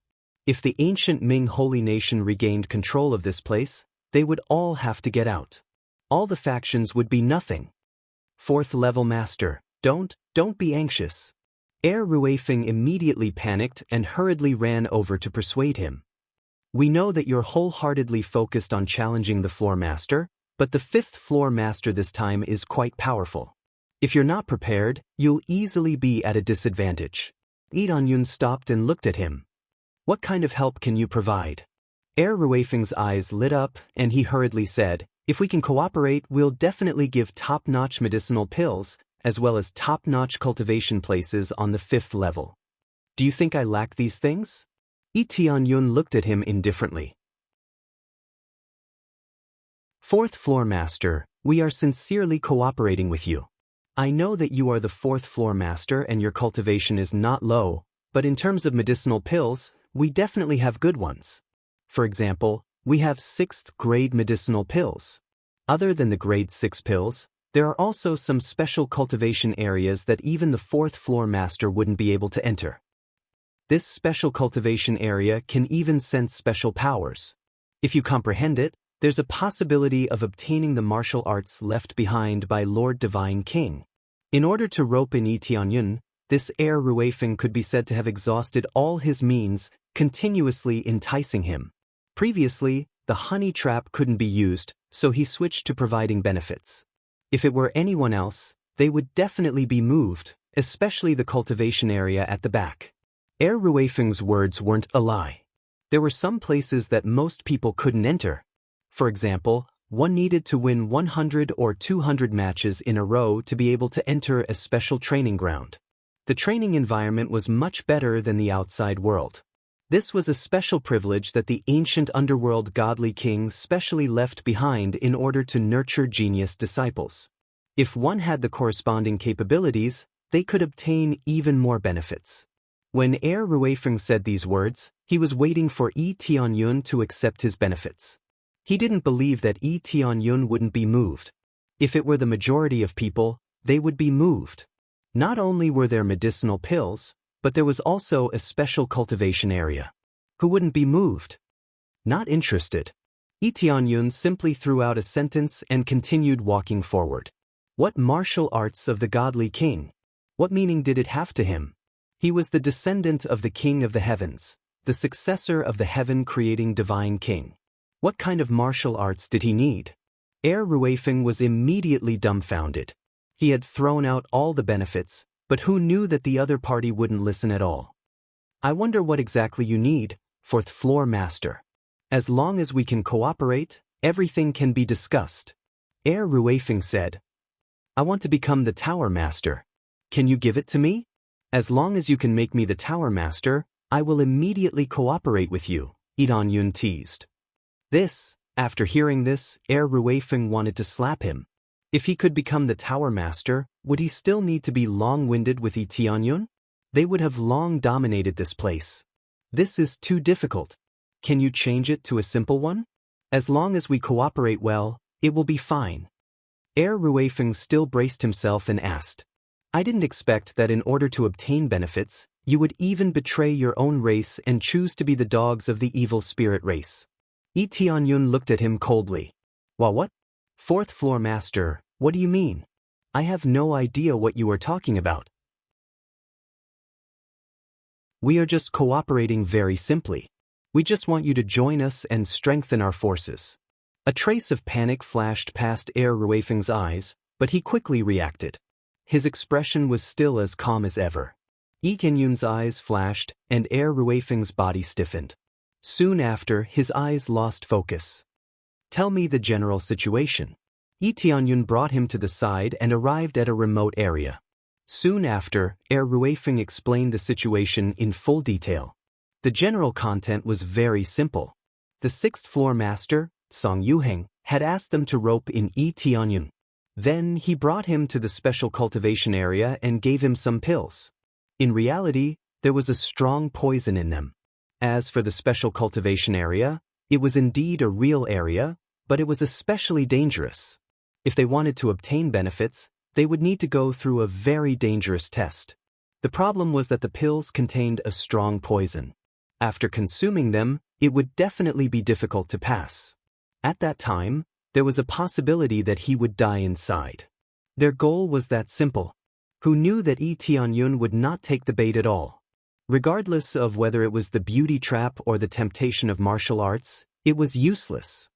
If the ancient Ming Holy Nation regained control of this place, they would all have to get out. All the factions would be nothing. 4th level Master, don't be anxious. Heir Ruifeng immediately panicked and hurriedly ran over to persuade him. We know that you're wholeheartedly focused on challenging the Floor Master, but the 5th Floor Master this time is quite powerful. If you're not prepared, you'll easily be at a disadvantage. Lee Tianyun stopped and looked at him. What kind of help can you provide? Heir Ruifeng's eyes lit up, and he hurriedly said, if we can cooperate, we'll definitely give top-notch medicinal pills, as well as top-notch cultivation places on the 5th level. Do you think I lack these things? Lee Tianyun looked at him indifferently. 4th Floor Master, we are sincerely cooperating with you. I know that you are the 4th Floor Master and your cultivation is not low, but in terms of medicinal pills, we definitely have good ones. For example, we have 6th grade medicinal pills. Other than the grade 6 pills, there are also some special cultivation areas that even the 4th Floor Master wouldn't be able to enter. This special cultivation area can even sense special powers. If you comprehend it, there's a possibility of obtaining the martial arts left behind by Lord Divine King. In order to rope in Lee Tianyun, This heir Ruifeng could be said to have exhausted all his means, continuously enticing him. Previously, the honey trap couldn't be used, so he switched to providing benefits. If it were anyone else, they would definitely be moved, especially the cultivation area at the back. Heir Ruifeng's words weren't a lie. There were some places that most people couldn't enter. For example, one needed to win 100 or 200 matches in a row to be able to enter a special training ground. The training environment was much better than the outside world. This was a special privilege that the ancient underworld godly kings specially left behind in order to nurture genius disciples. If one had the corresponding capabilities, they could obtain even more benefits. When heir Ruifeng said these words, he was waiting for Yi Tianyun to accept his benefits. He didn't believe that Yi Tianyun wouldn't be moved. If it were the majority of people, they would be moved. Not only were there medicinal pills, but there was also a special cultivation area. Who wouldn't be moved? Not interested. Yi Tianyun simply threw out a sentence and continued walking forward. What martial arts of the godly king? What meaning did it have to him? He was the descendant of the king of the heavens, the successor of the heaven-creating divine king. What kind of martial arts did he need? Heir Ruifeng was immediately dumbfounded. He had thrown out all the benefits, but who knew that the other party wouldn't listen at all? I wonder what exactly you need, fourth floor master. As long as we can cooperate, everything can be discussed. Heir Ruifeng said, I want to become the tower master. Can you give it to me? As long as you can make me the tower master, I will immediately cooperate with you, Yi Tianyun teased. After hearing this, heir Ruifeng wanted to slap him. If he could become the tower master, would he still need to be long-winded with Yi Tianyun? They would have long dominated this place. This is too difficult. Can you change it to a simple one? As long as we cooperate well, it will be fine. Heir Ruifeng still braced himself and asked, I didn't expect that in order to obtain benefits, you would even betray your own race and choose to be the dogs of the evil spirit race. Yi Tianyun looked at him coldly. What? Fourth floor master, what do you mean? I have no idea what you are talking about. We are just cooperating very simply. We just want you to join us and strengthen our forces. A trace of panic flashed past heir Ruifeng's eyes, but he quickly reacted. His expression was still as calm as ever. Yi Tianyun's eyes flashed, and heir Ruifeng's body stiffened. Soon after, his eyes lost focus. Tell me the general situation. Yi Tianyun brought him to the side and arrived at a remote area. Soon after, heir Ruifeng explained the situation in full detail. The general content was very simple. The sixth floor master, Song Yuheng, had asked them to rope in Yi Tianyun. Then he brought him to the special cultivation area and gave him some pills. In reality, there was a strong poison in them. As for the special cultivation area, it was indeed a real area, but it was especially dangerous. If they wanted to obtain benefits, they would need to go through a very dangerous test. The problem was that the pills contained a strong poison. After consuming them, it would definitely be difficult to pass. At that time, there was a possibility that he would die inside. Their goal was that simple. Who knew that Yi Tianyun would not take the bait at all? Regardless of whether it was the beauty trap or the temptation of martial arts, it was useless.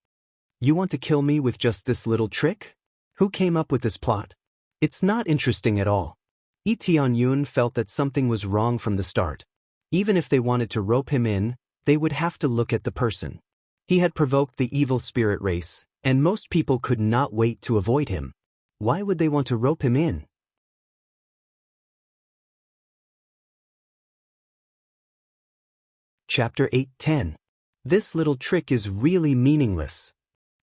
You want to kill me with just this little trick? Who came up with this plot? It's not interesting at all. Yi Tianyun felt that something was wrong from the start. Even if they wanted to rope him in, they would have to look at the person. He had provoked the evil spirit race, and most people could not wait to avoid him. Why would they want to rope him in? Chapter 8:10. This little trick is really meaningless.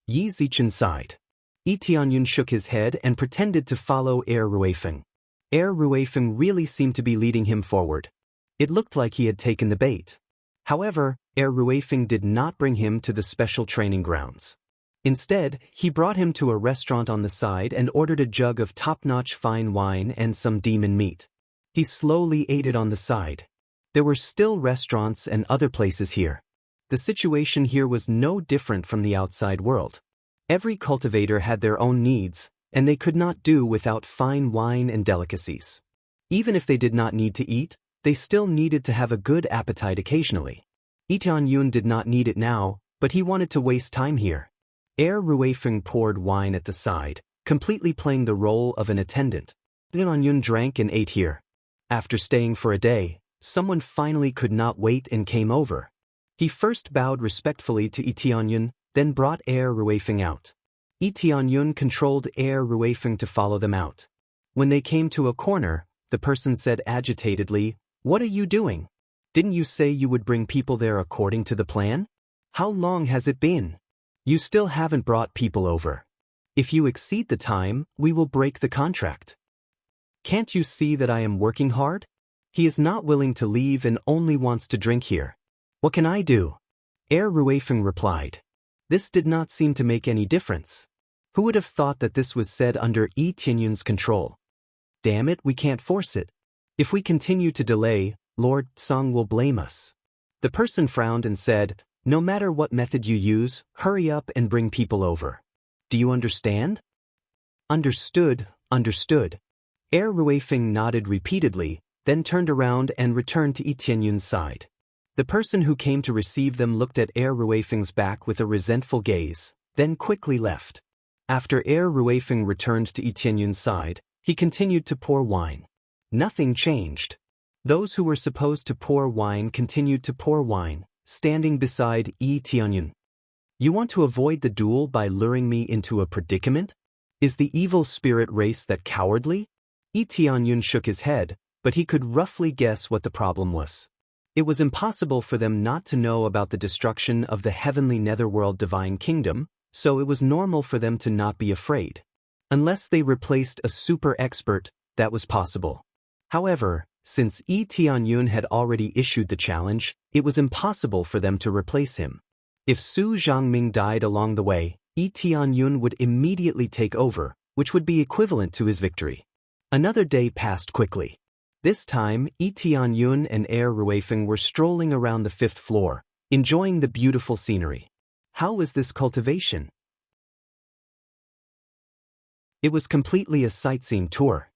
Yi Zichen sighed. Yi Tianyun shook his head and pretended to follow heir Ruifeng. Heir Ruifeng really seemed to be leading him forward. It looked like he had taken the bait. However, heir Ruifeng did not bring him to the special training grounds. Instead, he brought him to a restaurant on the side and ordered a jug of top-notch fine wine and some demon meat. He slowly ate it on the side. There were still restaurants and other places here. The situation here was no different from the outside world. Every cultivator had their own needs, and they could not do without fine wine and delicacies. Even if they did not need to eat, they still needed to have a good appetite occasionally. Lee Tianyun did not need it now, but he wanted to waste time here. Ruifeng poured wine at the side, completely playing the role of an attendant. Lee Tianyun drank and ate here. After staying for a day, someone finally could not wait and came over. He first bowed respectfully to Lee Tianyun, then brought Ruifeng out. Lee Tianyun controlled Ruifeng to follow them out. When they came to a corner, the person said agitatedly, "What are you doing? Didn't you say you would bring people there according to the plan? How long has it been? You still haven't brought people over. If you exceed the time, we will break the contract. Can't you see that I am working hard?" He is not willing to leave and only wants to drink here. "What can I do?" Ruifeng replied. This did not seem to make any difference. Who would have thought that this was said under Lee Tianyun's control? Damn it, we can't force it. If we continue to delay, Lord Song will blame us. The person frowned and said, "No matter what method you use, hurry up and bring people over. Do you understand?" "Understood, understood." Ruifeng nodded repeatedly, then turned around and returned to Lee Tianyun's side. The person who came to receive them looked at Ruifeng's back with a resentful gaze, then quickly left. After Ruifeng returned to Lee Tianyun's side, he continued to pour wine. Nothing changed. Those who were supposed to pour wine continued to pour wine, standing beside Lee Tianyun. "You want to avoid the duel by luring me into a predicament? Is the evil spirit race that cowardly?" Lee Tianyun shook his head, but he could roughly guess what the problem was. It was impossible for them not to know about the destruction of the heavenly netherworld divine kingdom, so it was normal for them to not be afraid. Unless they replaced a super expert, that was possible. However, since Lee Tianyun had already issued the challenge, it was impossible for them to replace him. If Su Zhangming died along the way, Lee Tianyun would immediately take over, which would be equivalent to his victory. Another day passed quickly. This time, Lee Tianyun and Ruifeng were strolling around the 5th floor, enjoying the beautiful scenery. How was this cultivation? It was completely a sightseeing tour.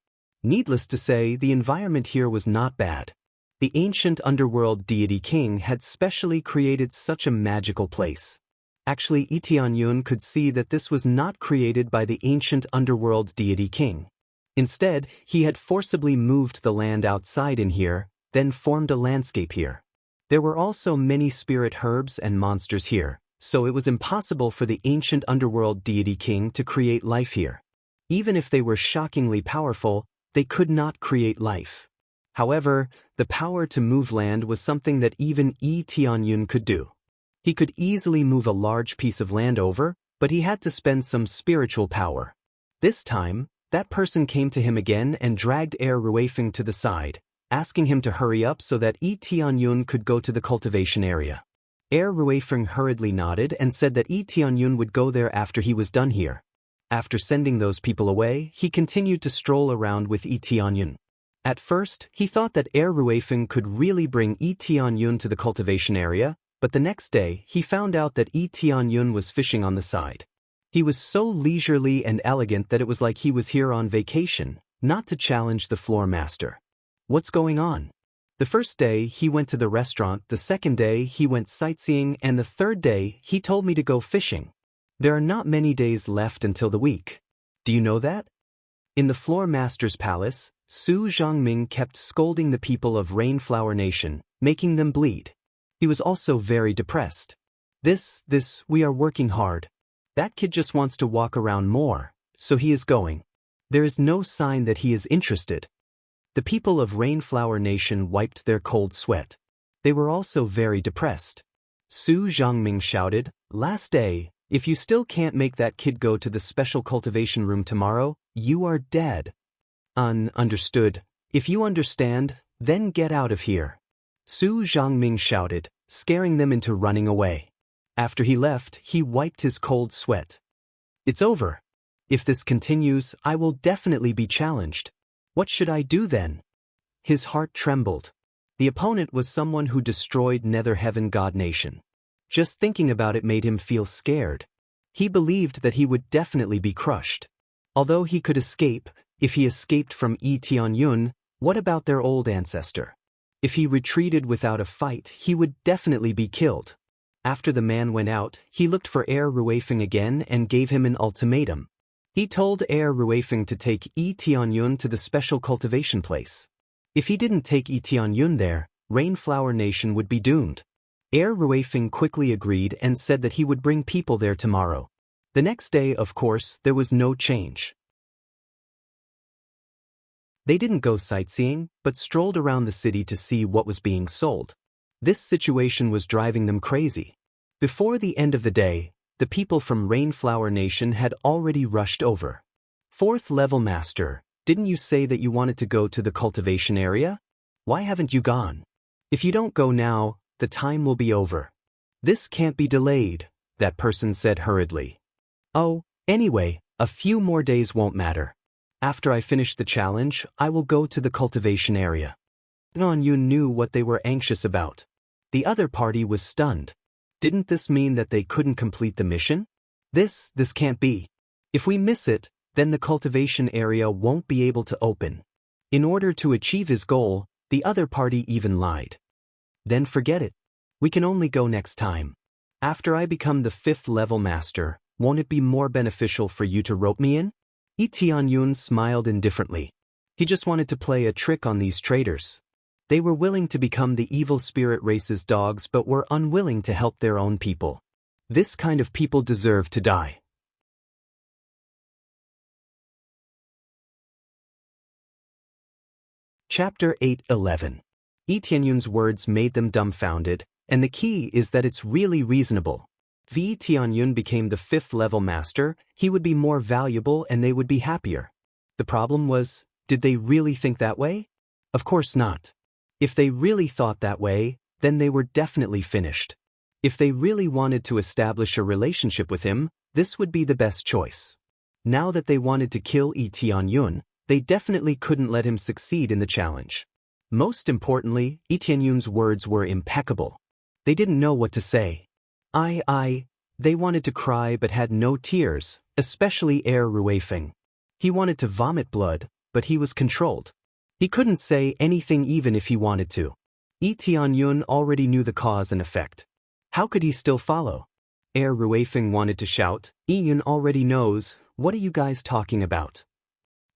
Needless to say, the environment here was not bad. The ancient underworld deity king had specially created such a magical place. Actually, Lee Tianyun could see that this was not created by the ancient underworld deity king. Instead, he had forcibly moved the land outside in here, then formed a landscape here. There were also many spirit herbs and monsters here, so it was impossible for the ancient underworld deity king to create life here. Even if they were shockingly powerful, they could not create life. However, the power to move land was something that even Lee Tianyun could do. He could easily move a large piece of land over, but he had to spend some spiritual power. This time, that person came to him again and dragged Ruifeng to the side, asking him to hurry up so that Lee Tianyun could go to the cultivation area. Ruifeng hurriedly nodded and said that Lee Tianyun would go there after he was done here. After sending those people away, he continued to stroll around with Lee Tianyun. At first, he thought that Ruifeng could really bring Lee Tianyun to the cultivation area, but the next day, he found out that Lee Tianyun was fishing on the side. He was so leisurely and elegant that it was like he was here on vacation, not to challenge the floor master. What's going on? The first day, he went to the restaurant, the second day, he went sightseeing, and the third day, he told me to go fishing. There are not many days left until the week. Do you know that? In the floor master's palace, Su Zhangming kept scolding the people of Rainflower Nation, making them bleed. He was also very depressed. We are working hard. That kid just wants to walk around more, so he is going. There is no sign that he is interested. The people of Rainflower Nation wiped their cold sweat. They were also very depressed. Su Zhangming shouted, "Last day, if you still can't make that kid go to the special cultivation room tomorrow, you are dead." Understood. If you understand, then get out of here. Su Zhangming shouted, scaring them into running away. After he left, he wiped his cold sweat. It's over. If this continues, I will definitely be challenged. What should I do then? His heart trembled. The opponent was someone who destroyed Nether Heaven God Nation. Just thinking about it made him feel scared. He believed that he would definitely be crushed. Although he could escape, if he escaped from Lee Tianyun, What about their old ancestor? If he retreated without a fight, he would definitely be killed. After the man went out, he looked for Heir Ruifeng again and gave him an ultimatum. He told Heir Ruifeng to take Yi Tianyun to the special cultivation place. If he didn't take Yi Tianyun there, Rainflower Nation would be doomed. Heir Ruifeng quickly agreed and said that he would bring people there tomorrow. The next day, of course, there was no change. They didn't go sightseeing, but strolled around the city to see what was being sold. This situation was driving them crazy. Before the end of the day, the people from Rainflower Nation had already rushed over. 4th level master, didn't you say that you wanted to go to the cultivation area? Why haven't you gone? If you don't go now, the time will be over. This can't be delayed, that person said hurriedly. Oh, anyway, a few more days won't matter. After I finish the challenge, I will go to the cultivation area. Tianyun knew what they were anxious about. The other party was stunned. Didn't this mean that they couldn't complete the mission? This can't be. If we miss it, then the cultivation area won't be able to open. In order to achieve his goal, the other party even lied. Then forget it. We can only go next time. After I become the 5th level master, won't it be more beneficial for you to rope me in? Yi Tianyun smiled indifferently. He just wanted to play a trick on these traitors. They were willing to become the evil spirit race's dogs but were unwilling to help their own people. This kind of people deserve to die. Chapter 8:11. Yi Tianyun's words made them dumbfounded, and the key is that it's really reasonable. If Yi Tianyun became the 5th level master, he would be more valuable and they would be happier. The problem was, did they really think that way? Of course not. If they really thought that way, then they were definitely finished. If they really wanted to establish a relationship with him, this would be the best choice. Now that they wanted to kill Yi Tianyun, they definitely couldn't let him succeed in the challenge. Most importantly, Yi Tianyun's words were impeccable. They didn't know what to say. They wanted to cry but had no tears, especially Heir Ruifeng. He wanted to vomit blood, but he was controlled. He couldn't say anything even if he wanted to. Yi Tianyun already knew the cause and effect. How could he still follow? Heir Ruifeng wanted to shout, Yun already knows, what are you guys talking about?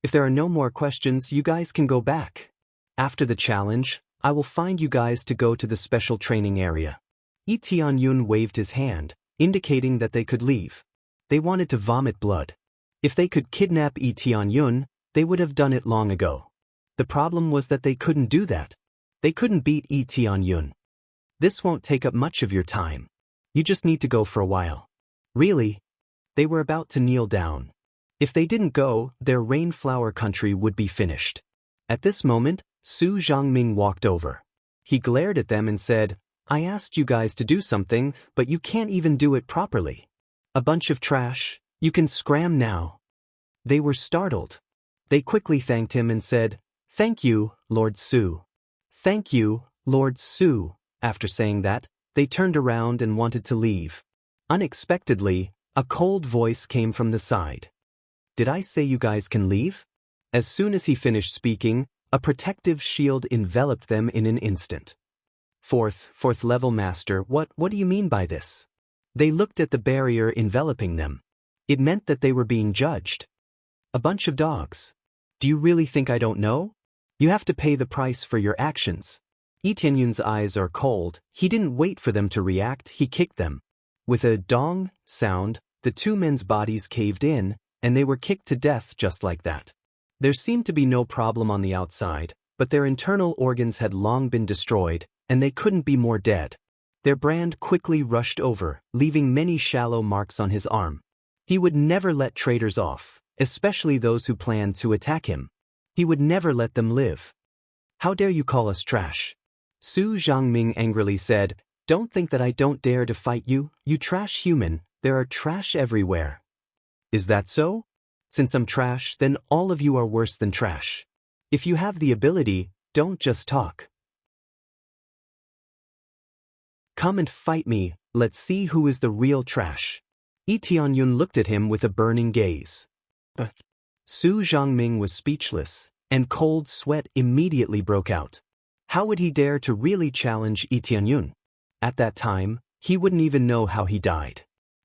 If there are no more questions, you guys can go back. After the challenge, I will find you guys to go to the special training area. Yi Tianyun waved his hand, indicating that they could leave. They wanted to vomit blood. If they could kidnap Yi Tianyun, they would have done it long ago. The problem was that they couldn't do that. They couldn't beat Yi Tianyun. This won't take up much of your time. You just need to go for a while. Really? They were about to kneel down. If they didn't go, their rainflower country would be finished. At this moment, Su Zhangming walked over. He glared at them and said, I asked you guys to do something, but you can't even do it properly. A bunch of trash, you can scram now. They were startled. They quickly thanked him and said, Thank you, Lord Su. Thank you, Lord Su. After saying that, they turned around and wanted to leave. Unexpectedly, a cold voice came from the side. Did I say you guys can leave? As soon as he finished speaking, a protective shield enveloped them in an instant. Fourth level master, what do you mean by this? They looked at the barrier enveloping them. It meant that they were being judged. A bunch of dogs. Do you really think I don't know? You have to pay the price for your actions. Yi Tianyun's eyes are cold. He didn't wait for them to react, he kicked them. With a dong sound, the two men's bodies caved in, and they were kicked to death just like that. There seemed to be no problem on the outside, but their internal organs had long been destroyed, and they couldn't be more dead. Their brand quickly rushed over, leaving many shallow marks on his arm. He would never let traitors off, especially those who planned to attack him. He would never let them live. How dare you call us trash? Su Zhangming angrily said, Don't think that I don't dare to fight you, you trash human, there are trash everywhere. Is that so? Since I'm trash, then all of you are worse than trash. If you have the ability, don't just talk. Come and fight me, let's see who is the real trash. Yi Tianyun looked at him with a burning gaze. But Su Zhangming was speechless. and cold sweat immediately broke out. How would he dare to really challenge Lee Tianyun? At that time, he wouldn't even know how he died.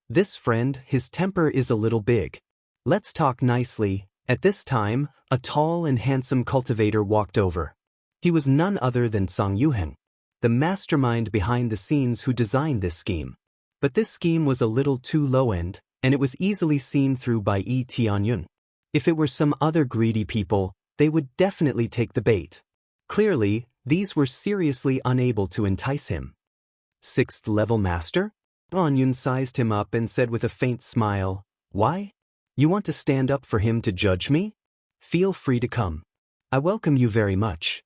This friend, his temper is a little big. Let's talk nicely. At this time, a tall and handsome cultivator walked over. He was none other than Song Yuheng, the mastermind behind the scenes who designed this scheme. But this scheme was a little too low-end, and it was easily seen through by Lee Tianyun. If it were some other greedy people, they would definitely take the bait. Clearly, these were seriously unable to entice him. Sixth-level master? Tianyun sized him up and said with a faint smile, "Why? You want to stand up for him to judge me? Feel free to come. I welcome you very much."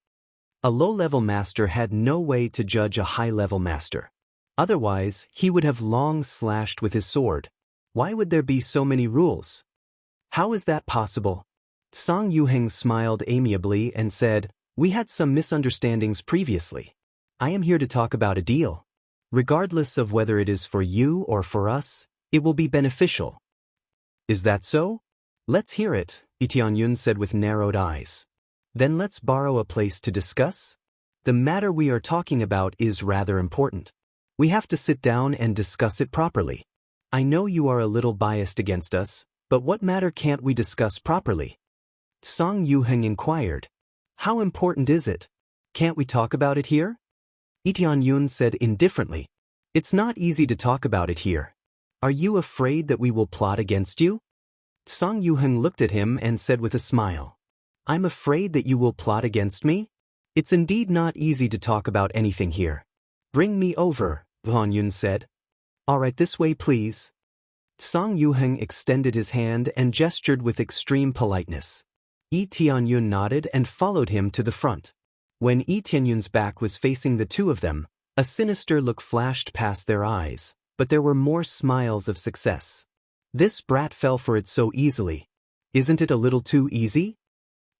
A low-level master had no way to judge a high-level master. Otherwise, he would have long slashed with his sword. Why would there be so many rules? How is that possible? Song Yuheng smiled amiably and said, "We had some misunderstandings previously. I am here to talk about a deal. Regardless of whether it is for you or for us, it will be beneficial." "Is that so? Let's hear it," Lee Tianyun said with narrowed eyes. "Then let's borrow a place to discuss. The matter we are talking about is rather important. We have to sit down and discuss it properly. I know you are a little biased against us, but what matter can't we discuss properly?" Song Yuheng inquired. "How important is it? Can't we talk about it here?" Lee Tianyun said indifferently. "It's not easy to talk about it here. Are you afraid that we will plot against you?" Song Yuheng looked at him and said with a smile, "I'm afraid that you will plot against me? It's indeed not easy to talk about anything here. Bring me over," Tianyun said. "All right, this way please." Song Yuheng extended his hand and gestured with extreme politeness. Lee Tianyun nodded and followed him to the front. When Lee Tianyun's back was facing the two of them, a sinister look flashed past their eyes, but there were more smiles of success. This brat fell for it so easily. Isn't it a little too easy?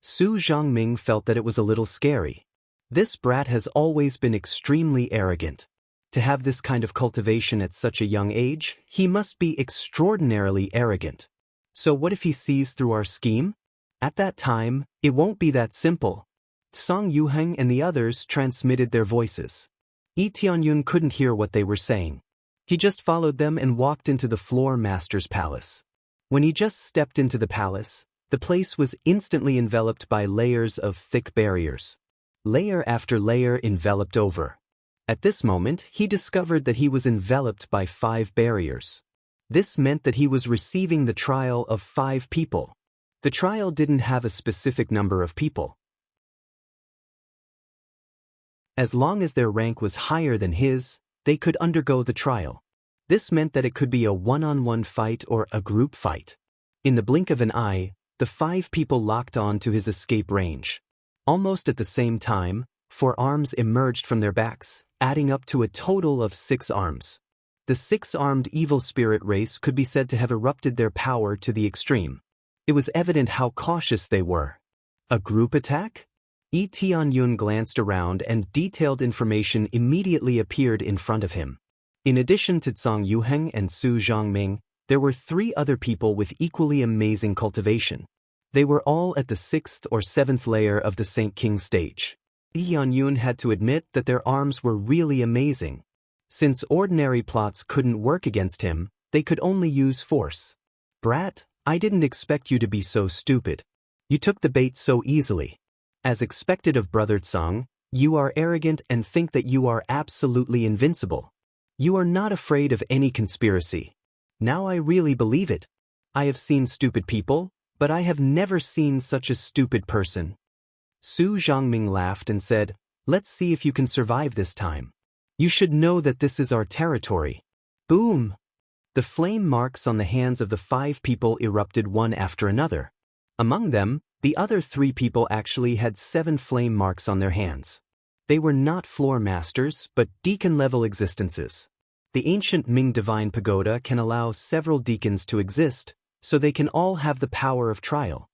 Su Zhongming felt that it was a little scary. This brat has always been extremely arrogant. To have this kind of cultivation at such a young age, he must be extraordinarily arrogant. So what if he sees through our scheme? At that time, it won't be that simple. Song Yuheng and the others transmitted their voices. Lee Tianyun couldn't hear what they were saying. He just followed them and walked into the floor master's palace. When he just stepped into the palace, the place was instantly enveloped by layers of thick barriers. Layer after layer enveloped over. At this moment, he discovered that he was enveloped by 5 barriers. This meant that he was receiving the trial of 5 people. The trial didn't have a specific number of people. As long as their rank was higher than his, they could undergo the trial. This meant that it could be a one-on-one fight or a group fight. In the blink of an eye, the 5 people locked on to his escape range. Almost at the same time, 4 arms emerged from their backs, adding up to a total of 6 arms. The 6-armed evil spirit race could be said to have erupted their power to the extreme. It was evident how cautious they were. A group attack? Lee Tianyun glanced around and detailed information immediately appeared in front of him. In addition to Song Yuheng and Su Zhongming, there were 3 other people with equally amazing cultivation. They were all at the 6th or 7th layer of the Saint King stage. Lee Tianyun had to admit that their arms were really amazing. Since ordinary plots couldn't work against him, they could only use force. "Brat, I didn't expect you to be so stupid. You took the bait so easily. As expected of Brother Tsang, you are arrogant and think that you are absolutely invincible. You are not afraid of any conspiracy. Now I really believe it. I have seen stupid people, but I have never seen such a stupid person." Su Zhongming laughed and said, "Let's see if you can survive this time. You should know that this is our territory." Boom! The flame marks on the hands of the 5 people erupted one after another. Among them, the other 3 people actually had 7 flame marks on their hands. They were not floor masters, but deacon-level existences. The ancient Ming Divine Pagoda can allow several deacons to exist, so they can all have the power of trial.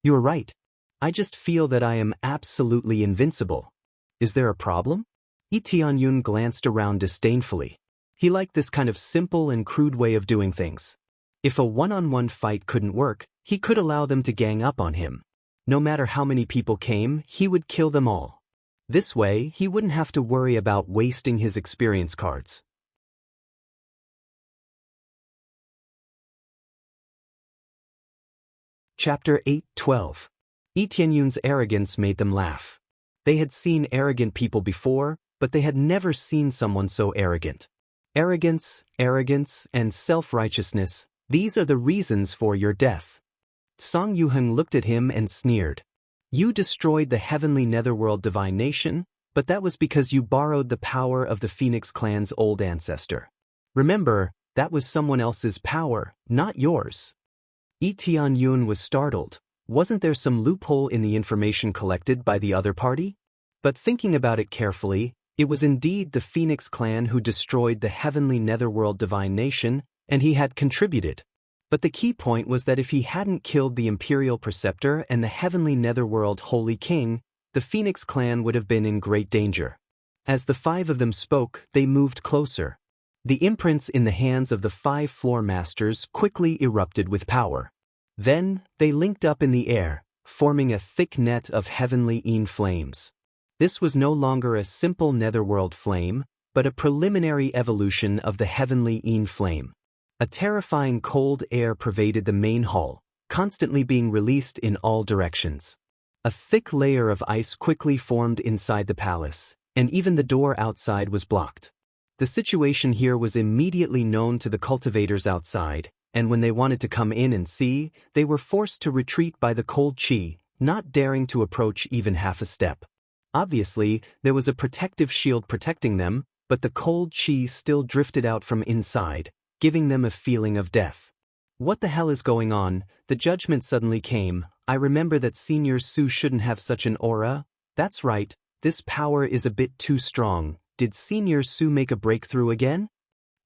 "You're right. I just feel that I am absolutely invincible. Is there a problem?" Lee Tianyun glanced around disdainfully. He liked this kind of simple and crude way of doing things. If a one-on-one fight couldn't work, he could allow them to gang up on him. No matter how many people came, he would kill them all. This way, he wouldn't have to worry about wasting his experience cards. Chapter 8:12. Etienne arrogance made them laugh. They had seen arrogant people before, but they had never seen someone so arrogant. Arrogance, and self-righteousness, these are the reasons for your death. Song Yuheng looked at him and sneered. You destroyed the heavenly netherworld divine nation, but that was because you borrowed the power of the Phoenix clan's old ancestor. Remember, that was someone else's power, not yours. Etienne was startled. Wasn't there some loophole in the information collected by the other party? But thinking about it carefully, it was indeed the Phoenix clan who destroyed the heavenly netherworld divine nation, and he had contributed. But the key point was that if he hadn't killed the imperial preceptor and the heavenly netherworld holy king, the Phoenix clan would have been in great danger. As the five of them spoke, they moved closer. The imprints in the hands of the 5 floor masters quickly erupted with power. Then, they linked up in the air, forming a thick net of heavenly flames. This was no longer a simple netherworld flame, but a preliminary evolution of the heavenly flame. A terrifying cold air pervaded the main hall, constantly being released in all directions. A thick layer of ice quickly formed inside the palace, and even the door outside was blocked. The situation here was immediately known to the cultivators outside, and when they wanted to come in and see, they were forced to retreat by the cold chi, not daring to approach even half a step. Obviously, there was a protective shield protecting them, but the cold chi still drifted out from inside, giving them a feeling of death. What the hell is going on? The judgment suddenly came. I remember that Senior Su shouldn't have such an aura. That's right, this power is a bit too strong. Did Senior Su make a breakthrough again?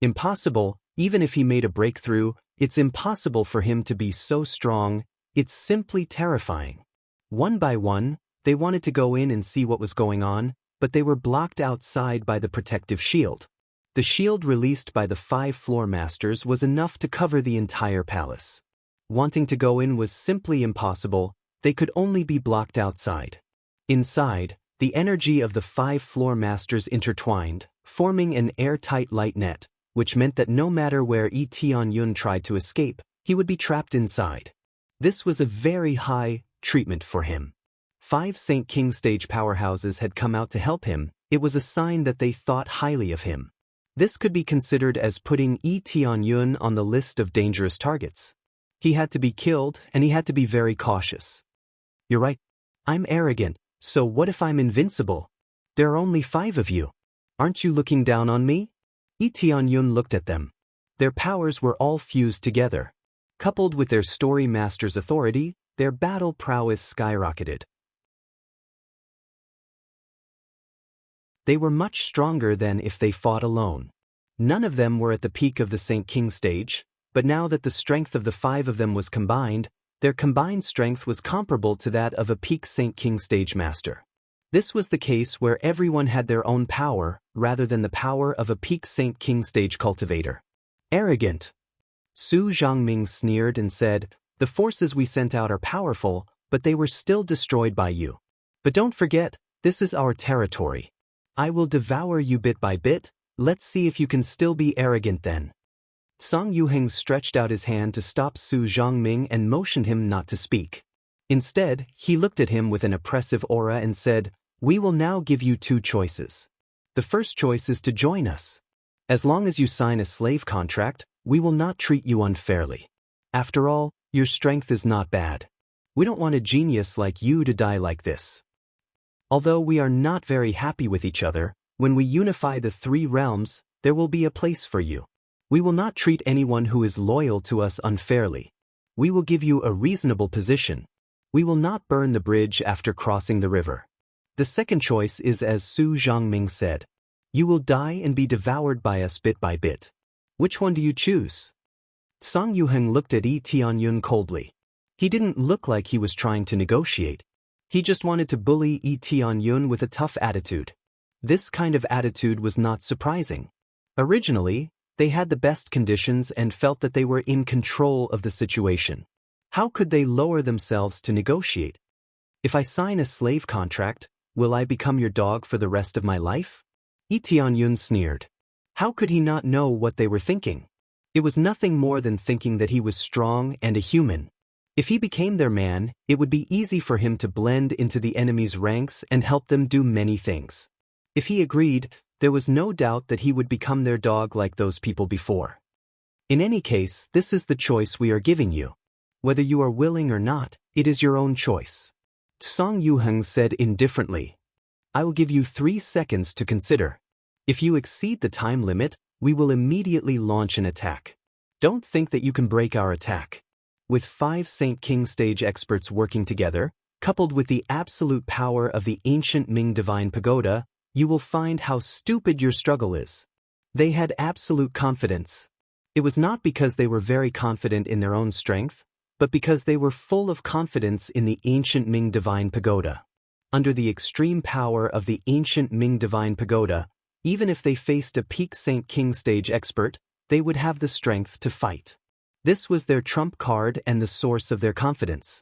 Impossible. Even if he made a breakthrough, it's impossible for him to be so strong. It's simply terrifying. One by one, they wanted to go in and see what was going on, but they were blocked outside by the protective shield. The shield released by the 5 floor masters was enough to cover the entire palace. Wanting to go in was simply impossible. They could only be blocked outside. Inside, the energy of the 5 floor masters intertwined, forming an airtight light net, which meant that no matter where Etienne tried to escape, he would be trapped inside. This was a very high treatment for him. 5 St. King stage powerhouses had come out to help him. It was a sign that they thought highly of him. This could be considered as putting Etienne on the list of dangerous targets. He had to be killed, and he had to be very cautious. You're right. I'm arrogant, so what if I'm invincible? There are only 5 of you. Aren't you looking down on me? Etienne looked at them. Their powers were all fused together. Coupled with their story master's authority, their battle prowess skyrocketed. They were much stronger than if they fought alone. None of them were at the peak of the St. King stage, but now that the strength of the 5 of them was combined, their combined strength was comparable to that of a peak St. King stage master. This was the case where everyone had their own power, rather than the power of a peak St. King stage cultivator. Arrogant. Su Zhangming sneered and said, the forces we sent out are powerful, but they were still destroyed by you. But don't forget, this is our territory. I will devour you bit by bit. Let's see if you can still be arrogant then. Song Yuheng stretched out his hand to stop Su Zhangming and motioned him not to speak. Instead, he looked at him with an oppressive aura and said, we will now give you 2 choices. The first choice is to join us. As long as you sign a slave contract, we will not treat you unfairly. After all, your strength is not bad. We don't want a genius like you to die like this. Although we are not very happy with each other, when we unify the 3 realms, there will be a place for you. We will not treat anyone who is loyal to us unfairly. We will give you a reasonable position. We will not burn the bridge after crossing the river. The second choice is as Su Zhangming said. You will die and be devoured by us bit by bit. Which one do you choose? Song Yuheng looked at Etienne coldly. He didn't look like he was trying to negotiate. He just wanted to bully Etienne with a tough attitude. This kind of attitude was not surprising. Originally, they had the best conditions and felt that they were in control of the situation. How could they lower themselves to negotiate? If I sign a slave contract, will I become your dog for the rest of my life? Lee Tianyun sneered. How could he not know what they were thinking? It was nothing more than thinking that he was strong and a human. If he became their man, it would be easy for him to blend into the enemy's ranks and help them do many things. If he agreed, there was no doubt that he would become their dog like those people before. In any case, this is the choice we are giving you. Whether you are willing or not, it is your own choice. Song Yuheng said indifferently. I will give you 3 seconds to consider. If you exceed the time limit, we will immediately launch an attack. Don't think that you can break our attack. With 5 Saint King stage experts working together, coupled with the absolute power of the ancient Ming Divine Pagoda, you will find how stupid your struggle is. They had absolute confidence. It was not because they were very confident in their own strength, but because they were full of confidence in the ancient Ming Divine Pagoda. Under the extreme power of the ancient Ming Divine Pagoda, even if they faced a peak Saint King stage expert, they would have the strength to fight. This was their trump card and the source of their confidence.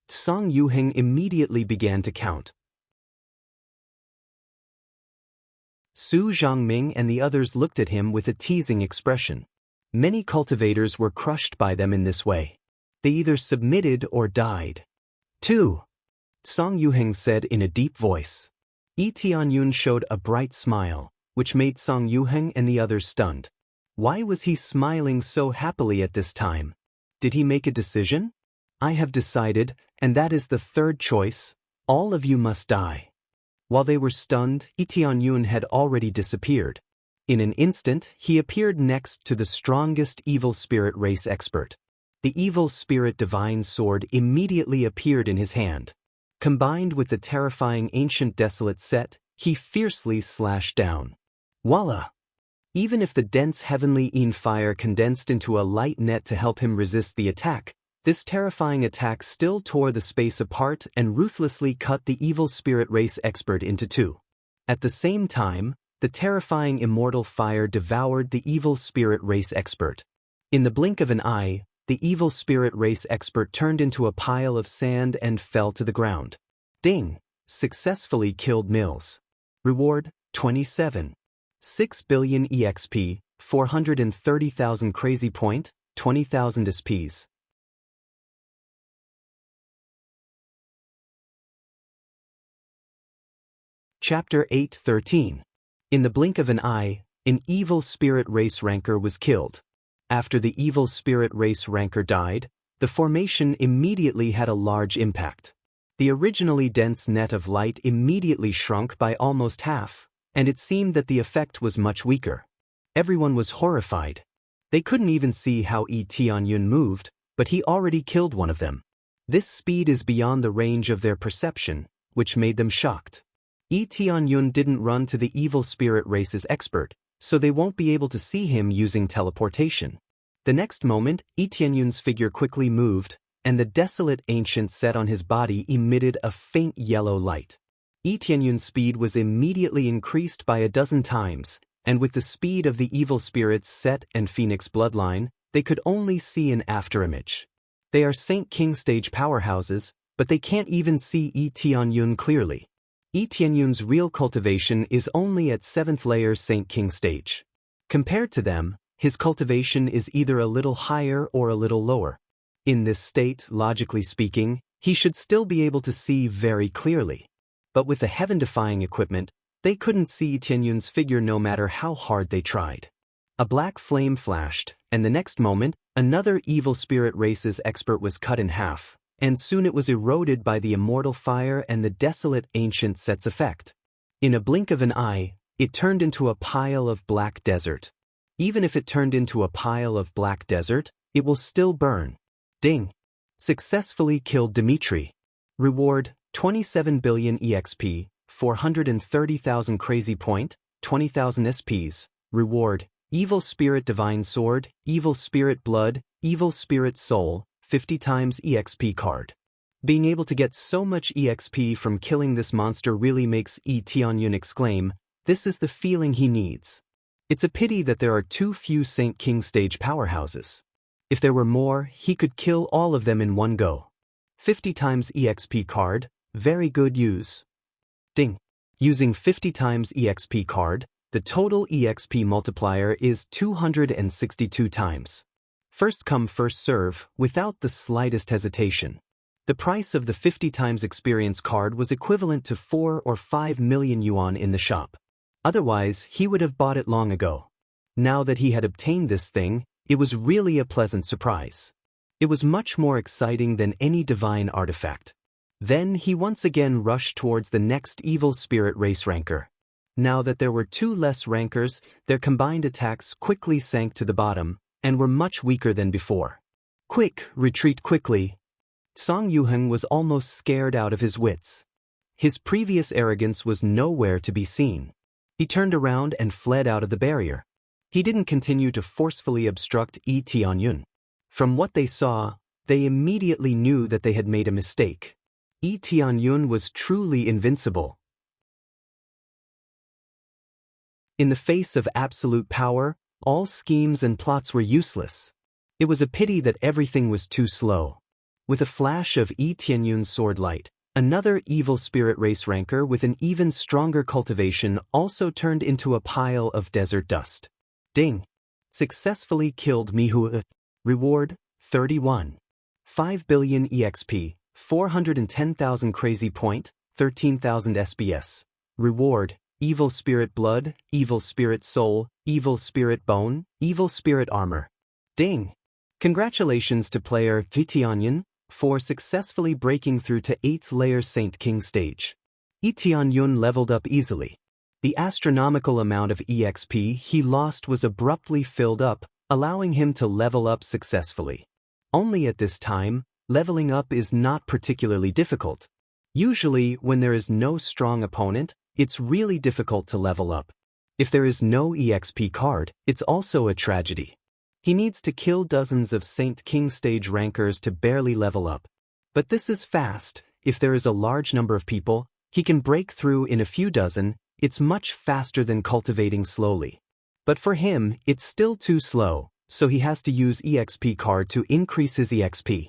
Song Yuheng immediately began to count. Su Zhangming and the others looked at him with a teasing expression. Many cultivators were crushed by them in this way. They either submitted or died. 2. Song Yuheng said in a deep voice. Lee Tianyun showed a bright smile, which made Song Yuheng and the others stunned. Why was he smiling so happily at this time? Did he make a decision? I have decided, and that is the 3rd choice. All of you must die. While they were stunned, Lee Tianyun had already disappeared. In an instant, he appeared next to the strongest evil spirit race expert. The evil spirit divine sword immediately appeared in his hand. Combined with the terrifying ancient desolate set, he fiercely slashed down. Voila! Even if the dense heavenly fire condensed into a light net to help him resist the attack, this terrifying attack still tore the space apart and ruthlessly cut the evil spirit race expert into 2. At the same time, the terrifying immortal fire devoured the evil spirit race expert. In the blink of an eye, the evil spirit race expert turned into a pile of sand and fell to the ground. Ding! Successfully killed Mills. Reward, 27. 6 billion EXP, 430,000 crazy point, 20,000 SPs. Chapter 8:13. In the blink of an eye, an evil spirit race ranker was killed. After the evil spirit race ranker died, the formation immediately had a large impact. The originally dense net of light immediately shrunk by almost half, and it seemed that the effect was much weaker. Everyone was horrified. They couldn't even see how Lee Tianyun moved, but he already killed one of them. This speed is beyond the range of their perception, which made them shocked. Lee Tianyun didn't run to the evil spirit race's expert, so they won't be able to see him using teleportation. The next moment, Lee Tianyun's figure quickly moved, and the desolate ancient set on his body emitted a faint yellow light. Lee Tianyun's speed was immediately increased by 12 times, and with the speed of the evil spirit's set and phoenix bloodline, they could only see an afterimage. They are Saint King stage powerhouses, but they can't even see Lee Tianyun clearly. Lee Tianyun's real cultivation is only at 7th layer Saint King stage. Compared to them, his cultivation is either a little higher or a little lower. In this state, logically speaking, he should still be able to see very clearly. But with the heaven-defying equipment, they couldn't see Tianyun's figure no matter how hard they tried. A black flame flashed, and the next moment, another evil spirit race's expert was cut in half, and soon it was eroded by the immortal fire and the desolate ancient set's effect. In a blink of an eye, it turned into a pile of black desert. Even if it turned into a pile of black desert, it will still burn. Ding! Successfully killed Dimitri. Reward, 27 billion EXP, 430,000 crazy point, 20,000 SPs. Reward, evil spirit divine sword, evil spirit blood, evil spirit soul, 50 times EXP card. Being able to get so much EXP from killing this monster really makes Lee Tianyun exclaim, this is the feeling he needs. It's a pity that there are too few Saint King stage powerhouses. If there were more, he could kill all of them in one go. 50 times EXP card, very good use. Ding. Using 50 times EXP card, the total EXP multiplier is 262 times. First come first serve, without the slightest hesitation. The price of the 50 times experience card was equivalent to 4 or 5 million yuan in the shop. Otherwise, he would have bought it long ago. Now that he had obtained this thing, it was really a pleasant surprise. It was much more exciting than any divine artifact. Then he once again rushed towards the next evil spirit race ranker. Now that there were 2 less rankers, their combined attacks quickly sank to the bottom, and were much weaker than before. Quick, retreat quickly. Song Yuheng was almost scared out of his wits. His previous arrogance was nowhere to be seen. He turned around and fled out of the barrier. He didn't continue to forcefully obstruct Yi Tianyun. From what they saw, they immediately knew that they had made a mistake. Yi Tianyun was truly invincible. In the face of absolute power, all schemes and plots were useless. It was a pity that everything was too slow. With a flash of Yi Tianyun's sword light, another evil spirit race ranker with an even stronger cultivation also turned into a pile of desert dust. Ding! Successfully killed Mihu. Reward, 31. 5 billion EXP, 410,000 crazy point, 13,000 SBS. Reward, evil spirit blood, evil spirit soul, evil spirit bone, evil spirit armor. Ding! Congratulations to player Yi Tianyun for successfully breaking through to 8th layer Saint King stage. Yi Tianyun leveled up easily. The astronomical amount of EXP he lost was abruptly filled up, allowing him to level up successfully. Only at this time, leveling up is not particularly difficult. Usually, when there is no strong opponent, it's really difficult to level up. If there is no EXP card, it's also a tragedy. He needs to kill dozens of Saint King stage rankers to barely level up. But this is fast. If there is a large number of people, he can break through in a few dozen. It's much faster than cultivating slowly. But for him, it's still too slow, so he has to use EXP card to increase his EXP.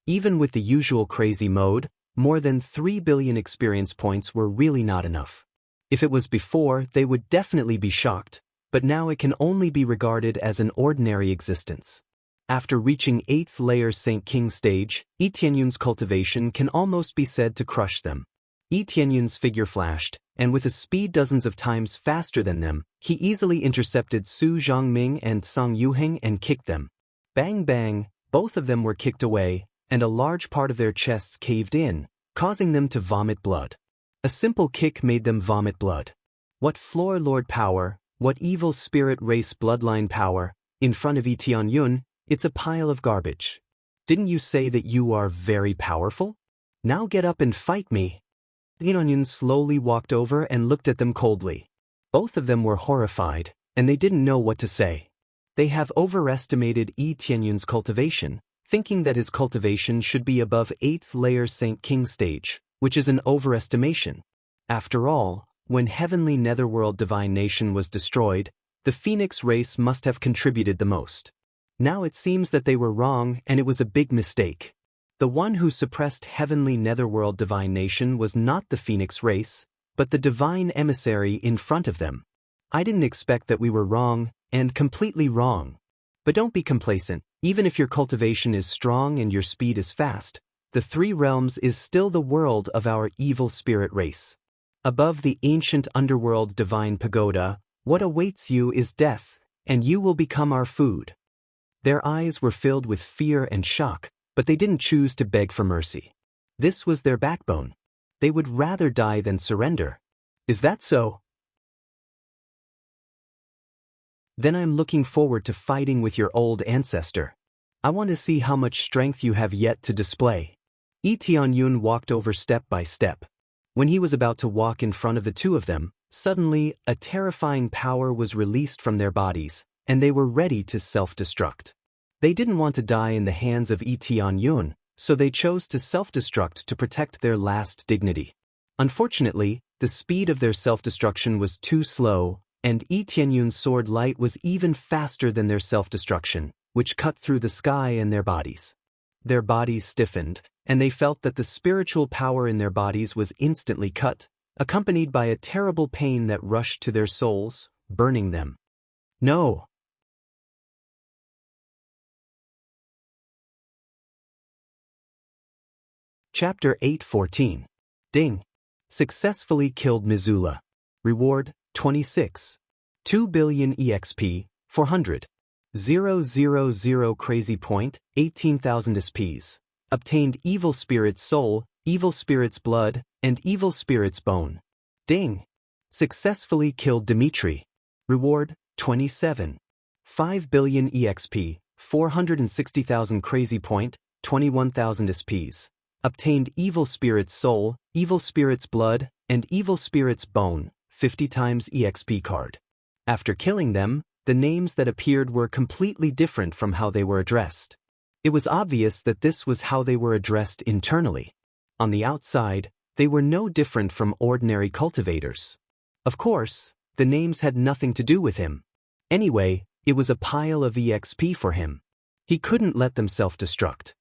Even with the usual crazy mode, more than 3 billion experience points were really not enough. If it was before, they would definitely be shocked. But now it can only be regarded as an ordinary existence. After reaching 8th layer Saint King stage, Yi Tianyun's cultivation can almost be said to crush them. Yi Tianyun's figure flashed, and with a speed dozens of times faster than them, he easily intercepted Su Zhongming and Song Yuheng and kicked them. Bang bang, both of them were kicked away, and a large part of their chests caved in, causing them to vomit blood. A simple kick made them vomit blood. What floor lord power! What evil spirit race bloodline power! In front of Yi Tianyun, it's a pile of garbage. Didn't you say that you are very powerful? Now get up and fight me. Yi Tianyun slowly walked over and looked at them coldly. Both of them were horrified, and they didn't know what to say. They have overestimated Yi Tianyun's cultivation, thinking that his cultivation should be above 8th layer Saint King stage, which is an overestimation. After all, when Heavenly Netherworld Divine Nation was destroyed, the Phoenix race must have contributed the most. Now it seems that they were wrong and it was a big mistake. The one who suppressed Heavenly Netherworld Divine Nation was not the Phoenix race, but the divine emissary in front of them. I didn't expect that we were wrong, and completely wrong. But don't be complacent. Even if your cultivation is strong and your speed is fast, the 3 realms is still the world of our evil spirit race. Above the ancient underworld divine pagoda, what awaits you is death, and you will become our food. Their eyes were filled with fear and shock, but they didn't choose to beg for mercy. This was their backbone. They would rather die than surrender. Is that so? Then I'm looking forward to fighting with your old ancestor. I want to see how much strength you have yet to display. Yi Tianyun walked over step by step. When he was about to walk in front of the 2 of them, suddenly a terrifying power was released from their bodies, and they were ready to self-destruct. They didn't want to die in the hands of Yi Tianyun, so they chose to self-destruct to protect their last dignity. Unfortunately, the speed of their self-destruction was too slow, and Yi Tianyun's sword light was even faster than their self-destruction, which cut through the sky and their bodies. Their bodies stiffened, and they felt that the spiritual power in their bodies was instantly cut, accompanied by a terrible pain that rushed to their souls, burning them. No. Chapter 8:14. Ding. Successfully killed Missoula. Reward, 26. 2 billion EXP, 400. 000 crazy point, 18,000 SPs. Obtained evil spirit's soul, evil spirit's blood, and evil spirit's bone. Ding. Successfully killed Dimitri. Reward, 27. 5 billion EXP, 460,000 crazy point, 21,000 SPs. Obtained evil spirit's soul, evil spirit's blood, and evil spirit's bone, 50 times EXP card. After killing them, the names that appeared were completely different from how they were addressed. It was obvious that this was how they were addressed internally. On the outside, they were no different from ordinary cultivators. Of course, the names had nothing to do with him. Anyway, it was a pile of EXP for him. He couldn't let them self-destruct.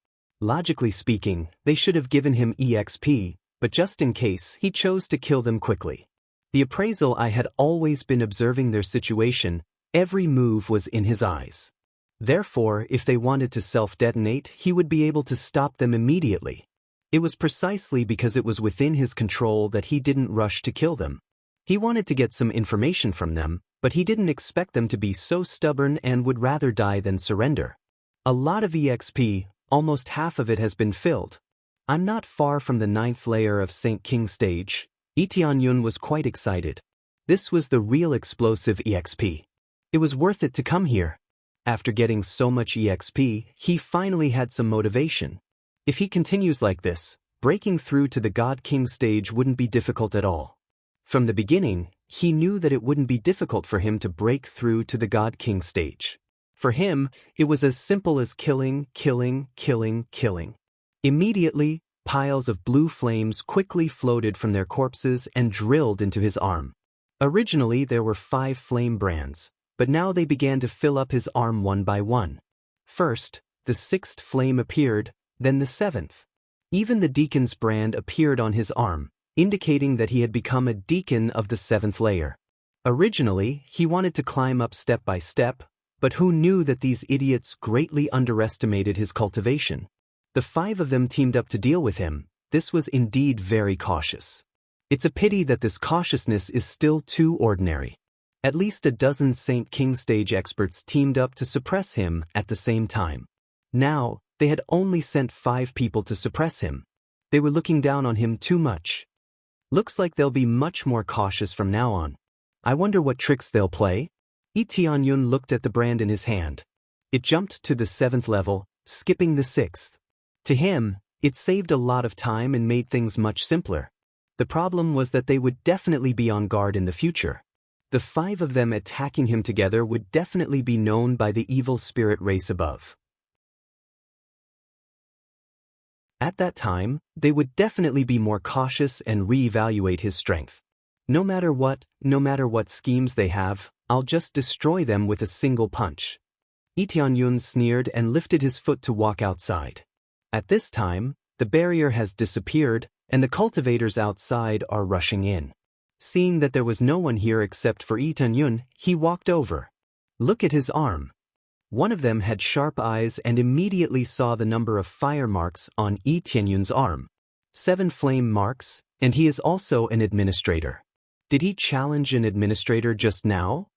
Logically speaking, they should have given him EXP, but just in case, he chose to kill them quickly. The appraisal I had always been observing their situation, every move was in his eyes. Therefore, if they wanted to self-detonate, he would be able to stop them immediately. It was precisely because it was within his control that he didn't rush to kill them. He wanted to get some information from them, but he didn't expect them to be so stubborn and would rather die than surrender. A lot of EXP, almost half of it has been filled. I'm not far from the 9th layer of St. King stage. Lee Tianyun was quite excited. This was the real explosive EXP. It was worth it to come here. After getting so much EXP, he finally had some motivation. If he continues like this, breaking through to the God King stage wouldn't be difficult at all. From the beginning, he knew that it wouldn't be difficult for him to break through to the God King stage. For him, it was as simple as killing. Immediately, piles of blue flames quickly floated from their corpses and drilled into his arm. Originally there were 5 flame brands, but now they began to fill up his arm one by one. First, the 6th flame appeared, then the 7th. Even the deacon's brand appeared on his arm, indicating that he had become a deacon of the 7th layer. Originally, he wanted to climb up step by step, but who knew that these idiots greatly underestimated his cultivation? The 5 of them teamed up to deal with him. This was indeed very cautious. It's a pity that this cautiousness is still too ordinary. At least a dozen St. King stage experts teamed up to suppress him at the same time. Now, they had only sent 5 people to suppress him. They were looking down on him too much. Looks like they'll be much more cautious from now on. I wonder what tricks they'll play? Lee Tianyun looked at the brand in his hand. It jumped to the 7th level, skipping the 6th. To him, it saved a lot of time and made things much simpler. The problem was that they would definitely be on guard in the future. The 5 of them attacking him together would definitely be known by the evil spirit race above. At that time, they would definitely be more cautious and reevaluate his strength. No matter what schemes they have, I'll just destroy them with a single punch. Lee Tianyun sneered and lifted his foot to walk outside. At this time, the barrier has disappeared, and the cultivators outside are rushing in. Seeing that there was no one here except for Lee Tianyun, he walked over. Look at his arm. One of them had sharp eyes and immediately saw the number of fire marks on Lee Tianyun's arm. 7 flame marks, and he is also an administrator. Did he challenge an administrator just now?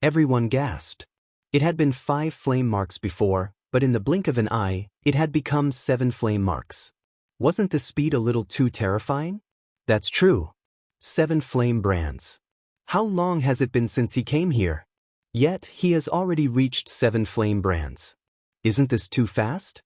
Everyone gasped. It had been 5 flame marks before, but in the blink of an eye, it had become 7 flame marks. Wasn't the speed a little too terrifying? That's true. 7 flame brands. How long has it been since he came here? Yet, he has already reached 7 flame brands. Isn't this too fast?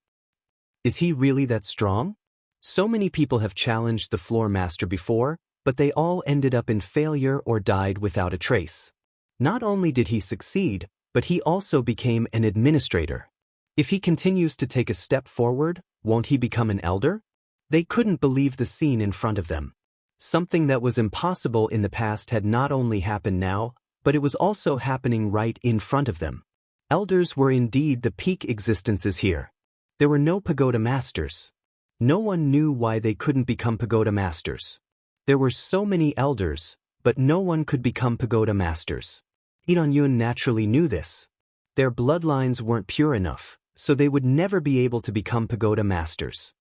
Is he really that strong? So many people have challenged the floor master before, but they all ended up in failure or died without a trace. Not only did he succeed, but he also became an administrator. If he continues to take a step forward, won't he become an elder? They couldn't believe the scene in front of them. Something that was impossible in the past had not only happened now, but it was also happening right in front of them. Elders were indeed the peak existences here. There were no pagoda masters. No one knew why they couldn't become pagoda masters. There were so many elders, but no one could become pagoda masters. Lee Tianyun naturally knew this. Their bloodlines weren't pure enough, so they would never be able to become pagoda masters.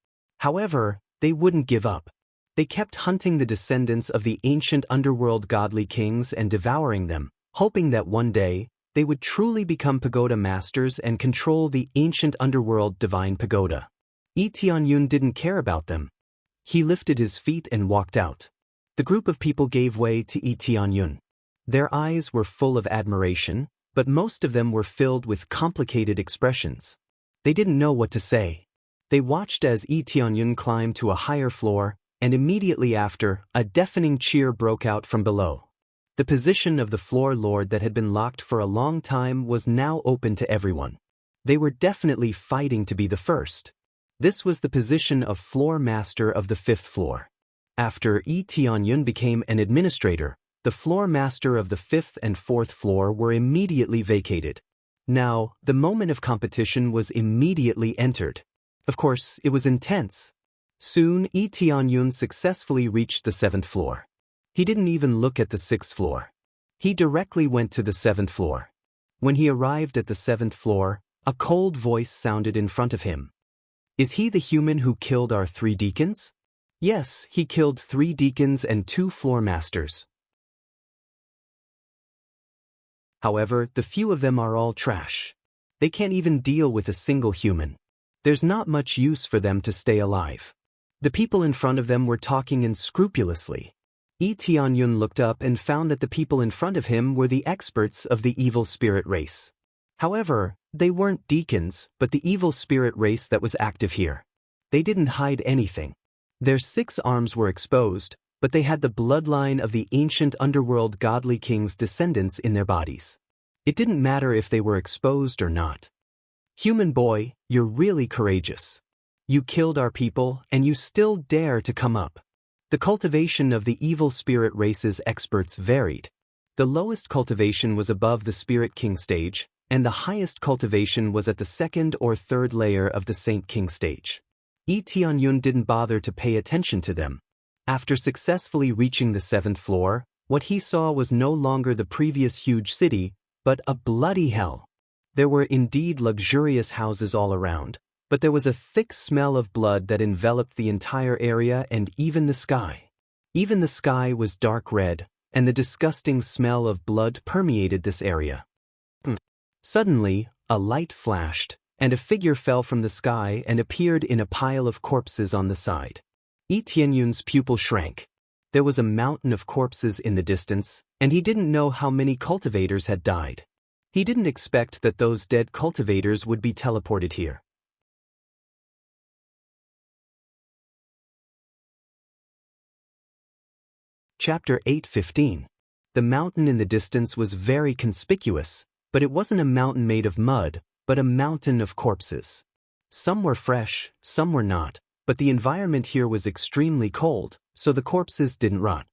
However, they wouldn't give up. They kept hunting the descendants of the ancient underworld godly kings and devouring them, hoping that one day, they would truly become pagoda masters and control the ancient underworld divine pagoda. Lee Tianyun didn't care about them. He lifted his feet and walked out. The group of people gave way to Lee Tianyun. Their eyes were full of admiration, but most of them were filled with complicated expressions. They didn't know what to say. They watched as Lee Tianyun climbed to a higher floor, and immediately after, a deafening cheer broke out from below. The position of the floor lord that had been locked for a long time was now open to everyone. They were definitely fighting to be the first. This was the position of floor master of the 5th floor. After Lee Tianyun became an administrator, the floor master of the 5th and 4th floor were immediately vacated. Now, the moment of competition was immediately entered. Of course, it was intense. Soon, Lee Tianyun successfully reached the 7th floor. He didn't even look at the 6th floor. He directly went to the 7th floor. When he arrived at the 7th floor, a cold voice sounded in front of him. Is he the human who killed our 3 deacons? Yes, he killed 3 deacons and 2 floor masters. However, the few of them are all trash. They can't even deal with a single human. There's not much use for them to stay alive. The people in front of them were talking unscrupulously. Lee Tianyun looked up and found that the people in front of him were the experts of the evil spirit race. However, they weren't deacons, but the evil spirit race that was active here. They didn't hide anything. Their 6 arms were exposed, but they had the bloodline of the ancient underworld godly king's descendants in their bodies. It didn't matter if they were exposed or not. Human boy, you're really courageous. You killed our people, and you still dare to come up. The cultivation of the evil spirit race's experts varied. The lowest cultivation was above the Spirit King stage, and the highest cultivation was at the 2nd or 3rd layer of the Saint King stage. Lee Tianyun didn't bother to pay attention to them. After successfully reaching the 7th floor, what he saw was no longer the previous huge city, but a bloody hell. There were indeed luxurious houses all around, but there was a thick smell of blood that enveloped the entire area and even the sky. Even the sky was dark red, and the disgusting smell of blood permeated this area. Suddenly, a light flashed, and a figure fell from the sky and appeared in a pile of corpses on the side. Lee Tianyun's pupil shrank. There was a mountain of corpses in the distance, and he didn't know how many cultivators had died. He didn't expect that those dead cultivators would be teleported here. Chapter 8:15. The mountain in the distance was very conspicuous, but it wasn't a mountain made of mud, but a mountain of corpses. Some were fresh, some were not, but the environment here was extremely cold, so the corpses didn't rot.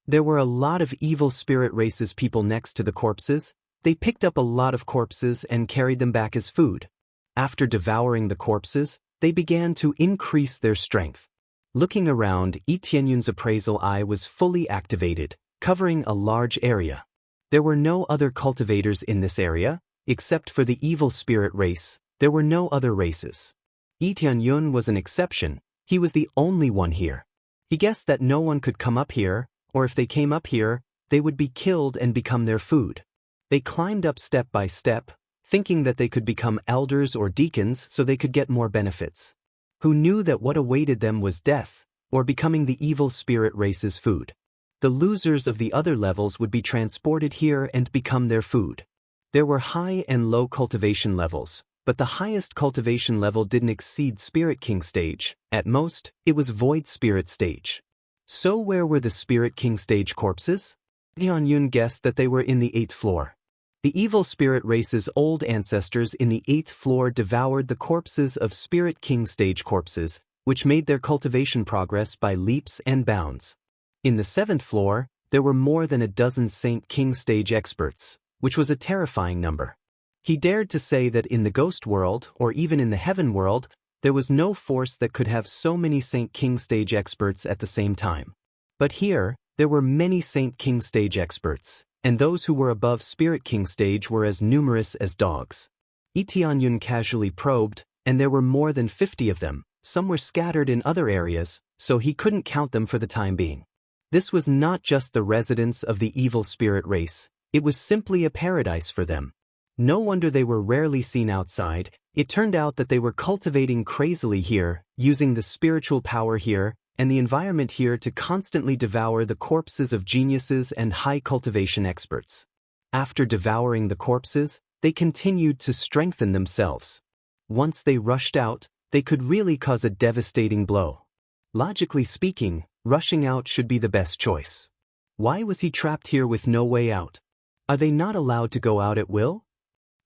There were a lot of evil spirit races people next to the corpses. They picked up a lot of corpses and carried them back as food. After devouring the corpses, they began to increase their strength. Looking around, Lee Tianyun's appraisal eye was fully activated, covering a large area. There were no other cultivators in this area, except for the evil spirit race. There were no other races. Lee Tianyun was an exception. He was the only one here. He guessed that no one could come up here, or if they came up here, they would be killed and become their food. They climbed up step by step, thinking that they could become elders or deacons so they could get more benefits. Who knew that what awaited them was death, or becoming the evil spirit race's food? The losers of the other levels would be transported here and become their food. There were high and low cultivation levels, but the highest cultivation level didn't exceed Spirit King stage. At most, it was Void Spirit stage. So where were the Spirit King stage corpses? Lee Tianyun guessed that they were in the 8th floor. The evil spirit race's old ancestors in the 8th floor devoured the corpses of Spirit King stage corpses, which made their cultivation progress by leaps and bounds. In the 7th floor, there were more than a dozen Saint King stage experts, which was a terrifying number. He dared to say that in the ghost world, or even in the heaven world, There was no force that could have so many Saint King stage experts at the same time. But here, there were many Saint King stage experts, and those who were above Spirit King stage were as numerous as dogs. Lee Tianyun casually probed, and there were more than 50 of them. Some were scattered in other areas, so he couldn't count them for the time being. This was not just the residence of the evil spirit race, it was simply a paradise for them. No wonder they were rarely seen outside. It turned out that they were cultivating crazily here, using the spiritual power here, and the environment here to constantly devour the corpses of geniuses and high cultivation experts. After devouring the corpses, they continued to strengthen themselves. Once they rushed out, they could really cause a devastating blow. Logically speaking, rushing out should be the best choice. Why was he trapped here with no way out? Are they not allowed to go out at will?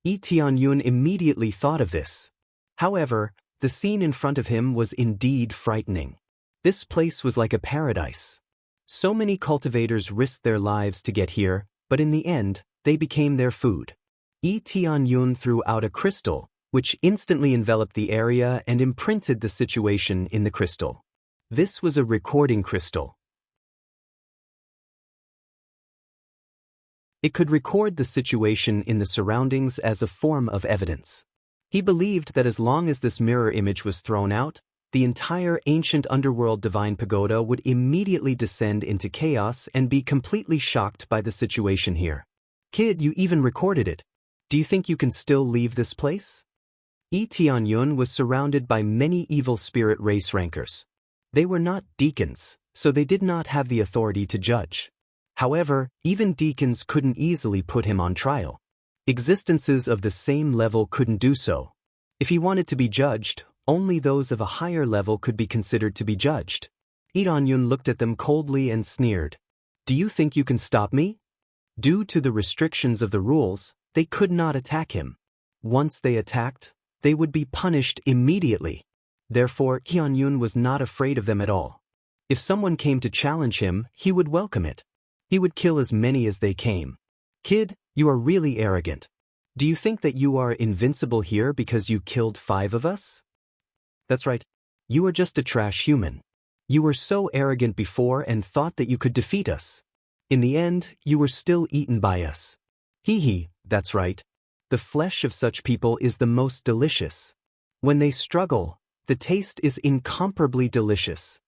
Lee Tianyun immediately thought of this. However, the scene in front of him was indeed frightening. This place was like a paradise. So many cultivators risked their lives to get here, but in the end, they became their food. Lee Tianyun threw out a crystal, which instantly enveloped the area and imprinted the situation in the crystal. This was a recording crystal. It could record the situation in the surroundings as a form of evidence. He believed that as long as this mirror image was thrown out, the entire ancient underworld divine pagoda would immediately descend into chaos and be completely shocked by the situation here. Kid, you even recorded it. Do you think you can still leave this place? Lee Tianyun was surrounded by many evil spirit race rankers. They were not deacons, so they did not have the authority to judge. However, even deacons couldn't easily put him on trial. Existences of the same level couldn't do so. If he wanted to be judged, only those of a higher level could be considered to be judged. Lee Tianyun looked at them coldly and sneered. Do you think you can stop me? Due to the restrictions of the rules, they could not attack him. Once they attacked, they would be punished immediately. Therefore, Lee Tianyun was not afraid of them at all. If someone came to challenge him, he would welcome it. He would kill as many as they came. Kid, you are really arrogant. Do you think that you are invincible here because you killed 5 of us? That's right. You are just a trash human. You were so arrogant before and thought that you could defeat us. In the end, you were still eaten by us. Hee, that's right. The flesh of such people is the most delicious. When they struggle, the taste is incomparably delicious.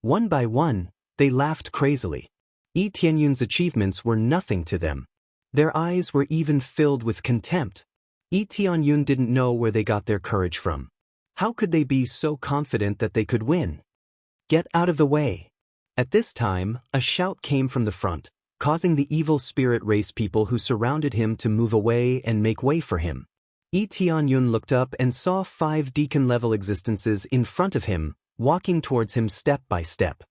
One by one, they laughed crazily. Lee Tianyun's achievements were nothing to them. Their eyes were even filled with contempt. Lee Tianyun didn't know where they got their courage from. How could they be so confident that they could win? Get out of the way. At this time, a shout came from the front, causing the evil spirit race people who surrounded him to move away and make way for him. Lee Tianyun looked up and saw 5 deacon-level existences in front of him, walking towards him step by step.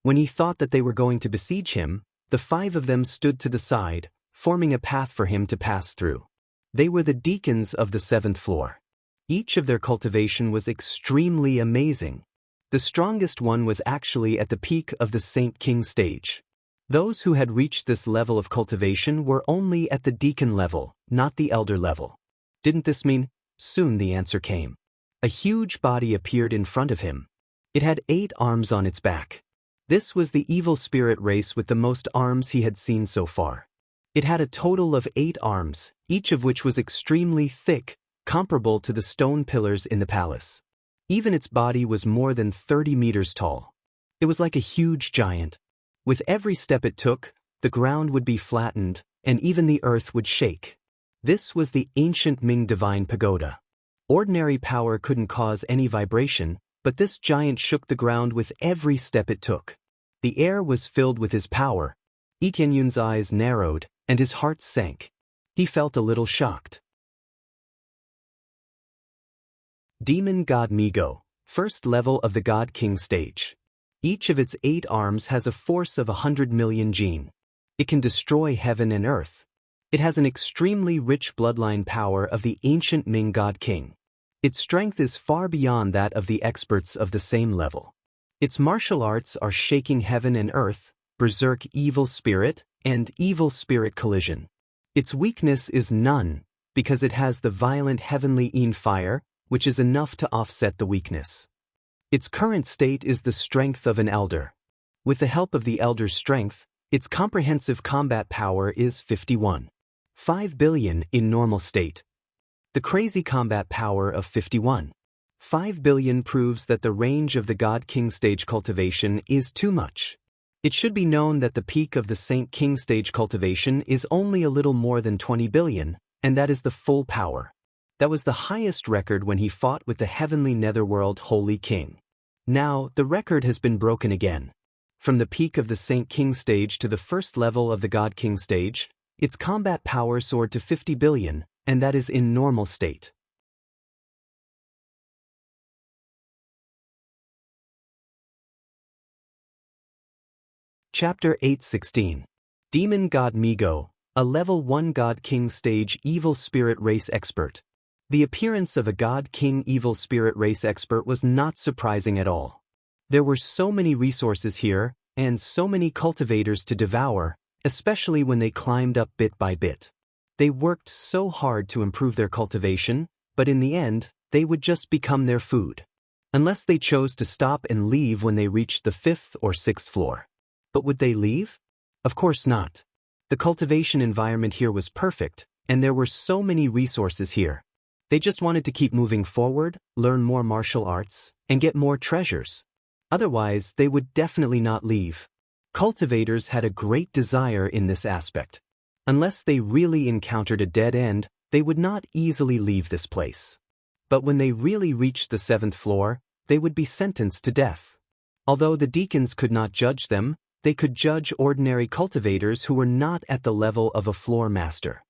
When he thought that they were going to besiege him, the 5 of them stood to the side, forming a path for him to pass through. They were the deacons of the 7th floor. Each of their cultivation was extremely amazing. The strongest one was actually at the peak of the Saint King stage. Those who had reached this level of cultivation were only at the deacon level, not the elder level. Didn't this mean? Soon the answer came. A huge body appeared in front of him. It had 8 arms on its back. This was the evil spirit race with the most arms he had seen so far. It had a total of 8 arms, each of which was extremely thick, comparable to the stone pillars in the palace. Even its body was more than 30 meters tall. It was like a huge giant. With every step it took, the ground would be flattened, and even the earth would shake. This was the ancient Ming divine pagoda. Ordinary power couldn't cause any vibration, but this giant shook the ground with every step it took. The air was filled with his power. Lee Tianyun's eyes narrowed, and his heart sank. He felt a little shocked. Demon God Migo, first level of the God King stage. Each of its 8 arms has a force of 100 million jin. It can destroy heaven and earth. It has an extremely rich bloodline power of the ancient Ming God King. Its strength is far beyond that of the experts of the same level. Its martial arts are shaking heaven and earth, berserk evil spirit, and evil spirit collision. Its weakness is none, because it has the violent heavenly Yin fire, which is enough to offset the weakness. Its current state is the strength of an elder. With the help of the elder's strength, its comprehensive combat power is 51.5 billion in normal state. The crazy combat power of 51.5 billion proves that the range of the God King stage cultivation is too much. It should be known that the peak of the Saint King stage cultivation is only a little more than 20 billion, and that is the full power. That was the highest record when he fought with the heavenly netherworld Holy King. Now, the record has been broken again. From the peak of the Saint King stage to the first level of the God King stage, its combat power soared to 50 billion, and that is in normal state. Chapter 8:16. Demon God Migo, a level 1 God King stage evil spirit race expert. The appearance of a God King evil spirit race expert was not surprising at all. There were so many resources here, and so many cultivators to devour, especially when they climbed up bit by bit. They worked so hard to improve their cultivation, but in the end, they would just become their food. Unless they chose to stop and leave when they reached the 5th or 6th floor. But would they leave? Of course not. The cultivation environment here was perfect, and there were so many resources here. They just wanted to keep moving forward, learn more martial arts, and get more treasures. Otherwise, they would definitely not leave. Cultivators had a great desire in this aspect. Unless they really encountered a dead end, they would not easily leave this place. But when they really reached the 7th floor, they would be sentenced to death. Although the deacons could not judge them, they could judge ordinary cultivators who were not at the level of a floor master.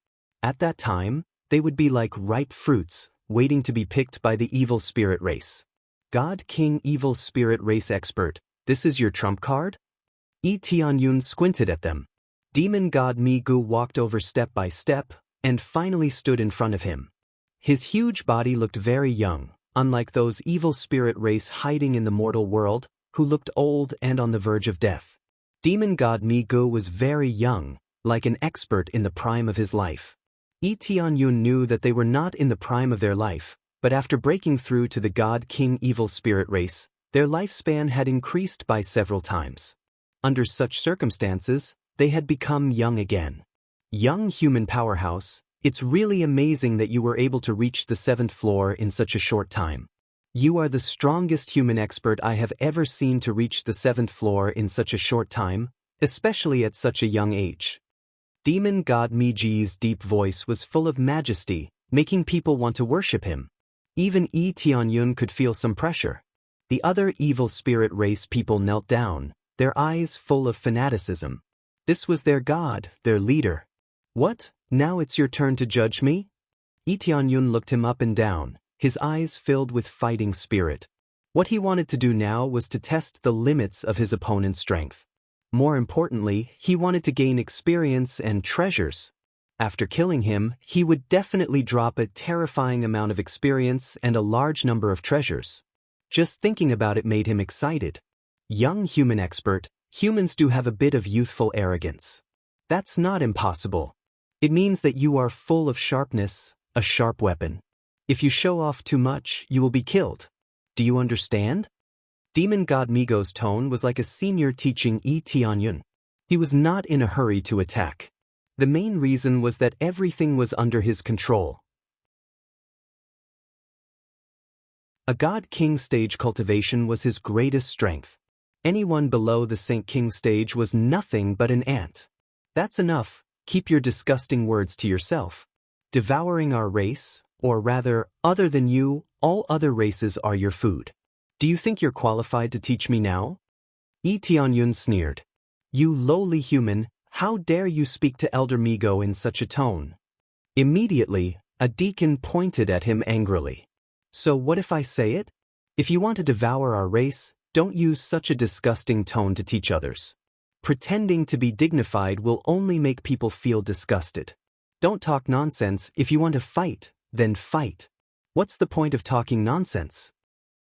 At that time, they would be like ripe fruits, waiting to be picked by the evil spirit race. God King Evil Spirit Race Expert, this is your trump card? Tianyun squinted at them. Demon God Migu walked over step by step, and finally stood in front of him. His huge body looked very young, unlike those evil spirit race hiding in the mortal world, who looked old and on the verge of death. Demon God Migu was very young, like an expert in the prime of his life. Tianyun knew that they were not in the prime of their life, but after breaking through to the God King Evil Spirit race, their lifespan had increased by several times. Under such circumstances, they had become young again. Young human powerhouse, it's really amazing that you were able to reach the 7th floor in such a short time. You are the strongest human expert I have ever seen to reach the 7th floor in such a short time, especially at such a young age. Demon God Miji's deep voice was full of majesty, making people want to worship him. Even Tianyun could feel some pressure. The other evil spirit race people knelt down, their eyes full of fanaticism. This was their god, their leader. What? Now it's your turn to judge me? Tianyun looked him up and down, his eyes filled with fighting spirit. What he wanted to do now was to test the limits of his opponent's strength. More importantly, he wanted to gain experience and treasures. After killing him, he would definitely drop a terrifying amount of experience and a large number of treasures. Just thinking about it made him excited. Young human expert, humans do have a bit of youthful arrogance. That's not impossible. It means that you are full of sharpness, a sharp weapon. If you show off too much, you will be killed. Do you understand? Demon God Migo's tone was like a senior teaching Tianyun. He was not in a hurry to attack. The main reason was that everything was under his control. A God King stage cultivation was his greatest strength. Anyone below the Saint King stage was nothing but an ant. That's enough, keep your disgusting words to yourself. Devouring our race, or rather, other than you, all other races are your food. Do you think you're qualified to teach me now? Tianyun sneered. You lowly human, how dare you speak to Elder Migo in such a tone? Immediately, a deacon pointed at him angrily. So what if I say it? If you want to devour our race, don't use such a disgusting tone to teach others. Pretending to be dignified will only make people feel disgusted. Don't talk nonsense. If you want to fight, then fight. What's the point of talking nonsense?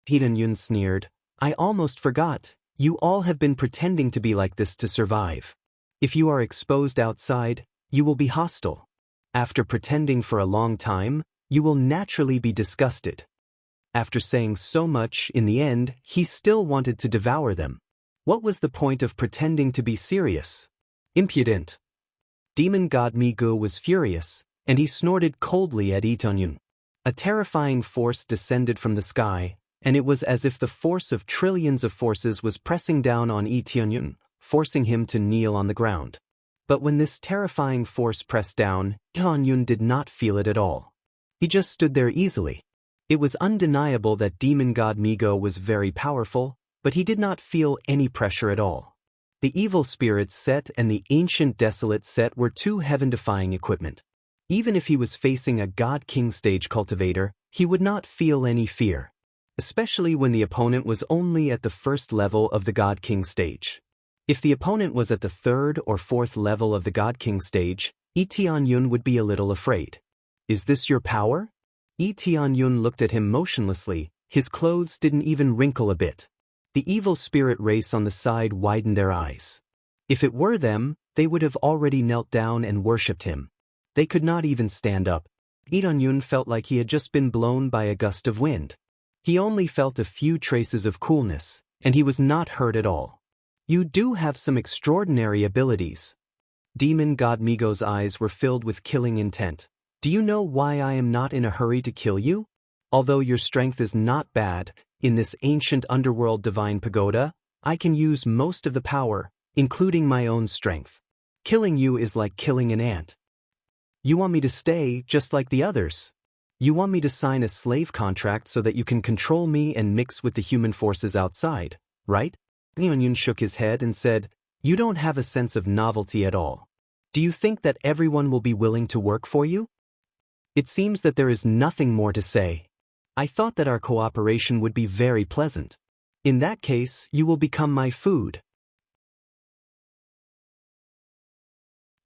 Tianyun sneered. I almost forgot. You all have been pretending to be like this to survive. If you are exposed outside, you will be hostile. After pretending for a long time, you will naturally be disgusted. After saying so much, in the end, he still wanted to devour them. What was the point of pretending to be serious? Impudent. Demon god Migu was furious, and he snorted coldly at Lee Tonyun. A terrifying force descended from the sky, and it was as if the force of trillions of forces was pressing down on Lee Tonyun, forcing him to kneel on the ground. But when this terrifying force pressed down, Lee Tonyun did not feel it at all. He just stood there easily. It was undeniable that demon god Migu was very powerful, but he did not feel any pressure at all. The evil spirits set and the ancient desolate set were two heaven-defying equipment. Even if he was facing a god-king stage cultivator, he would not feel any fear, especially when the opponent was only at the first level of the god-king stage. If the opponent was at the third or fourth level of the god-king stage, Lee Tonyun would be a little afraid. Is this your power? Lee Tonyun looked at him motionlessly, his clothes didn't even wrinkle a bit. The evil spirit race on the side widened their eyes. If it were them, they would have already knelt down and worshipped him. They could not even stand up. Lee Tonyun felt like he had just been blown by a gust of wind. He only felt a few traces of coolness, and he was not hurt at all. You do have some extraordinary abilities. Demon god Migu's eyes were filled with killing intent. Do you know why I am not in a hurry to kill you? Although your strength is not bad, in this ancient underworld divine pagoda, I can use most of the power, including my own strength. Killing you is like killing an ant. You want me to stay just like the others? You want me to sign a slave contract so that you can control me and mix with the human forces outside, right? Lee Tonyun shook his head and said, You don't have a sense of novelty at all. Do you think that everyone will be willing to work for you? It seems that there is nothing more to say. I thought that our cooperation would be very pleasant. In that case, you will become my food.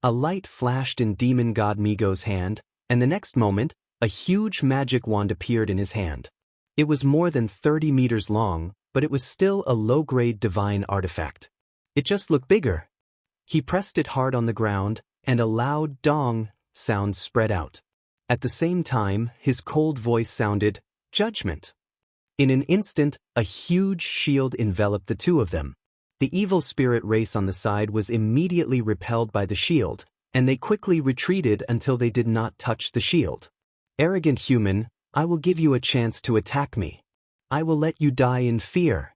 A light flashed in demon god Migu's hand, and the next moment, a huge magic wand appeared in his hand. It was more than 30 meters long, but it was still a low-grade divine artifact. It just looked bigger. He pressed it hard on the ground, and a loud dong sound spread out. At the same time, his cold voice sounded, Judgment. In an instant, a huge shield enveloped the two of them. The evil spirit race on the side was immediately repelled by the shield, and they quickly retreated until they did not touch the shield. Arrogant human, I will give you a chance to attack me. I will let you die in fear.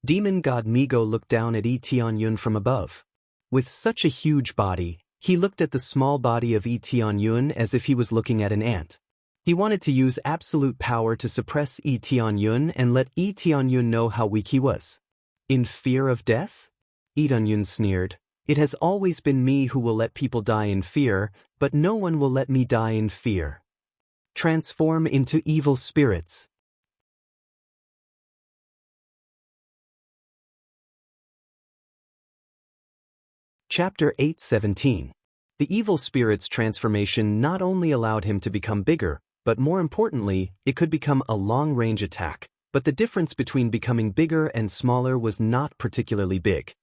Demon god Migu looked down at Lee Tonyun from above. With such a huge body, he looked at the small body of Lee Tonyun as if he was looking at an ant. He wanted to use absolute power to suppress Lee Tonyun and let Lee Tonyun know how weak he was. In fear of death? Lee Tonyun sneered. It has always been me who will let people die in fear, but no one will let me die in fear. Transform into evil spirits. Chapter 8:17. The evil spirit's transformation not only allowed him to become bigger, but more importantly, it could become a long-range attack, but the difference between becoming bigger and smaller was not particularly big.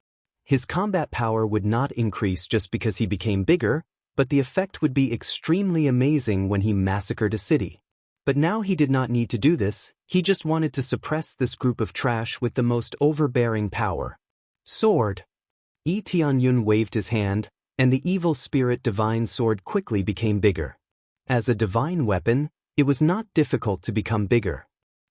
His combat power would not increase just because he became bigger, but the effect would be extremely amazing when he massacred a city. But now he did not need to do this, he just wanted to suppress this group of trash with the most overbearing power. Sword. Lee Tonyun waved his hand, and the evil spirit divine sword quickly became bigger. As a divine weapon, it was not difficult to become bigger.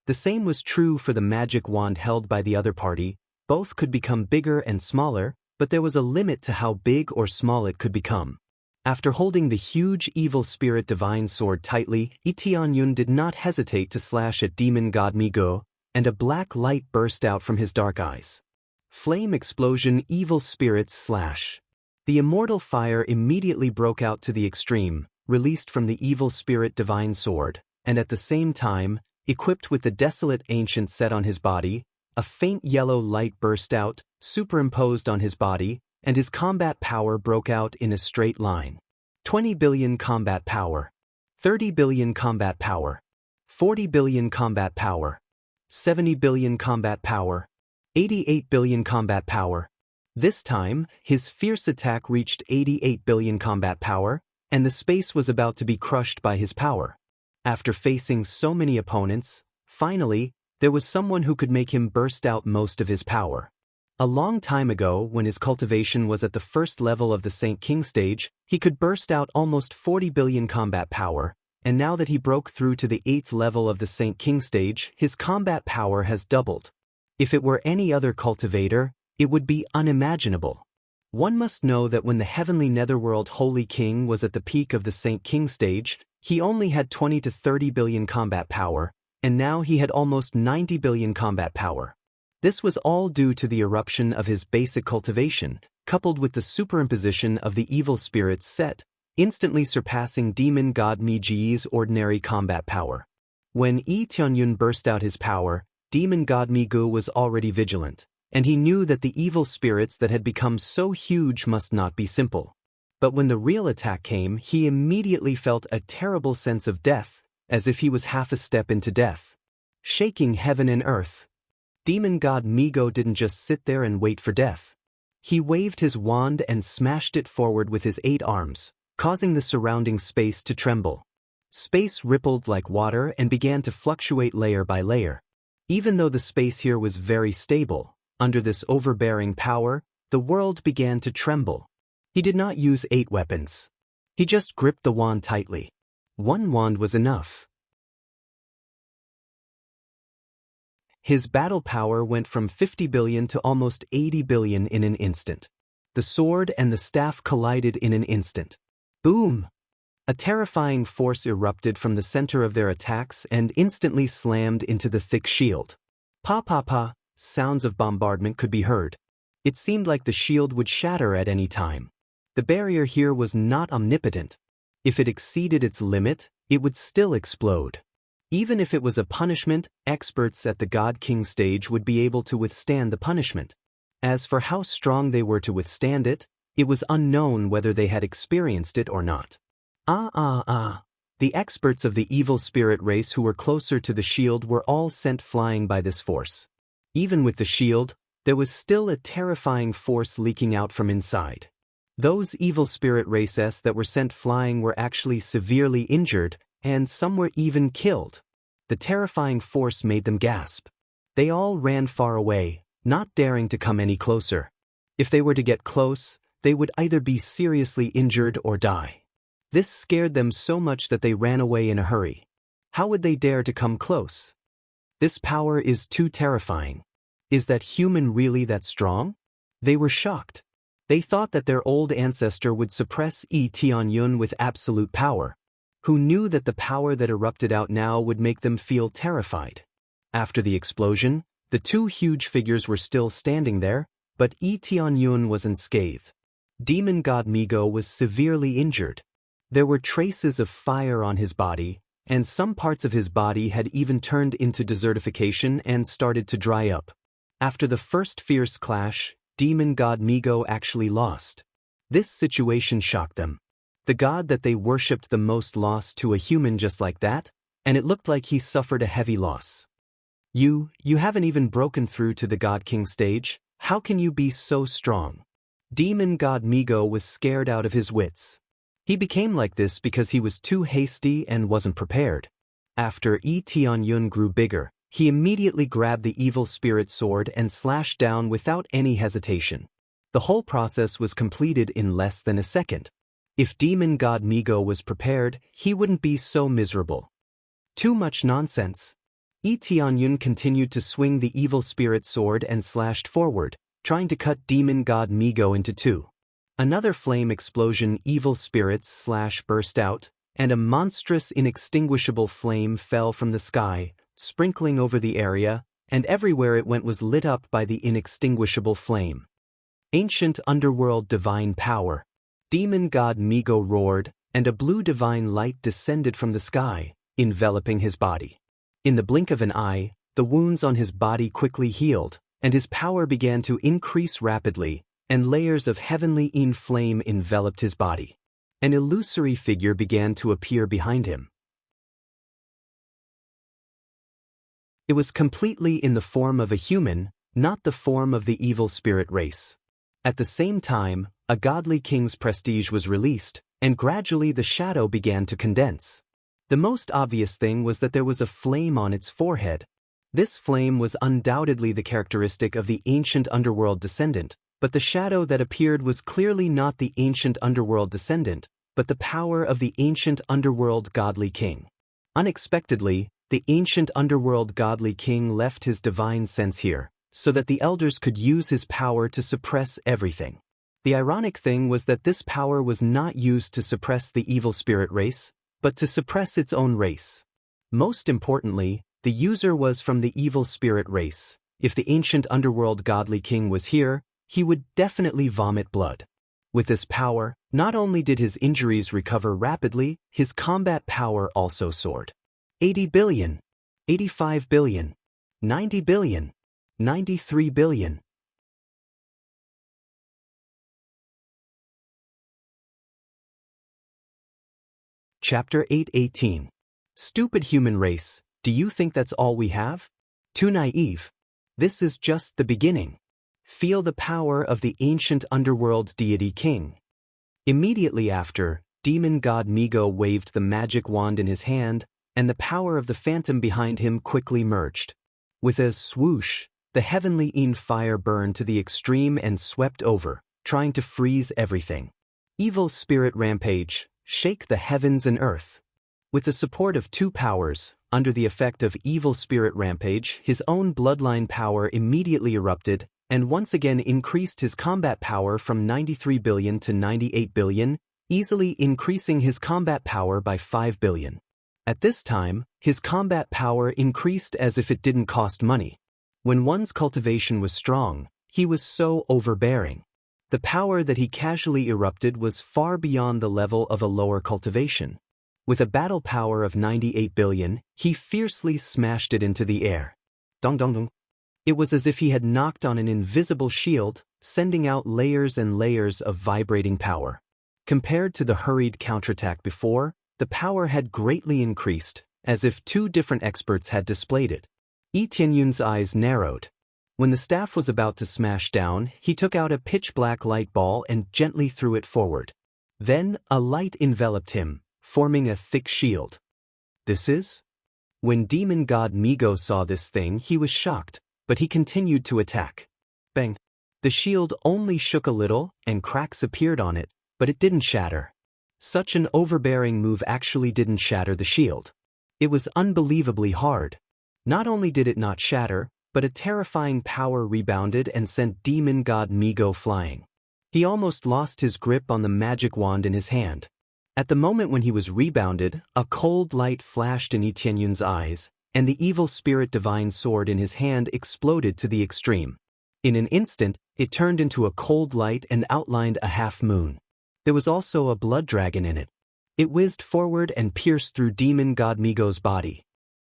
The same was true for the magic wand held by the other party. Both could become bigger and smaller, but there was a limit to how big or small it could become. After holding the huge evil spirit divine sword tightly, Lee Tonyun did not hesitate to slash at demon god Migu, and a black light burst out from his dark eyes. Flame explosion evil spirits slash. The immortal fire immediately broke out to the extreme, released from the evil spirit divine sword, and at the same time, equipped with the desolate ancient set on his body, a faint yellow light burst out, superimposed on his body, and his combat power broke out in a straight line. 20 billion combat power. 30 billion combat power. 40 billion combat power. 70 billion combat power. 88 billion combat power. This time, his fierce attack reached 88 billion combat power, and the space was about to be crushed by his power. After facing so many opponents, Finally, there was someone who could make him burst out most of his power. A long time ago, when his cultivation was at the first level of the Saint King stage, he could burst out almost 40 billion combat power, and now that he broke through to the 8th level of the Saint King stage, his combat power has doubled. If it were any other cultivator, it would be unimaginable. One must know that when the heavenly netherworld Holy King was at the peak of the Saint King stage, he only had 20 to 30 billion combat power, and now he had almost 90 billion combat power. This was all due to the eruption of his basic cultivation, coupled with the superimposition of the evil spirit's set, instantly surpassing demon god Mi-Ji's ordinary combat power. When Yi Tianyun burst out his power, demon god Mi-Gu was already vigilant, and he knew that the evil spirits that had become so huge must not be simple. But when the real attack came, he immediately felt a terrible sense of death, as if he was half a step into death. Shaking heaven and earth. Demon god Mi-Gu didn't just sit there and wait for death. He waved his wand and smashed it forward with his 8 arms, causing the surrounding space to tremble. Space rippled like water and began to fluctuate layer by layer. Even though the space here was very stable, under this overbearing power, the world began to tremble. He did not use 8 weapons. He just gripped the wand tightly. 1 wand was enough. His battle power went from 50 billion to almost 80 billion in an instant. The sword and the staff collided in an instant. Boom! A terrifying force erupted from the center of their attacks and instantly slammed into the thick shield. Pa-pa-pa, sounds of bombardment could be heard. It seemed like the shield would shatter at any time. The barrier here was not omnipotent. If it exceeded its limit, it would still explode. Even if it was a punishment, experts at the God King stage would be able to withstand the punishment. As for how strong they were to withstand it, it was unknown whether they had experienced it or not. The experts of the evil spirit race who were closer to the shield were all sent flying by this force. Even with the shield, there was still a terrifying force leaking out from inside. Those evil spirit races that were sent flying were actually severely injured, and some were even killed. The terrifying force made them gasp. They all ran far away, not daring to come any closer. If they were to get close, they would either be seriously injured or die. This scared them so much that they ran away in a hurry. How would they dare to come close? This power is too terrifying. Is that human really that strong? They were shocked. They thought that their old ancestor would suppress Yi Tianyun with absolute power. Who knew that the power that erupted out now would make them feel terrified? After the explosion, the 2 huge figures were still standing there, but Yi Tianyun was unscathed. Demon god Mi-Gu was severely injured. There were traces of fire on his body, and some parts of his body had even turned into desertification and started to dry up. After the first fierce clash, demon god Mi-Gu actually lost. This situation shocked them. The god that they worshipped the most lost to a human just like that, and it looked like he suffered a heavy loss. You haven't even broken through to the God King stage. How can you be so strong? Demon god Mi-Gu was scared out of his wits. He became like this because he was too hasty and wasn't prepared. After Yi Tianyun grew bigger, he immediately grabbed the evil spirit sword and slashed down without any hesitation. The whole process was completed in less than a second. If demon god Mi-Gu was prepared, he wouldn't be so miserable. Too much nonsense. Yi Tianyun continued to swing the evil spirit sword and slashed forward, trying to cut demon god Mi-Gu into 2. Another flame explosion evil spirits burst out, and a monstrous inextinguishable flame fell from the sky, sprinkling over the area, and everywhere it went was lit up by the inextinguishable flame. Ancient underworld divine power. Demon god Mi-Gu roared, and a blue divine light descended from the sky, enveloping his body. In the blink of an eye, the wounds on his body quickly healed, and his power began to increase rapidly, and layers of heavenly flame enveloped his body. An illusory figure began to appear behind him. It was completely in the form of a human, not the form of the evil spirit race. At the same time, a godly king's prestige was released, and gradually the shadow began to condense. The most obvious thing was that there was a flame on its forehead. This flame was undoubtedly the characteristic of the ancient underworld descendant, but the shadow that appeared was clearly not the ancient underworld descendant, but the power of the ancient underworld godly king. Unexpectedly, the ancient underworld godly king left his divine sense here, so that the elders could use his power to suppress everything. The ironic thing was that this power was not used to suppress the evil spirit race, but to suppress its own race. Most importantly, the user was from the evil spirit race. If the ancient underworld godly king was here, he would definitely vomit blood. With this power, not only did his injuries recover rapidly, his combat power also soared. 80 billion, 85 billion, 90 billion, 93 billion. Chapter 8:18. Stupid human race, do you think that's all we have? Too naive. This is just the beginning. Feel the power of the ancient underworld deity king. Immediately after, demon god Migo waved the magic wand in his hand, and the power of the phantom behind him quickly merged. With a swoosh, the heavenly fire burned to the extreme and swept over, trying to freeze everything. Evil spirit rampage, shake the heavens and earth. With the support of two powers, under the effect of evil spirit rampage, his own bloodline power immediately erupted, and once again increased his combat power from 93 billion to 98 billion, easily increasing his combat power by 5 billion. At this time, his combat power increased as if it didn't cost money. When one's cultivation was strong, he was so overbearing. The power that he casually erupted was far beyond the level of a lower cultivation. With a battle power of 98 billion, he fiercely smashed it into the air. Dong dong dong. It was as if he had knocked on an invisible shield, sending out layers and layers of vibrating power. Compared to the hurried counterattack before, the power had greatly increased, as if two different experts had displayed it. Yi Tianyun's eyes narrowed. When the staff was about to smash down, he took out a pitch-black light ball and gently threw it forward. Then, a light enveloped him, forming a thick shield. This is? When demon god Migo saw this thing, he was shocked, but he continued to attack. Bang! The shield only shook a little, and cracks appeared on it, but it didn't shatter. Such an overbearing move actually didn't shatter the shield. It was unbelievably hard. Not only did it not shatter, but a terrifying power rebounded and sent demon god Migo flying. He almost lost his grip on the magic wand in his hand. At the moment when he was rebounded, a cold light flashed in Yi Tianyun's eyes, and the evil spirit divine sword in his hand exploded to the extreme. In an instant, it turned into a cold light and outlined a half-moon. There was also a blood dragon in it. It whizzed forward and pierced through demon god Migo's body.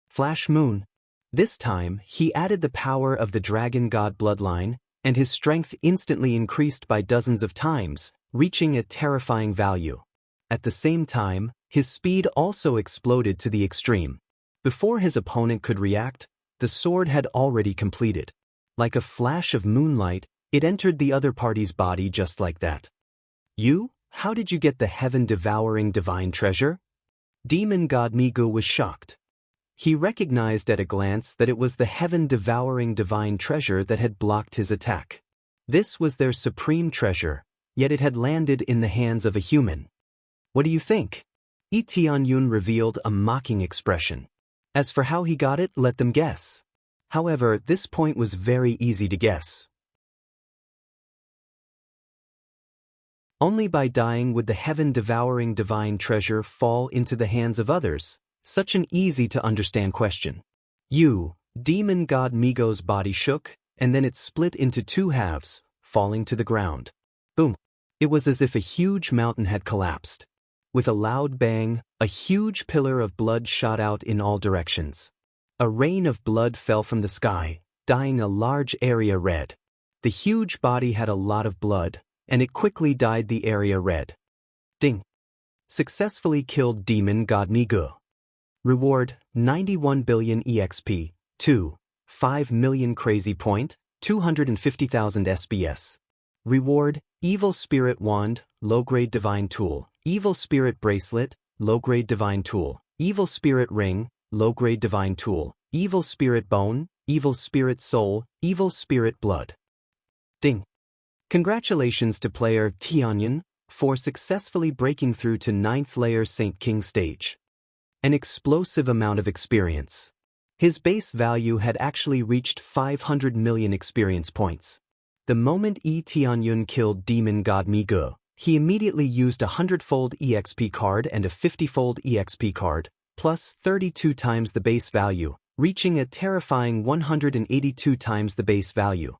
Flash moon. This time, he added the power of the dragon god bloodline, and his strength instantly increased by dozens of times, reaching a terrifying value. At the same time, his speed also exploded to the extreme. Before his opponent could react, the sword had already completed. Like a flash of moonlight, it entered the other party's body just like that. You? How did you get the heaven-devouring divine treasure? Demon god Migo was shocked. He recognized at a glance that it was the heaven-devouring divine treasure that had blocked his attack. This was their supreme treasure, yet it had landed in the hands of a human. What do you think? Yi Tianyun revealed a mocking expression. As for how he got it, let them guess. However, this point was very easy to guess. Only by dying would the heaven-devouring divine treasure fall into the hands of others. Such an easy-to-understand question. Demon god Migo's body shook, and then it split into two halves, falling to the ground. Boom! It was as if a huge mountain had collapsed. With a loud bang, a huge pillar of blood shot out in all directions. A rain of blood fell from the sky, dyeing a large area red. The huge body had a lot of blood, and it quickly dyed the area red. Ding! Successfully killed demon god Migo. Reward, 91 billion EXP, 5 million crazy point, 250,000 SBS. Reward, Evil Spirit Wand, Low-Grade Divine Tool, Evil Spirit Bracelet, Low-Grade Divine Tool, Evil Spirit Ring, Low-Grade Divine Tool, Evil Spirit Bone, Evil Spirit Soul, Evil Spirit Blood. Ding! Congratulations to player Tianyun for successfully breaking through to 9th layer Saint King stage. An explosive amount of experience. His base value had actually reached 500 million experience points. The moment Tianyun killed Demon God Migu, he immediately used a 100-fold EXP card and a 50-fold EXP card, plus 32 times the base value, reaching a terrifying 182 times the base value.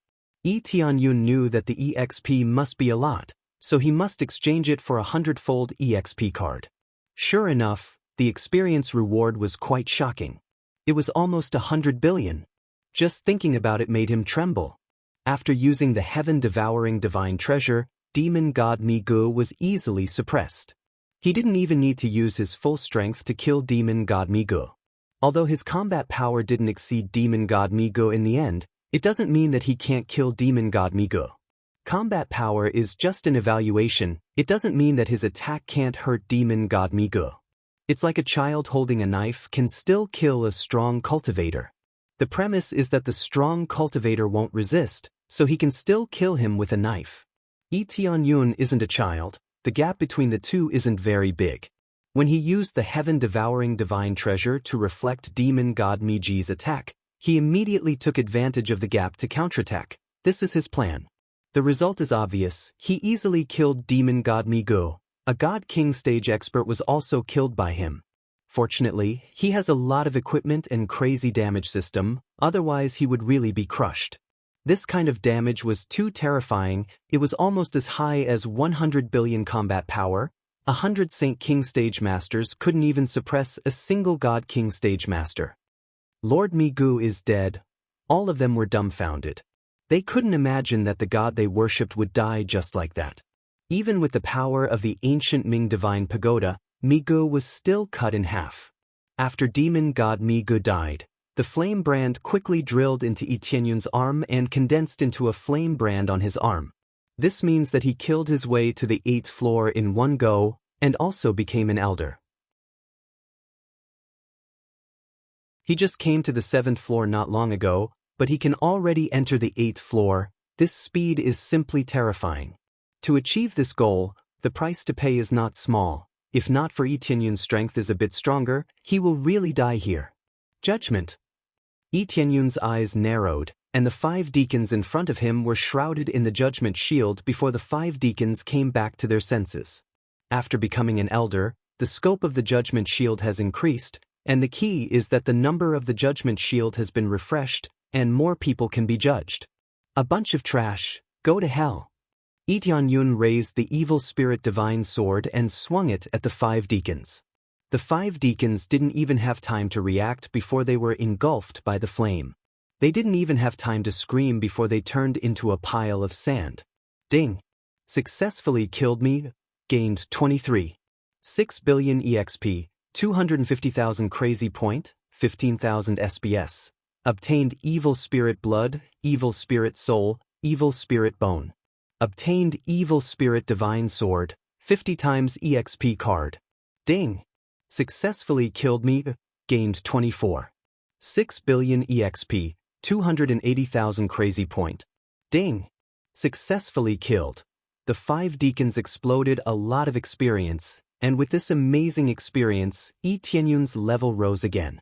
Tianyun knew that the EXP must be a lot, so he must exchange it for a 100-fold EXP card. Sure enough, the experience reward was quite shocking. It was almost 100 billion. Just thinking about it made him tremble. After using the heaven-devouring divine treasure, Demon God Migu was easily suppressed. He didn't even need to use his full strength to kill Demon God Migu. Although his combat power didn't exceed Demon God Migu in the end, it doesn't mean that he can't kill Demon God Migu. Combat power is just an evaluation, it doesn't mean that his attack can't hurt Demon God Migu. It's like a child holding a knife can still kill a strong cultivator. The premise is that the strong cultivator won't resist, so he can still kill him with a knife. Tianyun isn't a child, the gap between the two isn't very big. When he used the heaven-devouring divine treasure to reflect Demon God Migu's attack, he immediately took advantage of the gap to counterattack. This is his plan. The result is obvious, he easily killed Demon God Migu. A God King stage expert was also killed by him. Fortunately, he has a lot of equipment and crazy damage system, otherwise he would really be crushed. This kind of damage was too terrifying, it was almost as high as 100 billion combat power. 100 Saint King stage masters couldn't even suppress a single God King stage master. Lord Migu is dead. All of them were dumbfounded. They couldn't imagine that the god they worshipped would die just like that. Even with the power of the ancient Ming divine pagoda, Migu was still cut in half. After Demon God Migu died, the flame brand quickly drilled into Tianyun's arm and condensed into a flame brand on his arm. This means that he killed his way to the 8th floor in one go, and also became an elder. He just came to the 7th floor not long ago, but he can already enter the 8th floor. This speed is simply terrifying. To achieve this goal, the price to pay is not small. If not for Tianyun's strength is a bit stronger, he will really die here. Judgment. Tianyun's eyes narrowed, and the 5 deacons in front of him were shrouded in the judgment shield before the 5 deacons came back to their senses. After becoming an elder, the scope of the judgment shield has increased, and the key is that the number of the judgment shield has been refreshed, and more people can be judged. A bunch of trash, go to hell. Tianyun raised the evil spirit divine sword and swung it at the 5 deacons. The 5 deacons didn't even have time to react before they were engulfed by the flame. They didn't even have time to scream before they turned into a pile of sand. Ding! Successfully killed me, gained 23. 6 billion EXP, 250,000 crazy point, 15,000 SPS. Obtained evil spirit blood, evil spirit soul, evil spirit bone. Obtained evil spirit divine sword, 50 times EXP card. Ding! Successfully killed me, gained 24. 6 billion EXP, 280,000 crazy point. Ding! Successfully killed. The 5 deacons exploded a lot of experience, and with this amazing experience, Tianyun's level rose again.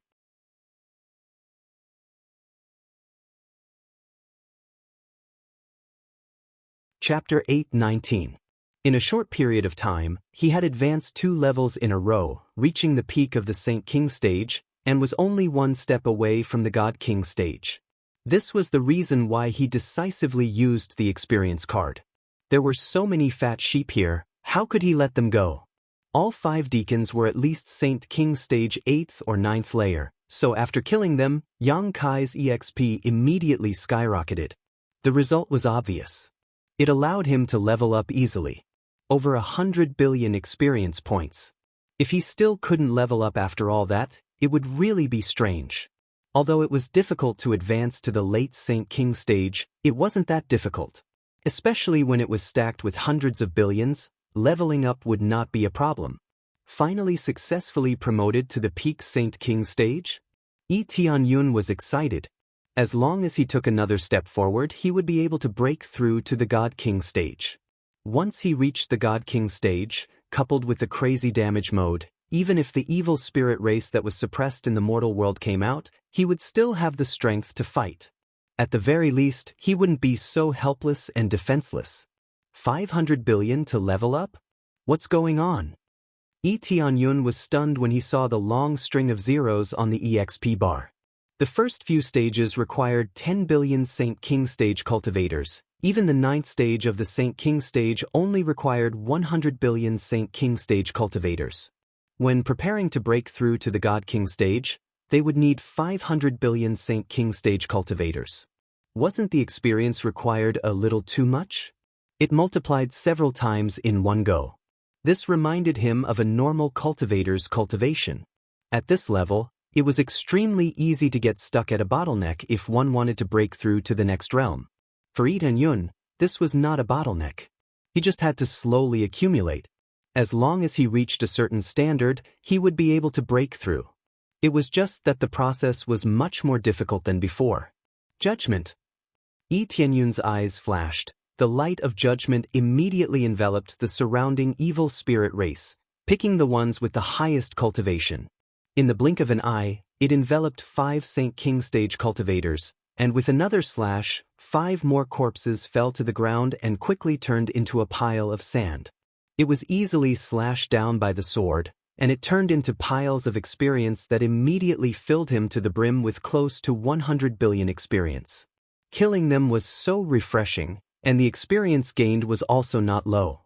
Chapter 8:19. In a short period of time, he had advanced 2 levels in a row, reaching the peak of the Saint King stage, and was only 1 step away from the God King stage. This was the reason why he decisively used the experience card. There were so many fat sheep here, how could he let them go? All 5 deacons were at least Saint King stage 8th or 9th layer, so after killing them, Yang Kai's EXP immediately skyrocketed. The result was obvious. It allowed him to level up easily. Over 100 billion experience points. If he still couldn't level up after all that, it would really be strange. Although it was difficult to advance to the late Saint King stage, it wasn't that difficult. Especially when it was stacked with hundreds of billions, leveling up would not be a problem. finally successfully promoted to the peak Saint King stage? Lee Tianyun was excited. As long as he took another step forward, he would be able to break through to the God King stage. Once he reached the God King stage, coupled with the crazy damage mode, even if the evil spirit race that was suppressed in the mortal world came out, he would still have the strength to fight. At the very least, he wouldn't be so helpless and defenseless. 500 billion to level up? What's going on? Lee Tianyun was stunned when he saw the long string of zeros on the EXP bar. The first few stages required 10 billion Saint King stage cultivators. Even the 9th stage of the Saint King stage only required 100 billion Saint King stage cultivators. When preparing to break through to the God King stage, they would need 500 billion Saint King stage cultivators. Wasn't the experience required a little too much? It multiplied several times in one go. This reminded him of a normal cultivator's cultivation. At this level, it was extremely easy to get stuck at a bottleneck if one wanted to break through to the next realm. For Lee Tianyun, this was not a bottleneck. He just had to slowly accumulate. As long as he reached a certain standard, he would be able to break through. It was just that the process was much more difficult than before. Judgment. Lee Tianyun's eyes flashed. The light of judgment immediately enveloped the surrounding evil spirit race, picking the ones with the highest cultivation. In the blink of an eye, it enveloped 5 Saint King stage cultivators, and with another slash, 5 more corpses fell to the ground and quickly turned into a pile of sand. It was easily slashed down by the sword, and it turned into piles of experience that immediately filled him to the brim with close to 100 billion experience. Killing them was so refreshing, and the experience gained was also not low.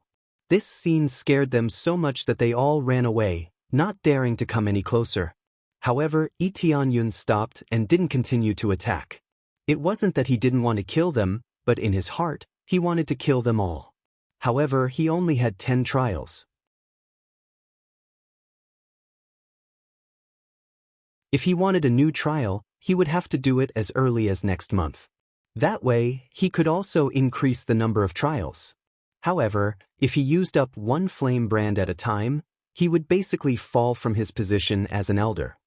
This scene scared them so much that they all ran away, not daring to come any closer. However, Lee Tianyun stopped and didn't continue to attack. It wasn't that he didn't want to kill them, but in his heart, he wanted to kill them all. However, he only had 10 trials. If he wanted a new trial, he would have to do it as early as next month. That way, he could also increase the number of trials. However, if he used up one flame brand at a time, he would basically fall from his position as an elder.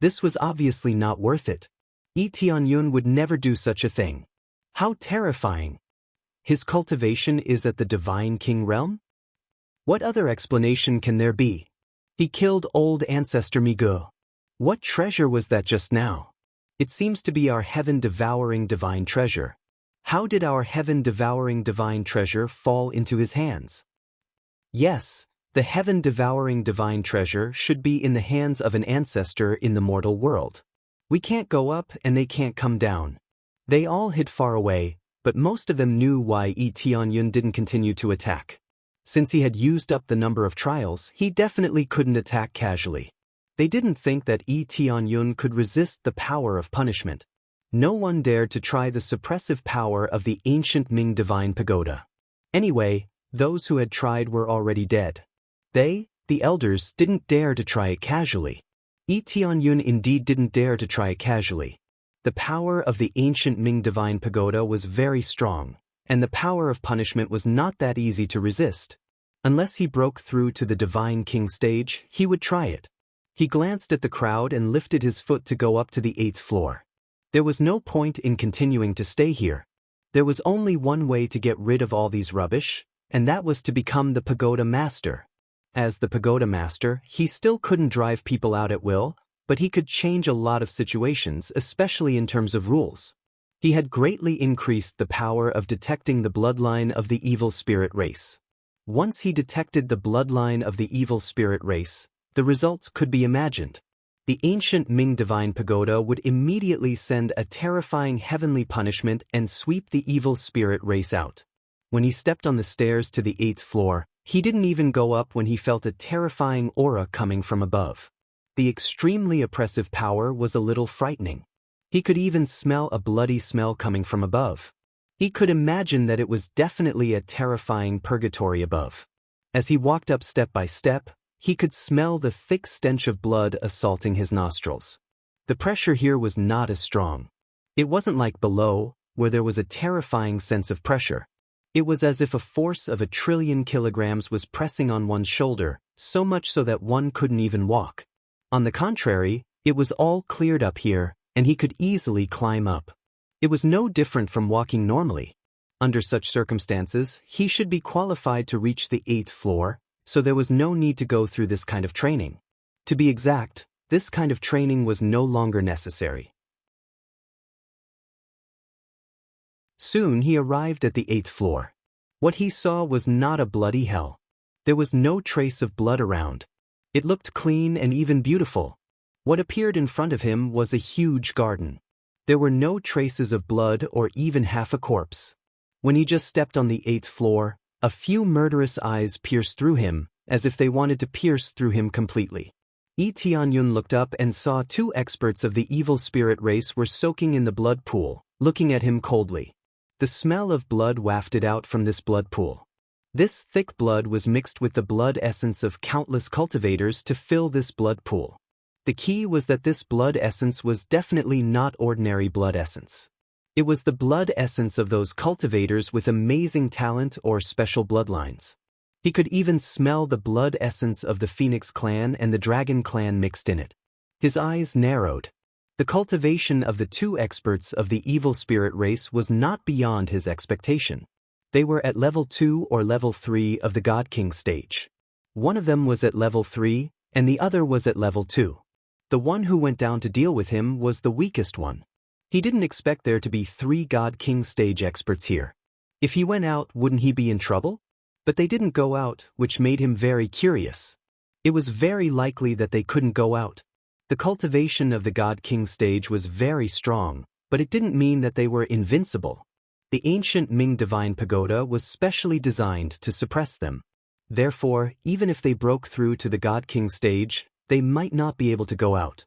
This was obviously not worth it. Lee Tianyun would never do such a thing. How terrifying! His cultivation is at the Divine King realm? What other explanation can there be? He killed old ancestor Migu. What treasure was that just now? It seems to be our heaven-devouring divine treasure. How did our heaven-devouring divine treasure fall into his hands? Yes, the heaven-devouring divine treasure should be in the hands of an ancestor in the mortal world. We can't go up and they can't come down. They all hid far away, but most of them knew why Lee Tianyun didn't continue to attack. Since he had used up the number of trials, he definitely couldn't attack casually. They didn't think that Lee Tianyun could resist the power of punishment. No one dared to try the suppressive power of the ancient Ming Divine Pagoda. Anyway, those who had tried were already dead. They, the elders, didn't dare to try it casually. Lee Tianyun indeed didn't dare to try it casually. The power of the ancient Ming Divine Pagoda was very strong, and the power of punishment was not that easy to resist. Unless he broke through to the Divine King stage, he would try it. He glanced at the crowd and lifted his foot to go up to the 8th floor. There was no point in continuing to stay here. There was only one way to get rid of all these rubbish, and that was to become the Pagoda Master. As the Pagoda Master, he still couldn't drive people out at will, but he could change a lot of situations, especially in terms of rules. He had greatly increased the power of detecting the bloodline of the evil spirit race. Once he detected the bloodline of the evil spirit race, the results could be imagined. The ancient Ming Divine Pagoda would immediately send a terrifying heavenly punishment and sweep the evil spirit race out. When he stepped on the stairs to the 8th floor, he didn't even go up when he felt a terrifying aura coming from above. The extremely oppressive power was a little frightening. He could even smell a bloody smell coming from above. He could imagine that it was definitely a terrifying purgatory above. As he walked up step by step, he could smell the thick stench of blood assaulting his nostrils. The pressure here was not as strong. It wasn't like below, where there was a terrifying sense of pressure. It was as if a force of 1,000,000,000,000 kilograms was pressing on one's shoulder, so much so that one couldn't even walk. On the contrary, it was all cleared up here, and he could easily climb up. It was no different from walking normally. Under such circumstances, he should be qualified to reach the 8th floor, so there was no need to go through this kind of training. To be exact, this kind of training was no longer necessary. Soon he arrived at the 8th floor. What he saw was not a bloody hell. There was no trace of blood around. It looked clean and even beautiful. What appeared in front of him was a huge garden. There were no traces of blood or even half a corpse. When he just stepped on the 8th floor, a few murderous eyes pierced through him, as if they wanted to pierce through him completely. Yi Tianyun looked up and saw 2 experts of the evil spirit race were soaking in the blood pool, looking at him coldly. The smell of blood wafted out from this blood pool. This thick blood was mixed with the blood essence of countless cultivators to fill this blood pool. The key was that this blood essence was definitely not ordinary blood essence. It was the blood essence of those cultivators with amazing talent or special bloodlines. He could even smell the blood essence of the Phoenix clan and the Dragon clan mixed in it. His eyes narrowed. The cultivation of the 2 experts of the evil spirit race was not beyond his expectation. They were at level 2 or level 3 of the God King stage. One of them was at level 3, and the other was at level 2. The one who went down to deal with him was the weakest one. He didn't expect there to be 3 God King stage experts here. If he went out, wouldn't he be in trouble? But they didn't go out, which made him very curious. It was very likely that they couldn't go out. The cultivation of the God King stage was very strong, but it didn't mean that they were invincible. The ancient Ming Divine Pagoda was specially designed to suppress them. Therefore, even if they broke through to the God King stage, they might not be able to go out.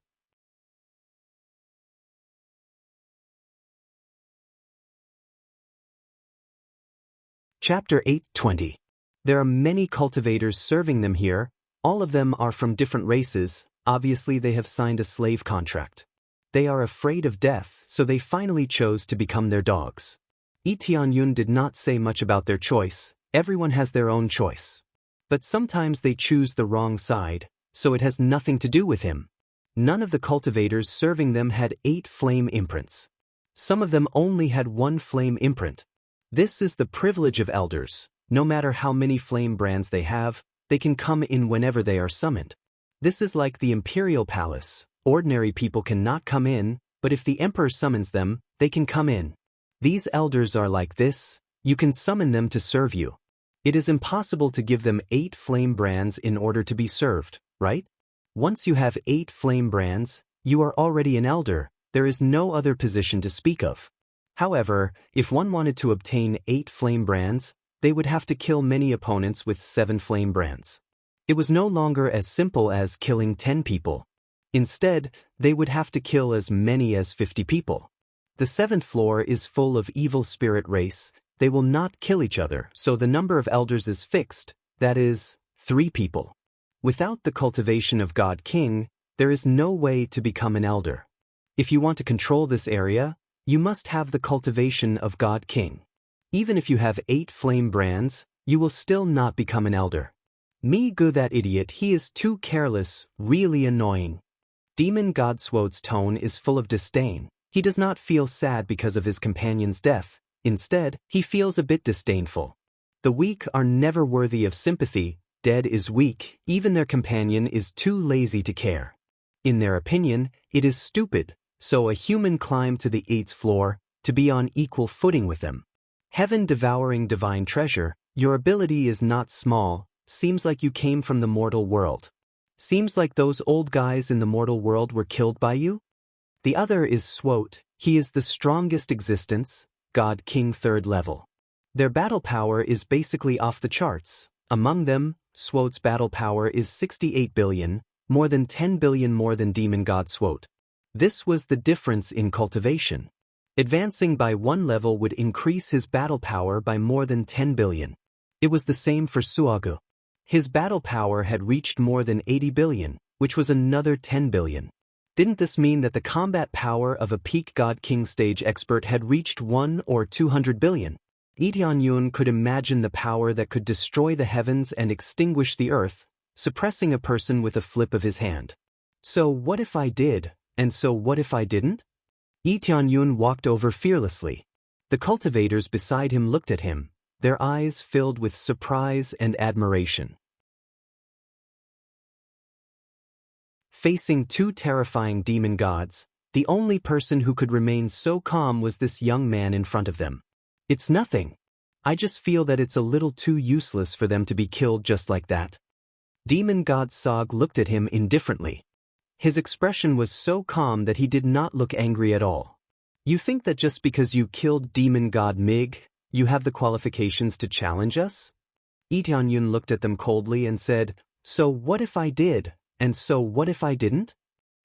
Chapter 8:20. There are many cultivators serving them here. All of them are from different races. Obviously they have signed a slave contract. They are afraid of death, so they finally chose to become their dogs. Yi Tianyun did not say much about their choice. Everyone has their own choice. But sometimes they choose the wrong side, so it has nothing to do with him. None of the cultivators serving them had 8 flame imprints. Some of them only had 1 flame imprint. This is the privilege of elders. No matter how many flame brands they have, they can come in whenever they are summoned. This is like the Imperial Palace. Ordinary people cannot come in, but if the Emperor summons them, they can come in. These elders are like this. You can summon them to serve you. It is impossible to give them 8 flame brands in order to be served, right? Once you have 8 flame brands, you are already an elder. There is no other position to speak of. However, if one wanted to obtain 8 flame brands, they would have to kill many opponents with 7 flame brands. It was no longer as simple as killing 10 people. Instead, they would have to kill as many as 50 people. The 7th floor is full of evil spirit race. They will not kill each other, so the number of elders is fixed, that is, 3 people. Without the cultivation of God King, there is no way to become an elder. If you want to control this area, you must have the cultivation of God King. Even if you have 8 flame brands, you will still not become an elder. Gu, that idiot, he is too careless, really annoying. Demon God Swote's tone is full of disdain. He does not feel sad because of his companion's death. Instead, he feels a bit disdainful. The weak are never worthy of sympathy. Dead is weak, even their companion is too lazy to care. In their opinion, it is stupid. So a human climbed to the 8th floor, to be on equal footing with them. Heaven-devouring divine treasure, your ability is not small. Seems like you came from the mortal world. Seems like those old guys in the mortal world were killed by you? The other is Swote. He is the strongest existence, God King 3rd level. Their battle power is basically off the charts. Among them, Swote's battle power is 68 billion, more than 10 billion more than Demon God Swote. This was the difference in cultivation. Advancing by 1 level would increase his battle power by more than 10 billion. It was the same for Suagu. His battle power had reached more than 80 billion, which was another 10 billion. Didn't this mean that the combat power of a peak God King stage expert had reached 1 or 200 billion? Lee Tianyun could imagine the power that could destroy the heavens and extinguish the earth, suppressing a person with a flip of his hand. So what if I did, and so what if I didn't? Lee Tianyun walked over fearlessly. The cultivators beside him looked at him, their eyes filled with surprise and admiration. Facing two terrifying demon gods, the only person who could remain so calm was this young man in front of them. It's nothing. I just feel that it's a little too useless for them to be killed just like that. Demon god Sog looked at him indifferently. His expression was so calm that he did not look angry at all. You think that just because you killed demon god Mig, you have the qualifications to challenge us? Lee Tianyun looked at them coldly and said, so what if I did, and so what if I didn't?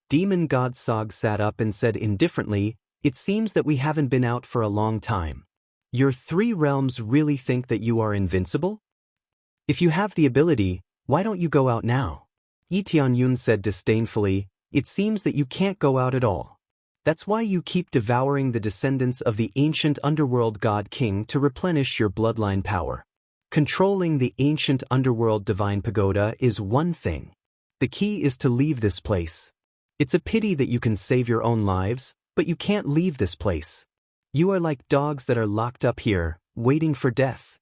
Demon god Sog sat up and said indifferently, it seems that we haven't been out for a long time. Your three realms really think that you are invincible? If you have the ability, why don't you go out now? Lee Tianyun said disdainfully, it seems that you can't go out at all. That's why you keep devouring the descendants of the ancient underworld god king to replenish your bloodline power. Controlling the ancient underworld divine pagoda is one thing. The key is to leave this place. It's a pity that you can save your own lives, but you can't leave this place. You are like dogs that are locked up here, waiting for death.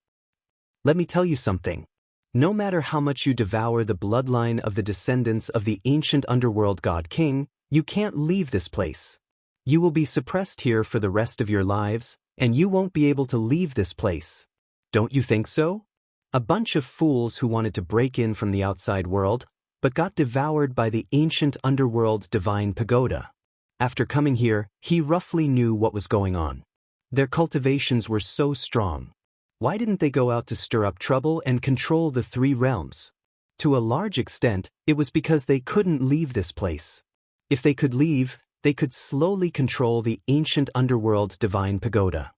Let me tell you something. No matter how much you devour the bloodline of the descendants of the ancient underworld god king, you can't leave this place. You will be suppressed here for the rest of your lives, and you won't be able to leave this place. Don't you think so? A bunch of fools who wanted to break in from the outside world, but got devoured by the ancient underworld divine pagoda. After coming here, he roughly knew what was going on. Their cultivations were so strong. Why didn't they go out to stir up trouble and control the three realms? To a large extent, it was because they couldn't leave this place. If they could leave, they could slowly control the ancient underworld divine pagoda.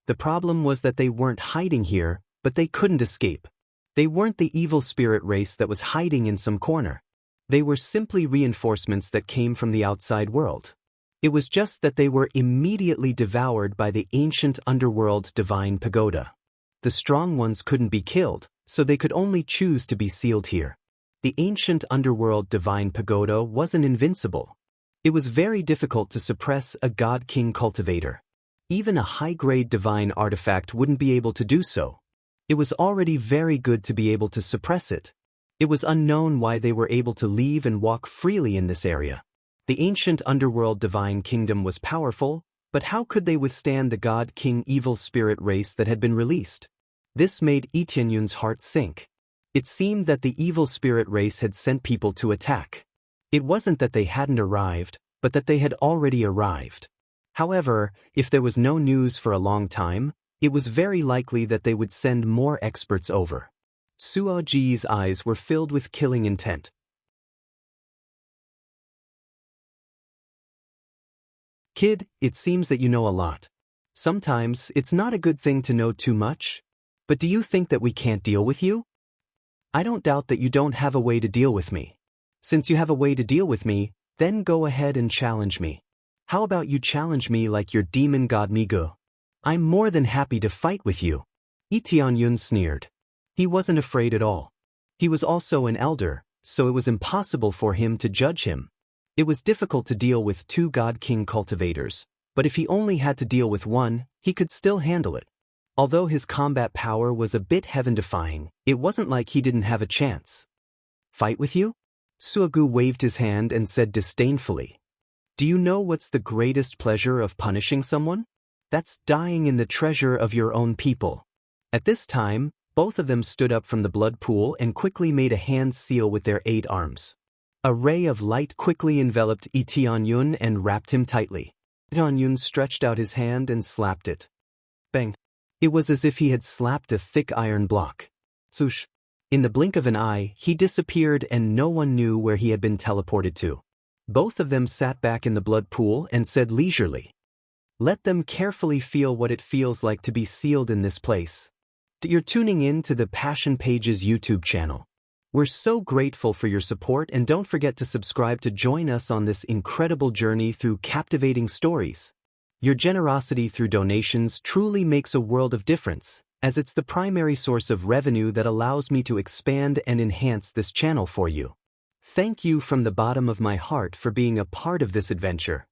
The problem was that they weren't hiding here, but they couldn't escape. They weren't the evil spirit race that was hiding in some corner. They were simply reinforcements that came from the outside world. It was just that they were immediately devoured by the ancient underworld divine pagoda. The strong ones couldn't be killed, so they could only choose to be sealed here. The ancient underworld divine pagoda wasn't invincible. It was very difficult to suppress a god king cultivator. Even a high-grade divine artifact wouldn't be able to do so. It was already very good to be able to suppress it. It was unknown why they were able to leave and walk freely in this area. The ancient underworld divine kingdom was powerful, but how could they withstand the god king evil spirit race that had been released? This made Lee Tianyun's heart sink. It seemed that the evil spirit race had sent people to attack. It wasn't that they hadn't arrived, but that they had already arrived. However, if there was no news for a long time, it was very likely that they would send more experts over. Suo Ji's eyes were filled with killing intent. Kid, it seems that you know a lot. Sometimes, it's not a good thing to know too much. But do you think that we can't deal with you? I don't doubt that you don't have a way to deal with me. Since you have a way to deal with me, then go ahead and challenge me. How about you challenge me like your demon god Migu? I'm more than happy to fight with you. Lee Tianyun sneered. He wasn't afraid at all. He was also an elder, so it was impossible for him to judge him. It was difficult to deal with two god king cultivators, but if he only had to deal with one, he could still handle it. Although his combat power was a bit heaven-defying, it wasn't like he didn't have a chance. Fight with you? Suogu waved his hand and said disdainfully. Do you know what's the greatest pleasure of punishing someone? That's dying in the treasure of your own people. At this time, both of them stood up from the blood pool and quickly made a hand seal with their 8 arms. A ray of light quickly enveloped Lee Tianyun and wrapped him tightly. Tianyun stretched out his hand and slapped it. Bang! It was as if he had slapped a thick iron block. Swoosh! In the blink of an eye, he disappeared and no one knew where he had been teleported to. Both of them sat back in the blood pool and said leisurely, "Let them carefully feel what it feels like to be sealed in this place." You're tuning in to the Passion Pages YouTube channel. We're so grateful for your support, and don't forget to subscribe to join us on this incredible journey through captivating stories. Your generosity through donations truly makes a world of difference, as it's the primary source of revenue that allows me to expand and enhance this channel for you. Thank you from the bottom of my heart for being a part of this adventure.